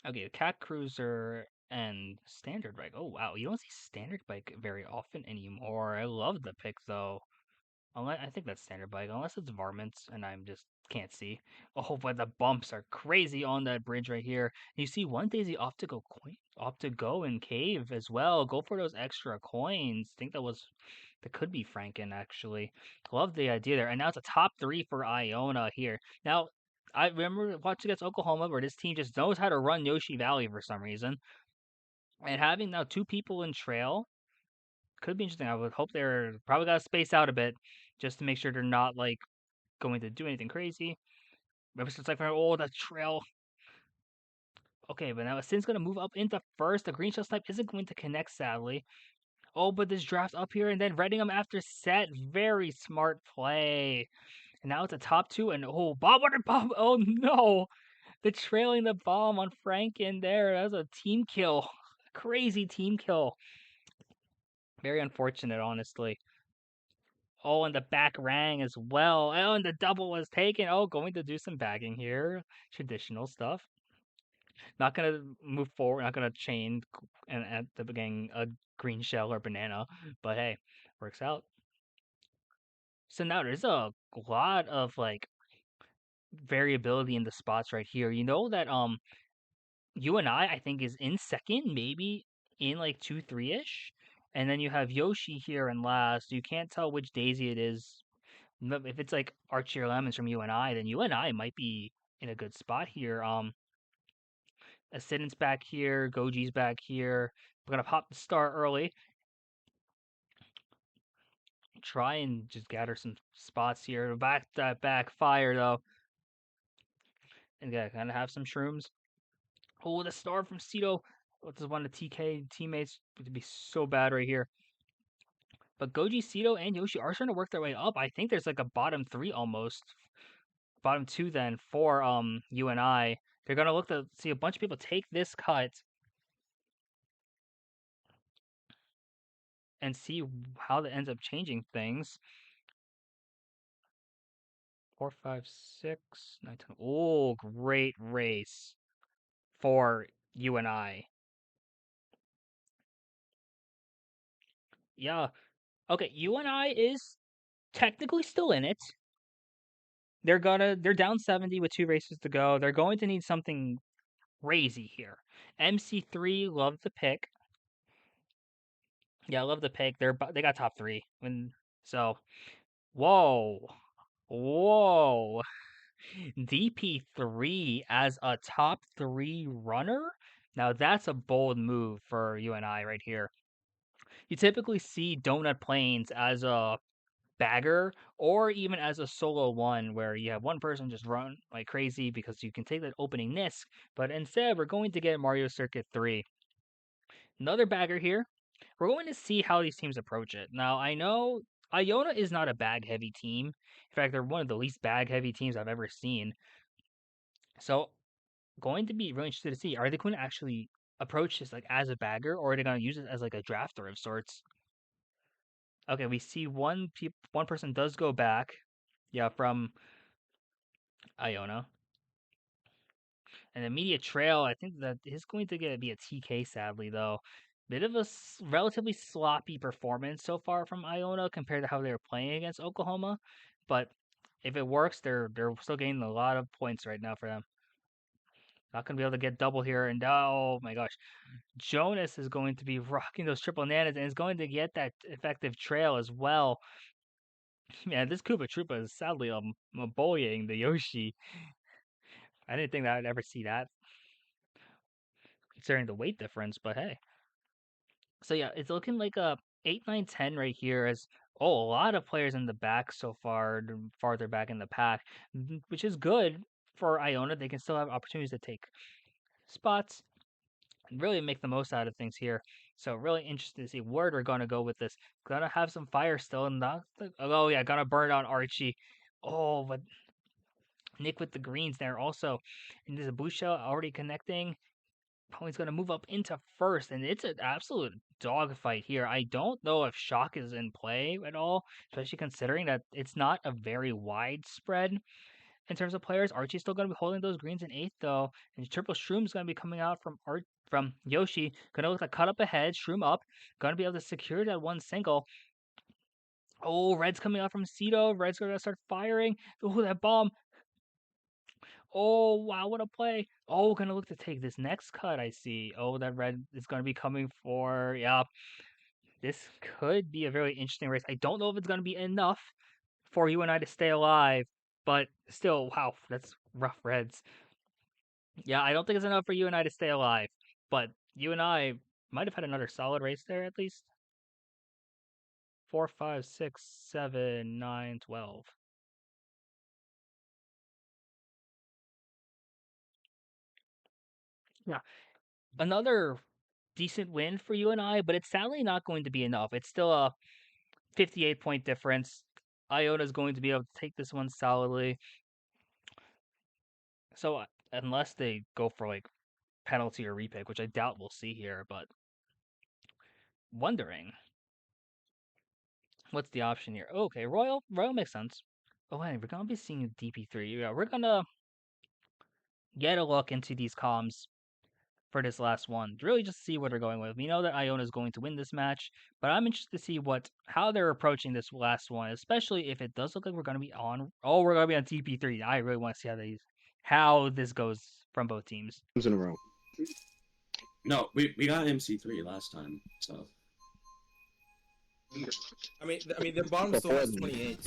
Okay, Cat Cruiser and Standard Bike. Oh wow, you don't see Standard Bike very often anymore. I love the pick though. Unless I think that's Standard Bike, unless it's Varmints and I'm just can't see. Oh, but the bumps are crazy on that bridge right here. You see one Daisy opt to go and cave as well. Go for those extra coins. Think that could be Franken actually. Love the idea there. And now it's a top 3 for Iona here. Now I remember watching against Oklahoma where this team just knows how to run Yoshi Valley for some reason. And having now 2 people in trail could be interesting. I would hope they're probably got to space out a bit just to make sure they're not like going to do anything crazy. Maybe it's like, oh, the trail. Okay, but now Sin's going to move up into first. The green shell snipe isn't going to connect, sadly. Oh, but this draft up here and then reading him after set. Very smart play. And now it's a top 2 and oh, Bob, what did Bob? Oh no. The trailing the bomb on Franken there. That was a team kill. Crazy team kill. Very unfortunate, honestly. Oh, and the back rang as well. Oh, and the double was taken. Oh, going to do some bagging here. Traditional stuff. Not gonna move forward. Not gonna chain and at the beginning a green shell or banana. But hey, works out. So now there's a lot of like variability in the spots right here. You know that UNI I think is in second, maybe in like 2-3-ish. And then you have Yoshi here in last. You can't tell which Daisy it is. If it's like Archie or Lemons from UNI, then UNI might be in a good spot here. Ascendant's back here, Goji's back here. We're gonna pop the star early. Try and just gather some spots here. Backfire though. And gotta kinda have some shrooms. Oh, the star from Cito. This is one of the TK teammates. It would be so bad right here. But Goji, Cito, and Yoshi are starting to work their way up. I think there's like a bottom 3 almost. Bottom 2 then for UNI. They're gonna look to see a bunch of people take this cut and see how that ends up changing things. 4, 5, 6, 9, 10. Oh, great race for you and I. Yeah. Okay, you and I is technically still in it. They're down 70 with 2 races to go. They're going to need something crazy here. MC3 love the pick. Yeah, I love the pick. They got top 3. So, whoa. Whoa. DP3 as a top 3 runner? Now that's a bold move for you and I right here. You typically see Donut Plains as a bagger or even as a solo one where you have one person just run like crazy because you can take that opening Nisk, but instead we're going to get Mario Circuit 3. Another bagger here. We're going to see how these teams approach it. Now, I know Iona is not a bag heavy team. In fact, they're one of the least bag heavy teams I've ever seen. So, going to be really interested to see, are they going to actually approach this like as a bagger, or are they going to use it as like a drafter of sorts? Okay, we see one person does go back. Yeah, from Iona. An immediate trail, I think that is going to be a TK, sadly, though. Bit of a relatively sloppy performance so far from Iona compared to how they were playing against Oklahoma. But if it works, they're still gaining a lot of points right now for them. Not going to be able to get double here. And oh my gosh. Jonas is going to be rocking those triple nanas and is going to get that effective trail as well. Man, this Koopa Troopa is sadly bullying the Yoshi. I didn't think that I'd ever see that, considering the weight difference, but hey. So yeah, it's looking like a 8, 9, 10 right here as a lot of players in the back so far, farther back in the pack, which is good for Iona. They can still have opportunities to take spots and really make the most out of things here. So really interested to see where we're gonna go with this. Gonna have some fire still, and not oh yeah, gonna burn on Archie. Oh, but Nick with the greens there also, and there's a boost shell already connecting. Pony's going to move up into first, and it's an absolute dogfight here. I don't know if Shock is in play at all, especially considering that it's not a very wide spread in terms of players. Archie's still going to be holding those greens in 8th, though, and Triple Shroom's going to be coming out from Yoshi. Going to look like cut up ahead, Shroom up, going to be able to secure that one single. Oh, Red's coming out from Cedo. Red's going to start firing. Oh, that bomb. Oh, wow, what a play. Oh, gonna look to take this next cut, I see. Oh, that red is gonna be coming for, yeah. This could be a very interesting race. I don't know if it's gonna be enough for you and I to stay alive, but still, wow, that's rough Reds. Yeah, I don't think it's enough for you and I to stay alive, but you and I might have had another solid race there at least. 4, 5, 6, 7, 9, 12. Yeah, another decent win for you and I, but it's sadly not going to be enough. It's still a 58-point difference. Iona's going to be able to take this one solidly. So unless they go for like penalty or repick, which I doubt we'll see here, but wondering what's the option here. Oh, okay, Royal makes sense. Oh, hey, we're gonna be seeing DP3. Yeah, we're gonna get a look into these comms for this last one. Really just see what they're going with. We know that Iona is going to win this match, but I'm interested to see how they're approaching this last one, especially if it does look like we're going to be on. Oh, we're going to be on TP3. I really want to see how this goes from both teams. In a row. No, we got MC3 last time, so. I mean, the bottom still has 28.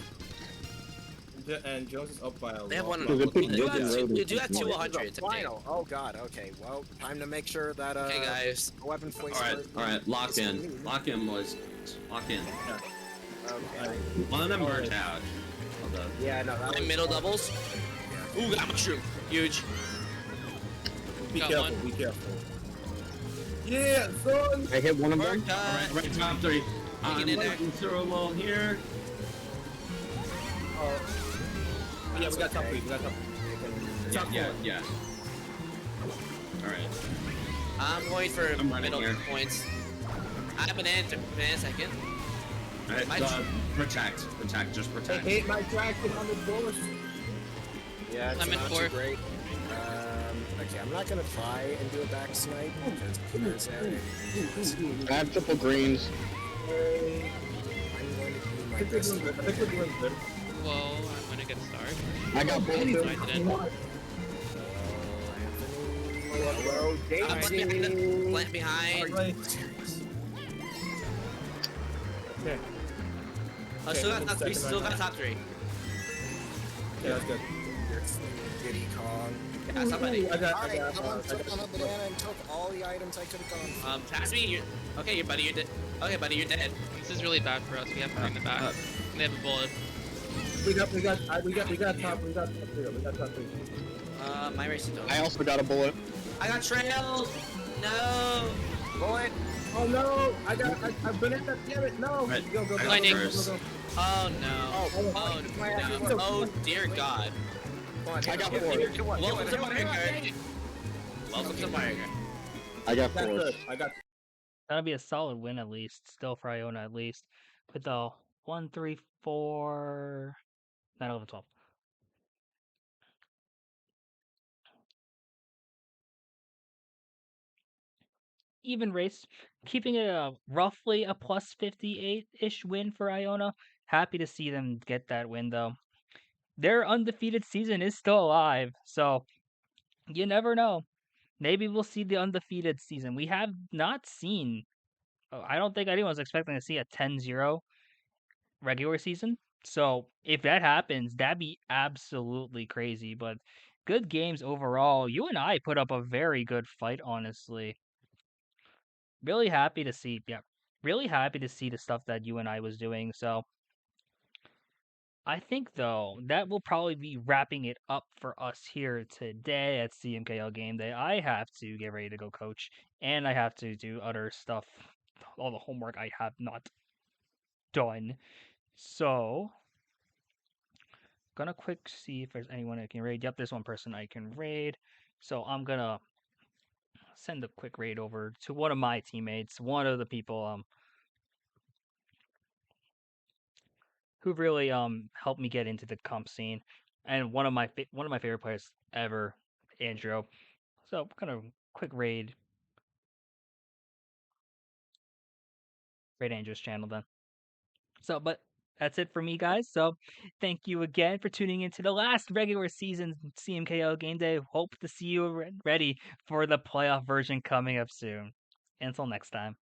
And Jones is up by a lot. They have one. Because they picked You Golden Road do as have the 200. Final. Oh god. Okay. Well, time to make sure that Okay, guys. 11 points. All right, lock in. Lock in, boys. Lock in. Okay. One of them burnt out. Yeah, no. That My was middle doubles. Ooh, got mushroom. Huge. Be Got careful, one. be careful. Yeah, son! I hit one of them. Right, top 3. I'm in there. looking through a little here. Yeah, we got top 3, we got top 3. Top 4. Yeah. All right. I'm going for I'm running middle here. points. I have banana second. All right, My- protect, just I protect. hate my traction on the doors. Yeah, it's I'm in not too fourth. great. Okay, I'm not gonna try and do a back snipe because I have triple greens. I'm going to do my I think we're best. doing good. I think we're doing good. Whoa, I'm gonna get start. I got both. No, I didn't. Hello, Plant behind. Right. Okay. Oh, still got top three. Still got top three. Okay, that's good. Diddy Kong. Yeah, somebody. I got. Alright, I took on a banana and took all the items I could have gone for. Pass me. Okay, buddy, you're dead. Okay, buddy, you're dead. This is really bad for us. We have to bring them back. They have a bullet. We got top. We got top three. We got top three. My race is over. I also got a bullet. I got trailed. No. Bullet! Oh no! I banana. Damn it! No! Right. Go. Lightning. Oh no. Oh no. Oh dear God. Come on, I got hit four. one, hit one, hit Welcome one, to hit one, Mario hit one. Kart. Welcome to Mario Kart. I got That's four. good. I got. That'll be a solid win at least, still for Iona at least. With the 1, 3, 4, 9, 11, 12. Even race, keeping it a roughly a plus 58-ish win for Iona. Happy to see them get that win though. Their undefeated season is still alive, so you never know. Maybe we'll see the undefeated season. We have not seen. I don't think anyone's expecting to see a 10-0 regular season. So if that happens, that'd be absolutely crazy. But good games overall. You and I put up a very good fight, honestly. Really happy to see. Yeah, really happy to see the stuff that you and I was doing. So I think though that will probably be wrapping it up for us here today at CMKL Game Day. I have to get ready to go coach, and I have to do other stuff, all the homework I have not done. So gonna quick see if there's anyone I can raid. Yep, there's one person I can raid. So I'm gonna send a quick raid over to one of my teammates, one of the people who really helped me get into the comp scene, and one of my favorite players ever, Andrew. So kind of quick raid Andrew's channel then. So, but that's it for me, guys. So thank you again for tuning into the last regular season CMKL Game Day. Hope to see you ready for the playoff version coming up soon. Until next time.